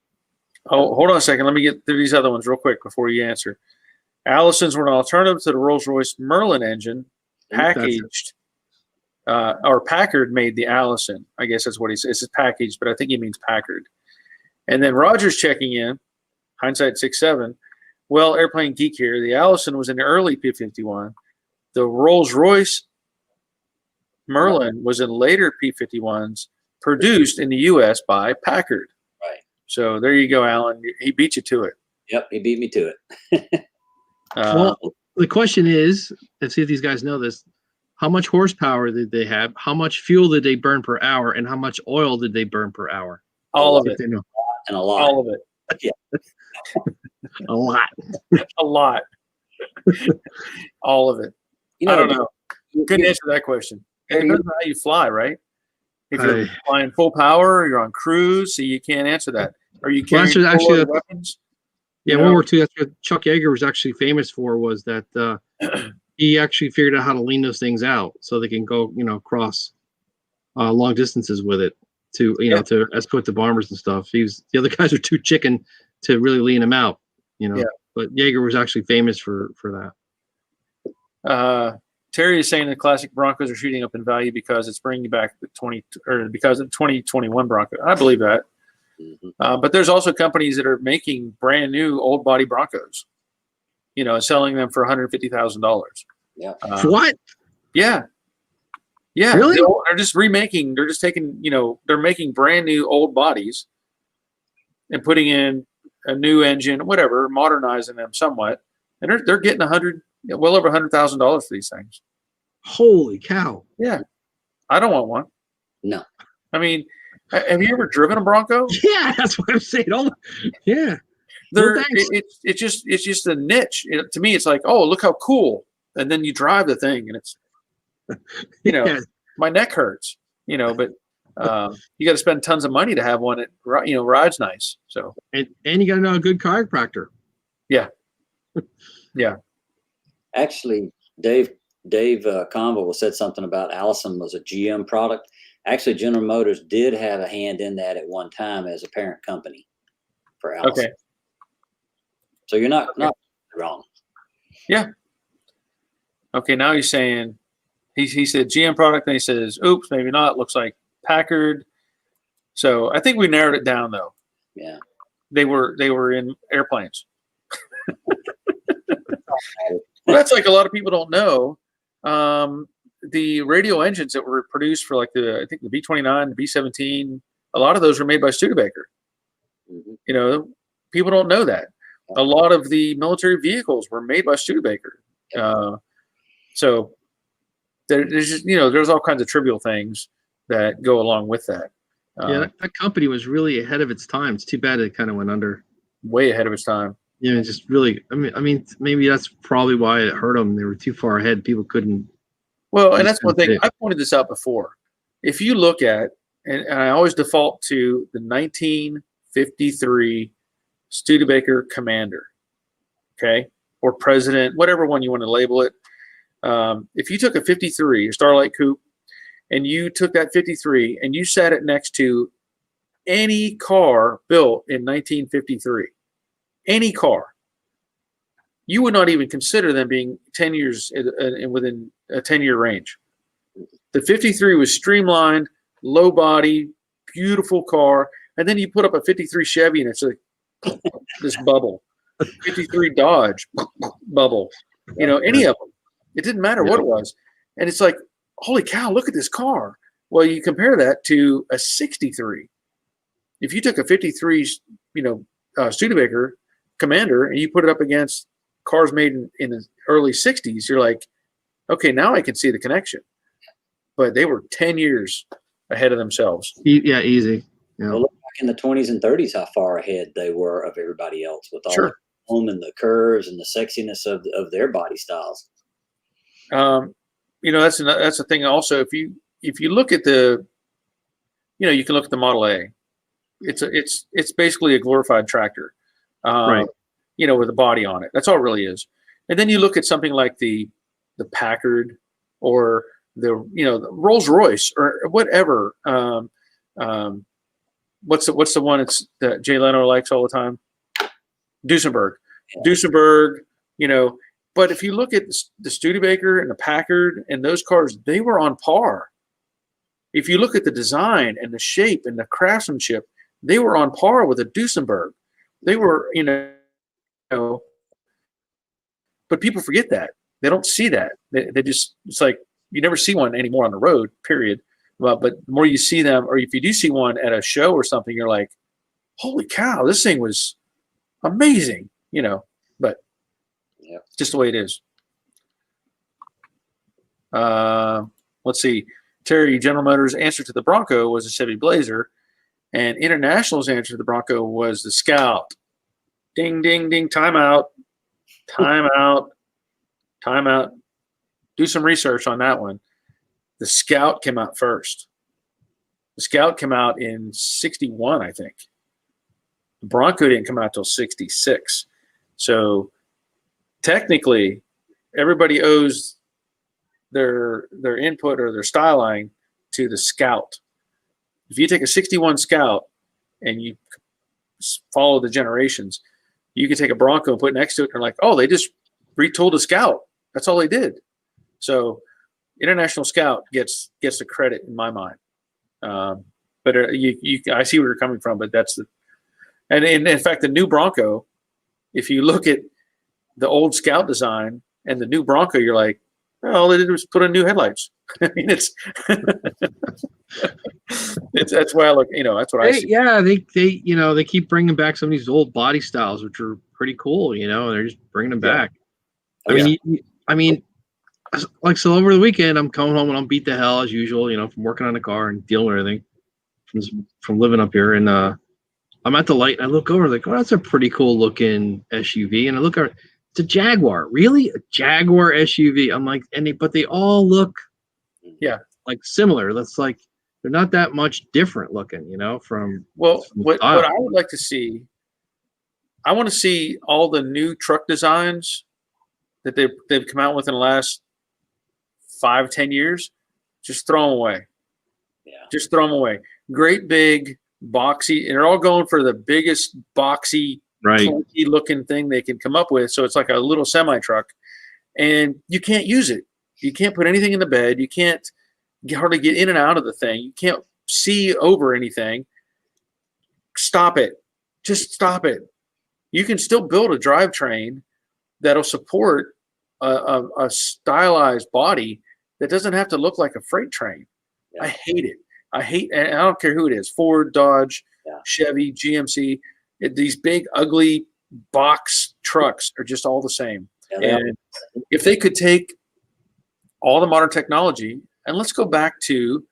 Oh, hold on a second. Let me get through these other ones real quick before you answer. Allisons were an alternative to the Rolls-Royce Merlin engine, packaged, or Packard made the Allison. I guess that's what he says. It's packaged, but I think he means Packard. And then Roger's checking in, hindsight 6-7. Well, Airplane Geek here. The Allison was in the early P-51. The Rolls-Royce Merlin was in later P-51s, produced in the U.S. by Packard. Right. So there you go, Alan. He beat you to it. Yep, he beat me to it. Well, the question is, let's see if these guys know this. How much horsepower did they have? How much fuel did they burn per hour? And how much oil did they burn per hour? All of it. And a lot. All of it. Yeah. A lot. A lot. All of it. I don't know. Couldn't answer that question. It depends on how you fly, right? If you're flying full power, you're on cruise, so you can't answer that. Are you carrying full weapons? Yeah, World War II. That's what Chuck Yeager was actually famous for. Was that he actually figured out how to lean those things out so they can go, cross long distances with it to, to escort the bombers and stuff. The other guys are too chicken to really lean them out, But Yeager was actually famous for that. Terry is saying the classic Broncos are shooting up in value because it's bringing back because of 2021 Broncos. I believe that. Mm-hmm. But there's also companies that are making brand new old body Broncos, selling them for $150,000. Yeah. For what? Yeah. Yeah. Really? They're just remaking. They're just taking, they're making brand new old bodies and putting in a new engine, whatever, modernizing them somewhat. And they're getting well over $100,000 for these things. Holy cow! Yeah, I don't want one. No, I mean, have you ever driven a Bronco? Yeah, that's what I'm saying. Yeah, it's just a niche. To me, it's like, oh, look how cool, and then you drive the thing, and it's, my neck hurts, but you got to spend tons of money to have one that rides nice. So and you got to know a good chiropractor. Yeah. Yeah. Actually, Dave Conville said something about Allison was a GM product. Actually, General Motors did have a hand in that at one time as a parent company for Allison. Okay. So you're not wrong. Yeah. Okay, now he's saying he said GM product, and he says, oops, maybe not. Looks like Packard. So I think we narrowed it down though. Yeah. They were in airplanes. Well, that's like a lot of people don't know. The radial engines that were produced for I think the B-29, the B-17, a lot of those were made by Studebaker. Mm-hmm. People don't know that. A lot of the military vehicles were made by Studebaker. So there's just, there's all kinds of trivial things that go along with that. Yeah, that company was really ahead of its time. It's too bad it kind of went under. Way ahead of its time. Yeah, just really. I mean, maybe that's probably why it hurt them. They were too far ahead. People couldn't. Well, and that's one thing I pointed this out before. If you look at, and I always default to the 1953 Studebaker Commander, okay, or President, whatever one you want to label it. If you took a 53, a Starlight Coupe, and you took that 53 and you sat it next to any car built in 1953, any car, you would not even consider them being 10 years within a 10-year range. The 53 was streamlined, low body, beautiful car, and then you put up a 53 Chevy and it's like this bubble. 53 Dodge bubble, any of them. It didn't matter what it was. And it's like, holy cow, look at this car. Well, you compare that to a 63. If you took a 53, Studebaker Commander and you put it up against cars made in the early 60s, you're like, okay, now I can see the connection. But they were 10 years ahead of themselves. Yeah, easy. Yeah. Well, look back in the 20s and 30s, how far ahead they were of everybody else with all Sure. the home and the curves and the sexiness of their body styles. That's the thing. Also, if you look at the, you can look at the Model A. It's basically a glorified tractor, Right. With a body on it. That's all it really is. And then you look at something like the Packard or the Rolls Royce or whatever. What's the one that Jay Leno likes all the time? Duesenberg. Yeah. Duesenberg. But if you look at the Studebaker and the Packard and those cars, they were on par. If you look at the design and the shape and the craftsmanship, they were on par with a Duesenberg. They were, but people forget that. They don't see that. They just, it's like you never see one anymore on the road, period. But the more you see them, or if you do see one at a show or something, you're like, holy cow, this thing was amazing, but it's just the way it is. Let's see. Terry, General Motors' answer to the Bronco was a Chevy Blazer, and International's answer to the Bronco was the Scout. Ding, ding, ding, time out. Time out. Time out. Do some research on that one. The Scout came out first. The Scout came out in 61, I think. The Bronco didn't come out till 66. So technically, everybody owes their input or their styling to the Scout. If you take a 61 Scout and you follow the generations, you can take a Bronco and put it next to it and like, oh, they just retooled a Scout. That's all they did. So International Scout gets the credit in my mind. But I see where you're coming from, but that's and in fact, the new Bronco, if you look at the old Scout design and the new Bronco, you're like, oh, all they did was put in new headlights. I mean, it's that's why I look, that's what I see. Yeah, they keep bringing back some of these old body styles, which are pretty cool. They're just bringing them back. I mean, like, so over the weekend, I'm coming home and I'm beat the hell as usual, from working on the car and dealing with everything from living up here. And I'm at the light and I look over like, oh, that's a pretty cool looking SUV. And I look at it, it's a Jaguar. Really? A Jaguar SUV. I'm like, but they all look like similar. That's like, they're not that much different looking, from. Well, what I would like to see, I want to see all the new truck designs that they've come out with in the last 5-10 years. Just throw them away. Yeah. Just throw them away. Great big boxy, and they're all going for the biggest boxy, clunky looking thing they can come up with. So it's like a little semi truck, and you can't use it. You can't put anything in the bed. You can't hardly get in and out of the thing. You can't see over anything. Stop it. Just stop it. You can still build a drivetrain that'll support a stylized body that doesn't have to look like a freight train. Yeah. I hate it. And I don't care who it is, Ford, Dodge, Chevy, GMC. These big, ugly box trucks are just all the same. Yeah, and if they could take all the modern technology, and let's go back to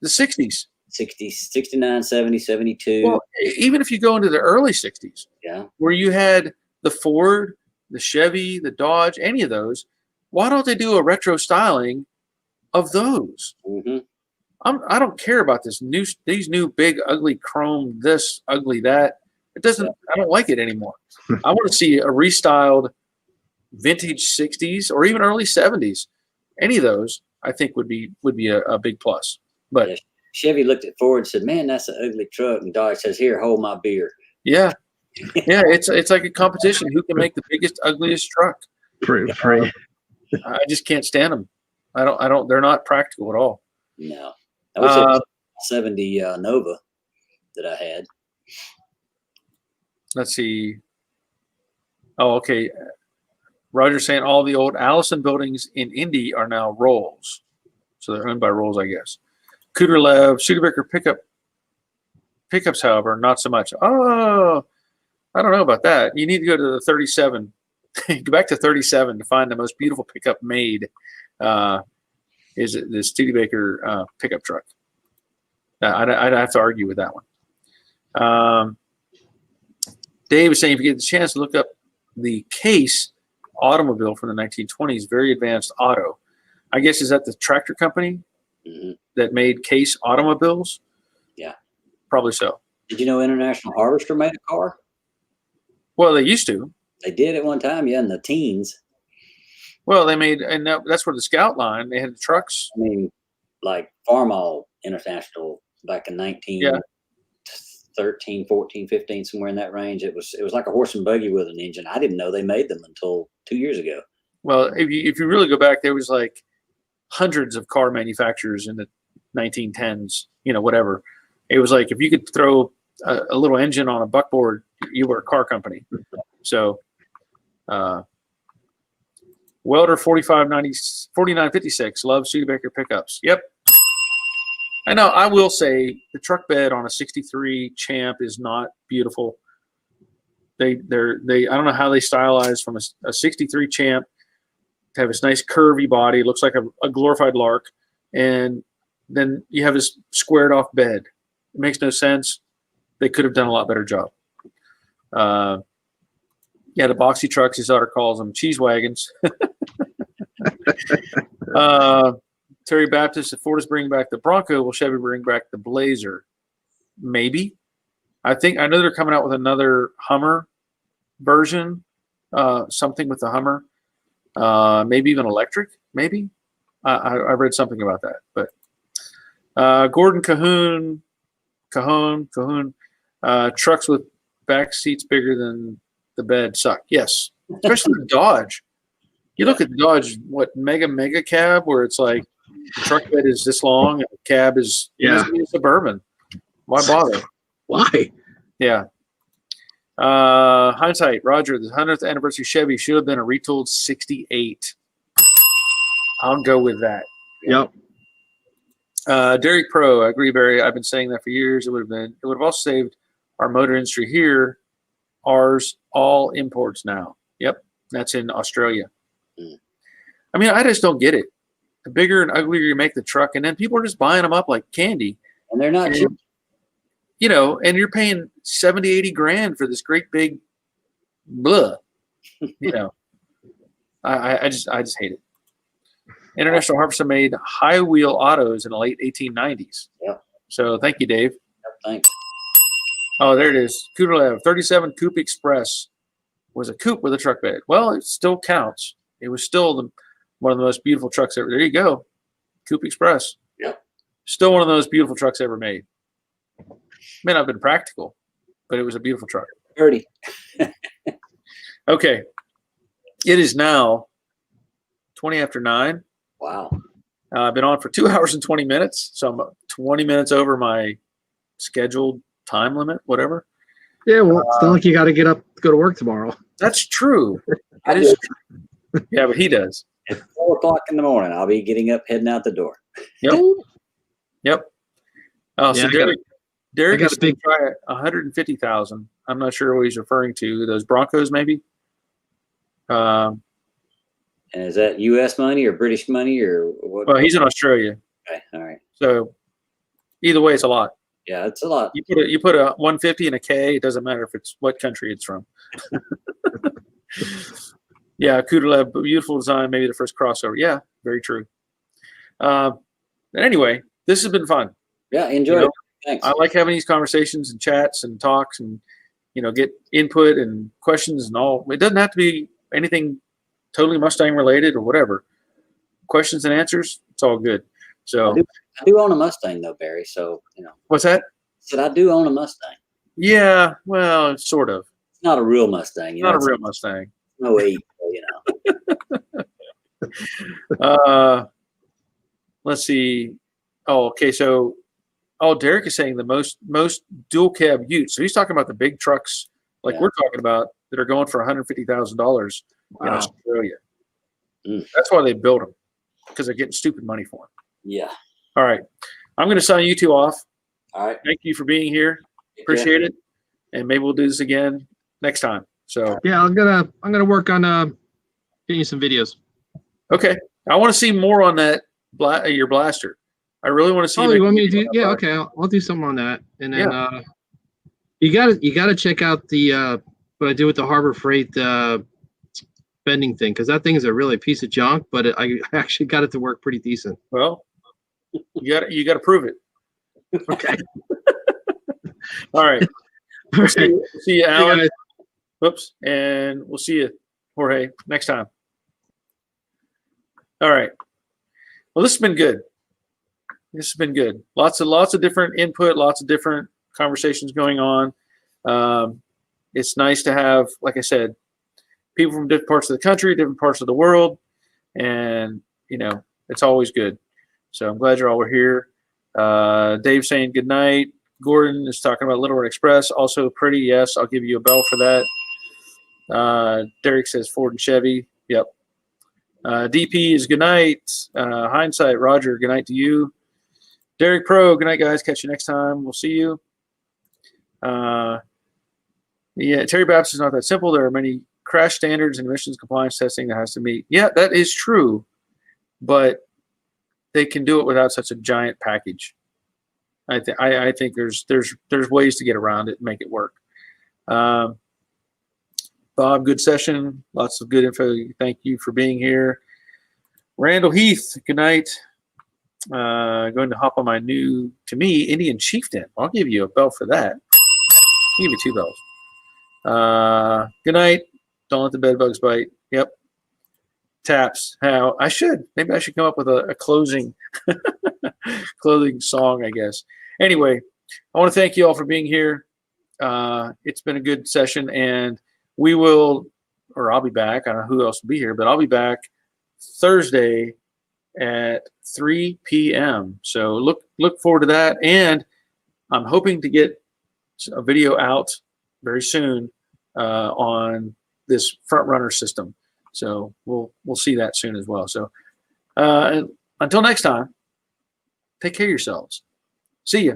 the 60s. 60, 69, 70, 72. Well, even if you go into the early 60s, Yeah. where you had the Ford, the Chevy, the Dodge, any of those, why don't they do a retro styling of those? Mm-hmm. I don't care about these new big ugly chrome, this ugly that. It doesn't. I don't like it anymore. I want to see a restyled vintage 60s or even early 70s. Any of those, I think, would be a big plus. But Yeah. Chevy looked at Ford and said, "Man, that's an ugly truck." And Dodge says, "Here, hold my beer." yeah, it's like a competition. Who can make the biggest, ugliest truck? Free. I just can't stand them. I don't. They're not practical at all. No. I wish it was 70 Nova that I had. Let's see. Oh, okay. Roger's saying all the old Allison buildings in Indy are now Rolls. So they're owned by Rolls, I guess. Cooterlev, Studebaker pickups, however, not so much. Oh, I don't know about that. You need to go to the 37. Go back to 37 to find the most beautiful pickup made. Is the Studebaker pickup truck. I'd have to argue with that one. Dave was saying if you get the chance to look up the Case automobile from the 1920s, very advanced auto. I guess is that the tractor company that made Case automobiles? Yeah, probably so. Did you know International Harvester made a car? Well, they used to. They did at one time, yeah, in the teens. Well, they made, and that's where the Scout line. They had the trucks. I mean, like Farmall International back in 1913, 14, 15, somewhere in that range. It was like a horse and buggy with an engine. I didn't know they made them until 2 years ago. Well, if you really go back, there was like hundreds of car manufacturers in the 1910s. Whatever. It was like if you could throw a little engine on a buckboard, you were a car company. So, Welder 4956 loves Studebaker pickups. Yep. I know. I will say the truck bed on a 63 Champ is not beautiful. They I don't know how they stylize from a 63 Champ to have this nice curvy body. It looks like a glorified Lark. And then you have this squared off bed. It makes no sense. They could have done a lot better job. Yeah, the boxy trucks, his daughter calls them cheese wagons. Terry Baptist, if Ford is bringing back the Bronco, will Chevy bring back the Blazer? Maybe. I know they're coming out with another Hummer version, something with the Hummer, maybe even electric. Maybe I read something about that. But Gordon Cajon, trucks with back seats bigger than the bed suck. Yes, especially the Dodge. You look at the Dodge, mega cab, where it's like the truck bed is this long and the cab is a Suburban. Why bother? Why? Yeah. Hindsight, Roger, the 100th anniversary Chevy should have been a retooled 68. I'll go with that. Yep. Derek Pro, I agree, Barry. I've been saying that for years. It would have also saved our motor industry here. Ours, all imports now. Yep. That's in Australia. I mean, I just don't get it. The bigger and uglier you make the truck, and then people are just buying them up like candy. And they're not cheap. And you're paying 70, 80 grand for this great big blah. I just hate it. International Harvester made high wheel autos in the late 1890s. Yep. So thank you, Dave. Yep, thanks. Oh, there it is. Cooterlev 37 Coupe Express was a coupe with a truck bed. Well, it still counts. It was still one of the most beautiful trucks ever. There you go. Coupe Express. Yep. Still one of the most beautiful trucks ever made. May not have been practical, but it was a beautiful truck. 30. Okay. It is now 20 after 9. Wow. I've been on for 2 hours and 20 minutes, so I'm 20 minutes over my scheduled time limit, whatever. Yeah, well, it's not like you got to get up to go to work tomorrow. That's true. That is true. Yeah, but he does. At 4 o'clock in the morning, I'll be getting up, heading out the door. Yep. Oh, so Derek got is going to try 150,000. I'm not sure what he's referring to. Those Broncos, maybe. And is that U.S. money or British money or what? Well, he's in Australia. Okay, all right. So Either way, it's a lot. Yeah, it's a lot. You put a 150 in a K. It doesn't matter if it's what country it's from. Yeah, Kuderlev, beautiful design. Maybe the first crossover. Yeah, very true. Anyway, this has been fun. Yeah, enjoy it. Thanks. I like having these conversations and chats and talks and, get input and questions and all. It doesn't have to be anything totally Mustang related or whatever. Questions and answers, it's all good. So I do own a Mustang though, Barry. So, what's that? I said I do own a Mustang. Yeah, well, sort of. It's not a real Mustang. Not a real Mustang. No 8, Let's see. Oh, okay. So, Derek is saying the most dual cab utes. So he's talking about the big trucks, like we're talking about, that are going for $150,000 in Australia. That's why they build them, because they're getting stupid money for them. Yeah. All right. I'm going to sign you two off. All right. Thank you for being here. Appreciate it. And maybe we'll do this again next time. So yeah, I'm gonna work on getting you some videos. Okay. I want to see more on that your blaster. I really want to see. Oh, you want me to do? Yeah, okay. I'll do something on that. And then you gotta check out the what I do with the Harbor Freight bending thing, because that thing is a really piece of junk, but I actually got it to work pretty decent. Well, you got to prove it. Okay. All right. We'll see you, Alan. Hey, Whoops. And we'll see you, Jorge, next time. All right. Well, this has been good. This has been good. Lots of different input, lots of different conversations going on. It's nice to have, like I said, people from different parts of the country, different parts of the world, and it's always good. So I'm glad you all were here. Dave saying good night. Gordon is talking about Little Red Express, also pretty. Yes, I'll give you a bell for that. Derek says Ford and Chevy. Yep. DP is good night. Hindsight, Roger, good night to you. Derek Pro, good night, guys. Catch you next time. We'll see you. Yeah, Terry Baptist is not that simple. There are many crash standards and emissions compliance testing that has to meet. Yeah, that is true, but they can do it without such a giant package. I think there's ways to get around it and make it work. Bob, good session. Lots of good info. Thank you for being here. Randall Heath, good night. Going to hop on my new, to me, Indian Chieftain. I'll give you a bell for that. I'll give you 2 bells. Good night. Don't let the bed bugs bite. Yep. Taps. Maybe I should come up with a closing song, I guess. Anyway, I want to thank you all for being here. It's been a good session, and I'll be back. I don't know who else will be here, but I'll be back Thursday at 3 p.m. So look forward to that. And I'm hoping to get a video out very soon on this front runner system. So we'll see that soon as well. So until next time, take care of yourselves. See ya.